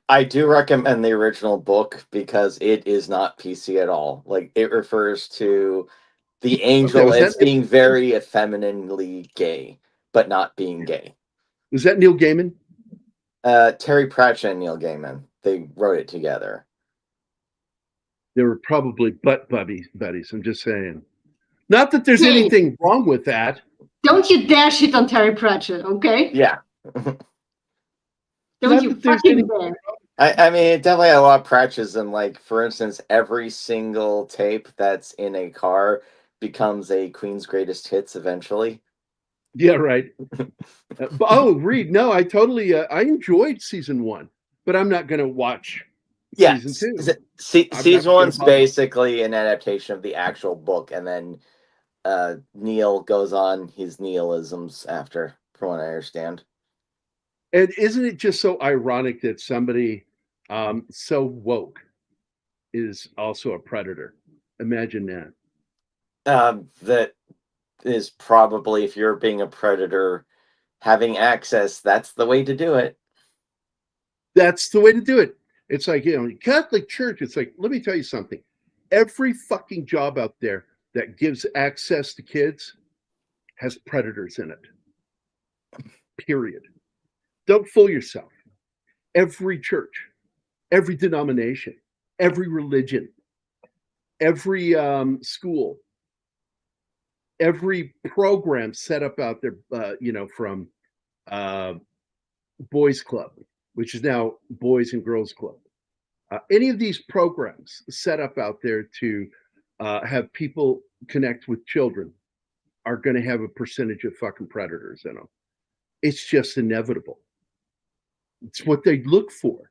I do recommend the original book because it is not PC at all. Like, it refers to the angel as being very effeminately gay, but not being gay. Was that Neil Gaiman? Terry Pratchett and Neil Gaiman. They wrote it together. They were probably butt buddies. I'm just saying. Not that there's anything wrong with that. Don't you dare shit on Terry Pratchett, okay? Yeah. Don't you fucking dare. I mean, it definitely had a lot of Pratchettism. Like, for instance, every single tape that's in a car becomes a Queen's Greatest Hits eventually. Yeah, right. Reed, no, I totally, I enjoyed season 1, but I'm not going to watch season 2. Season 1's basically an adaptation of the actual book, and then Neil goes on his nihilisms after, from what I understand. And isn't it just so ironic that somebody so woke is also a predator? Imagine that. That is probably, if you're being a predator, having access, that's the way to do it. That's the way to do it. It's like, Catholic Church. It's like, let me tell you something. Every fucking job out there that gives access to kids has predators in it. Period. Don't fool yourself. Every church, every denomination, every religion, every school, every program set up out there, from Boys Club, which is now Boys and Girls Club. Any of these programs set up out there to have people connect with children are going to have a percentage of fucking predators in them. It's just inevitable. It's what they look for.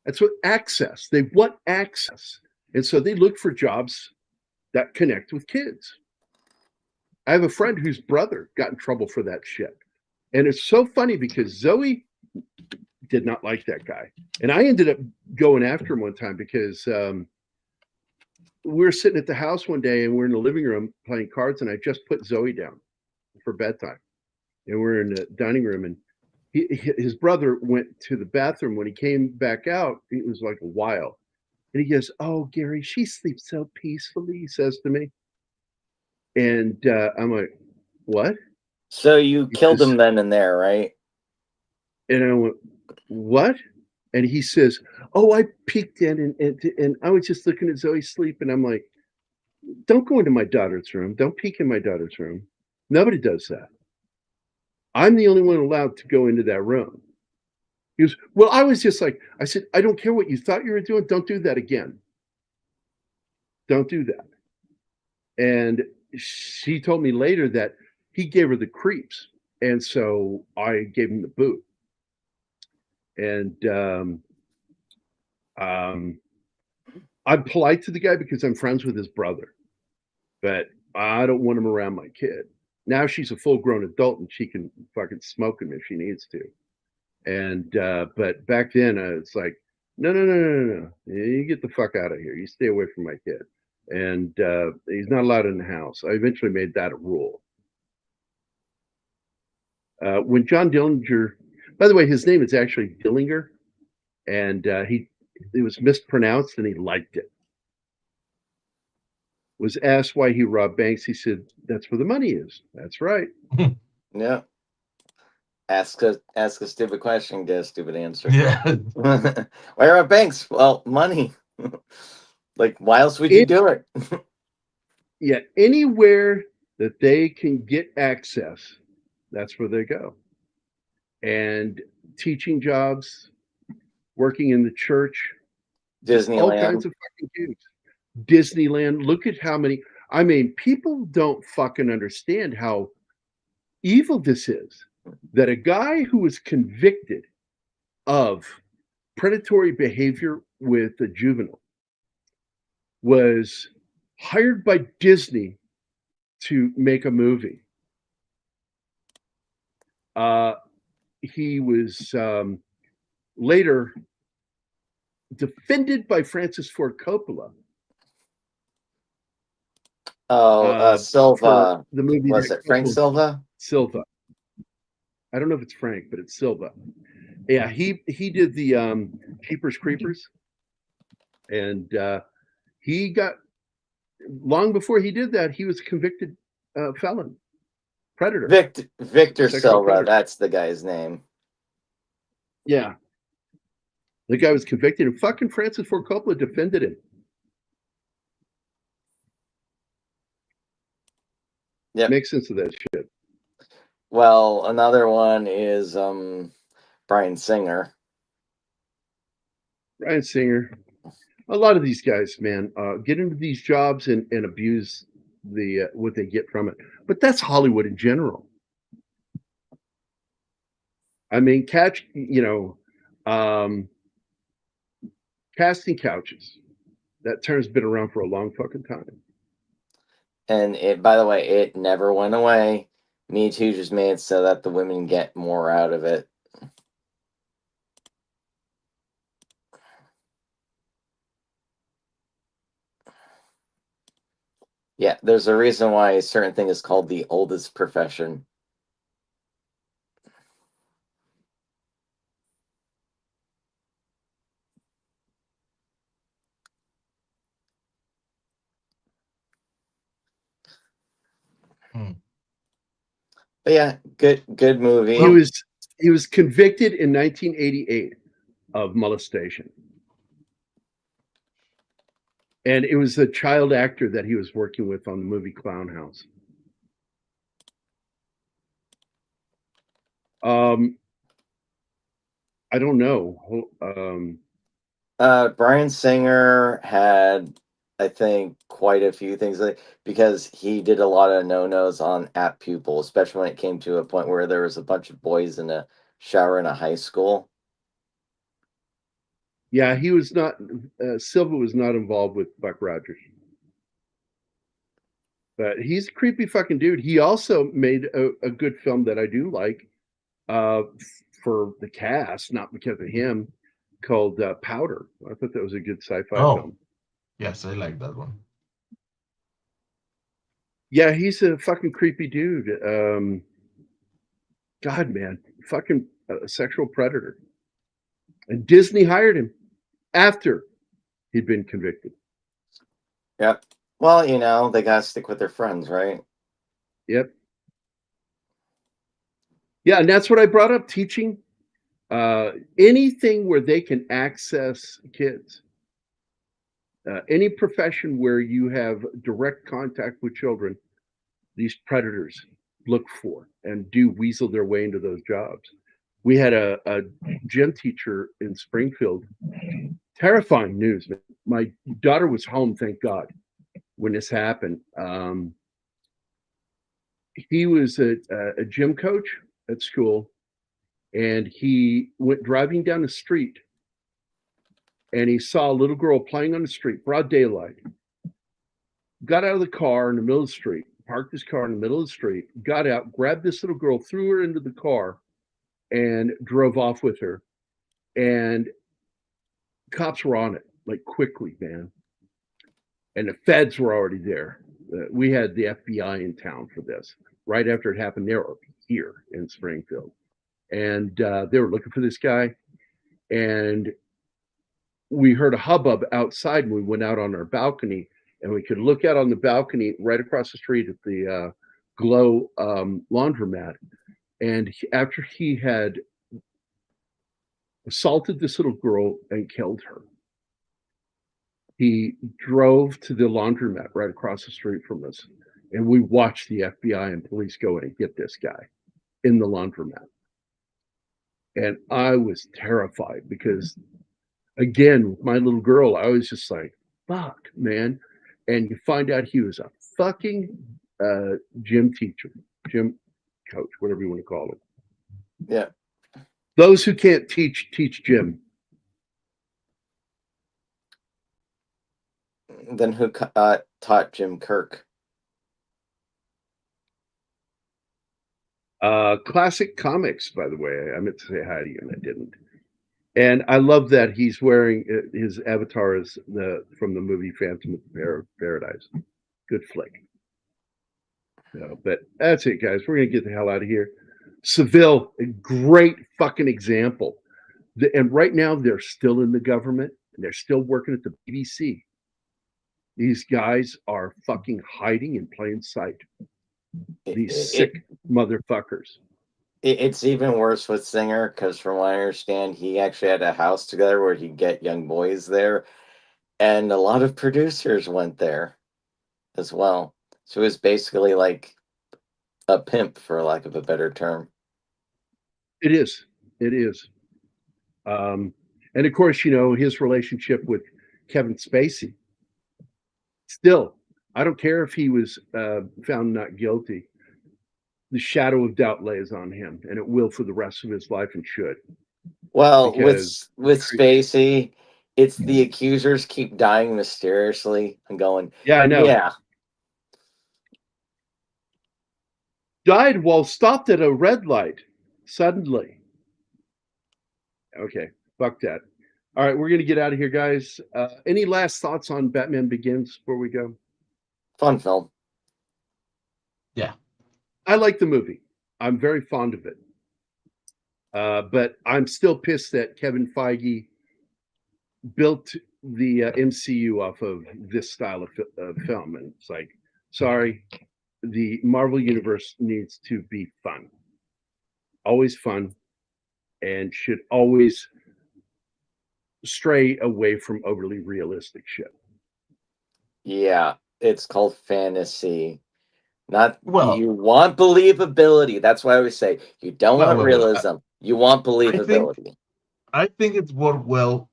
That's what access. They want access. And so they look for jobs that connect with kids. I have a friend whose brother got in trouble for that shit. And it's so funny because Zoe did not like that guy. And I ended up going after him one time because we were sitting at the house one day and we're in the living room playing cards, and I just put Zoe down for bedtime. And we're in the dining room, and his brother went to the bathroom. When he came back out, it was like a while. And he goes, "Oh, Gary, she sleeps so peacefully," he says to me. And I'm like, "What?" So you killed him then and there, right? And I went, "What?" And he says, "Oh, I peeked in and I was just looking at Zoe sleep." And I'm like, "Don't go into my daughter's room. Don't peek in my daughter's room. Nobody does that. I'm the only one allowed to go into that room." He goes, "Well, I was just like," I said, "I don't care what you thought you were doing. Don't do that again. Don't do that." And she told me later that he gave her the creeps. And so I gave him the boot. And I'm polite to the guy because I'm friends with his brother, but I don't want him around my kid. Now she's a full-grown adult and she can fucking smoke him if she needs to. And but back then it's like, no. You get the fuck out of here. You stay away from my kid. And he's not allowed in the house. I eventually made that a rule. When John Dillinger, by the way, his name is actually Dillinger, and it was mispronounced and he liked it. Was asked why he robbed banks. He said, "That's where the money is." That's right. Yeah. Ask a stupid question, get a stupid answer. Yeah. Why are banks? Well, money. Like, why else would you do it? Yeah, anywhere that they can get access, that's where they go. And teaching jobs, working in the church, all kinds Disneyland. of fucking gigs. Disneyland. Look at how many. I mean, people don't fucking understand how evil this is. That a guy who was convicted of predatory behavior with a juvenile was hired by Disney to make a movie. He was later defended by Francis Ford Coppola. Silva. The movie Was it Frank Silva? Silva. I don't know if it's Frank, but it's Silva. Yeah, he did the Keepers Creepers, and he got, long before he did that, he was a convicted felon, predator. Victor Sexual Silva. predator. That's the guy's name. Yeah, the guy was convicted, and fucking Francis Ford Coppola defended him. Yeah, Makes sense of that shit. Well, another one is Bryan Singer. Bryan Singer. A lot of these guys, man, get into these jobs and abuse the what they get from it. But that's Hollywood in general. I mean, casting couches. That term's been around for a long fucking time. And it, by the way, it never went away. Me Too just made it so that the women get more out of it. Yeah, there's a reason why a certain thing is called the oldest profession. But yeah, good movie. He was convicted in 1988 of molestation. And it was the child actor that he was working with on the movie Clown House. I don't know. Bryan Singer had, I think, quite a few things because he did a lot of no-nos on At Pupil, especially when it came to a point where there was a bunch of boys in a shower in a high school. Yeah, he was not. Silva was not involved with Buck Rogers, but he's a creepy fucking dude. He also made a good film that I do like for the cast, not because of him, called Powder. I thought that was a good sci-fi film. Yes, I like that one. Yeah, he's a fucking creepy dude. God, man, fucking sexual predator. And Disney hired him after he'd been convicted. Yep. Well, you know, they gotta stick with their friends, right? Yep. Yeah, and that's what I brought up, teaching. Anything where they can access kids. Any profession where you have direct contact with children, these predators look for and do weasel their way into those jobs. We had a gym teacher in Springfield. Terrifying news. My daughter was home, thank God, when this happened. He was a gym coach at school, and he went driving down the street, and he saw a little girl playing on the street, broad daylight. Got out of the car in the middle of the street, parked his car in the middle of the street, got out, grabbed this little girl, threw her into the car, and drove off with her. And cops were on it, like quickly, man. And the feds were already there. We had the FBI in town for this. Right after it happened, they were here in Springfield. And they were looking for this guy. And we heard a hubbub outside, and we went out on our balcony, and we could look out on the balcony right across the street at the Glow laundromat. And after he had assaulted this little girl and killed her, he drove to the laundromat right across the street from us. And we watched the FBI and police go in and get this guy in the laundromat. And I was terrified because, again, with my little girl, I was just like, fuck, man. And you find out he was a fucking gym teacher, gym coach, whatever you want to call him. Yeah. Those who can't teach gym. Then who taught Jim Kirk? Classic Comics, by the way. I meant to say hi to you, and I didn't. And I love that he's wearing his avatar is from the movie Phantom of the Paradise. Good flick. But that's it, guys. We're gonna get the hell out of here. Seville, a great fucking example. And right now they're still in the government and they're still working at the BBC. These guys are fucking hiding in plain sight. These sick motherfuckers. It's even worse with Singer because, from what I understand, he actually had a house together where he'd get young boys there, and a lot of producers went there as well. So it was basically like a pimp, for lack of a better term. It is. It is. And of course, you know, his relationship with Kevin Spacey. Still, I don't care if he was found not guilty. The shadow of doubt lays on him, and it will for the rest of his life, and should. Well, with Spacey, it's the accusers keep dying mysteriously and going, yeah, I know. Yeah. Died while stopped at a red light, suddenly. Okay, fuck that. All right, we're going to get out of here, guys. Any last thoughts on Batman Begins before we go? Fun film. Yeah. I like the movie. I'm very fond of it. But I'm still pissed that Kevin Feige built the MCU off of this style of film. And it's like, sorry, the Marvel Universe needs to be fun. Always fun, and should always stray away from overly realistic shit. Yeah, it's called fantasy. Not Well, you want believability. That's why I always say you don't want well. realism. You want I think believability. I think it's worked well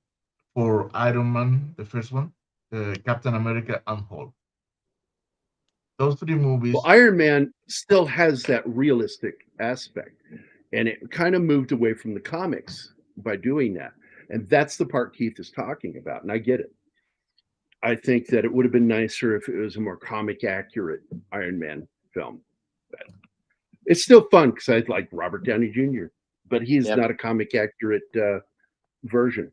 for Iron Man, the first one, Captain America, and Hulk. Those three Well, movies. Iron Man still has that realistic aspect, and it kind of moved away from the comics by doing that. And that's the part Keith is talking about, and I get it. I think that it would have been nicer if it was a more comic accurate Iron Man film. But it's still fun because I like Robert Downey Jr., but he's Yep. not a comic accurate version.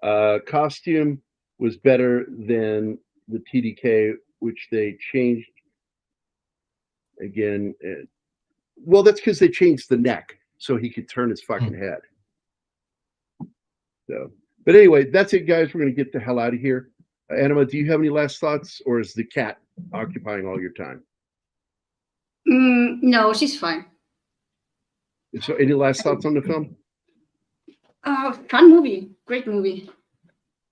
Costume was better than the TDK, which they changed again. Well, that's because they changed the neck so he could turn his fucking head. So, but anyway, that's it, guys. We're going to get the hell out of here. Anima, do you have any last thoughts, or is the cat occupying all your time? No, she's fine. So, any last thoughts on the film? Fun movie. Great movie.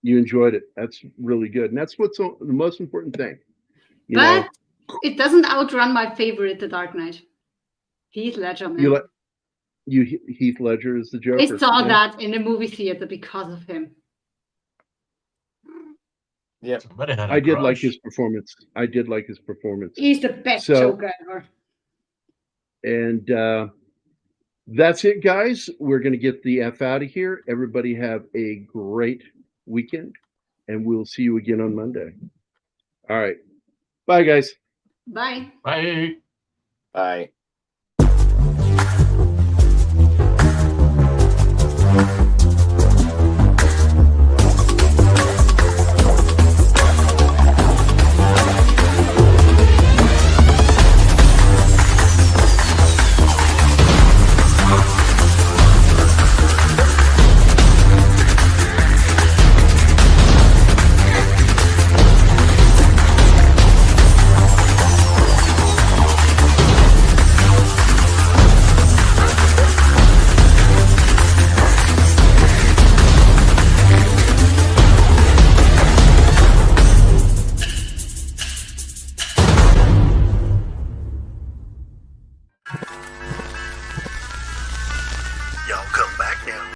You enjoyed it. That's really good, and that's what's the most important thing. You know, But it doesn't outrun my favorite, The Dark Knight. Heath Ledger, man. Heath Ledger is the Joker. I saw that in a movie theater because of him. Yep. Somebody had a I did like crush. his performance. I did like his performance. He's the best So- Joker ever. And that's it, guys. We're going to get the F out of here. Everybody have a great weekend, and we'll see you again on Monday. All right. Bye, guys. Bye. Bye. Bye.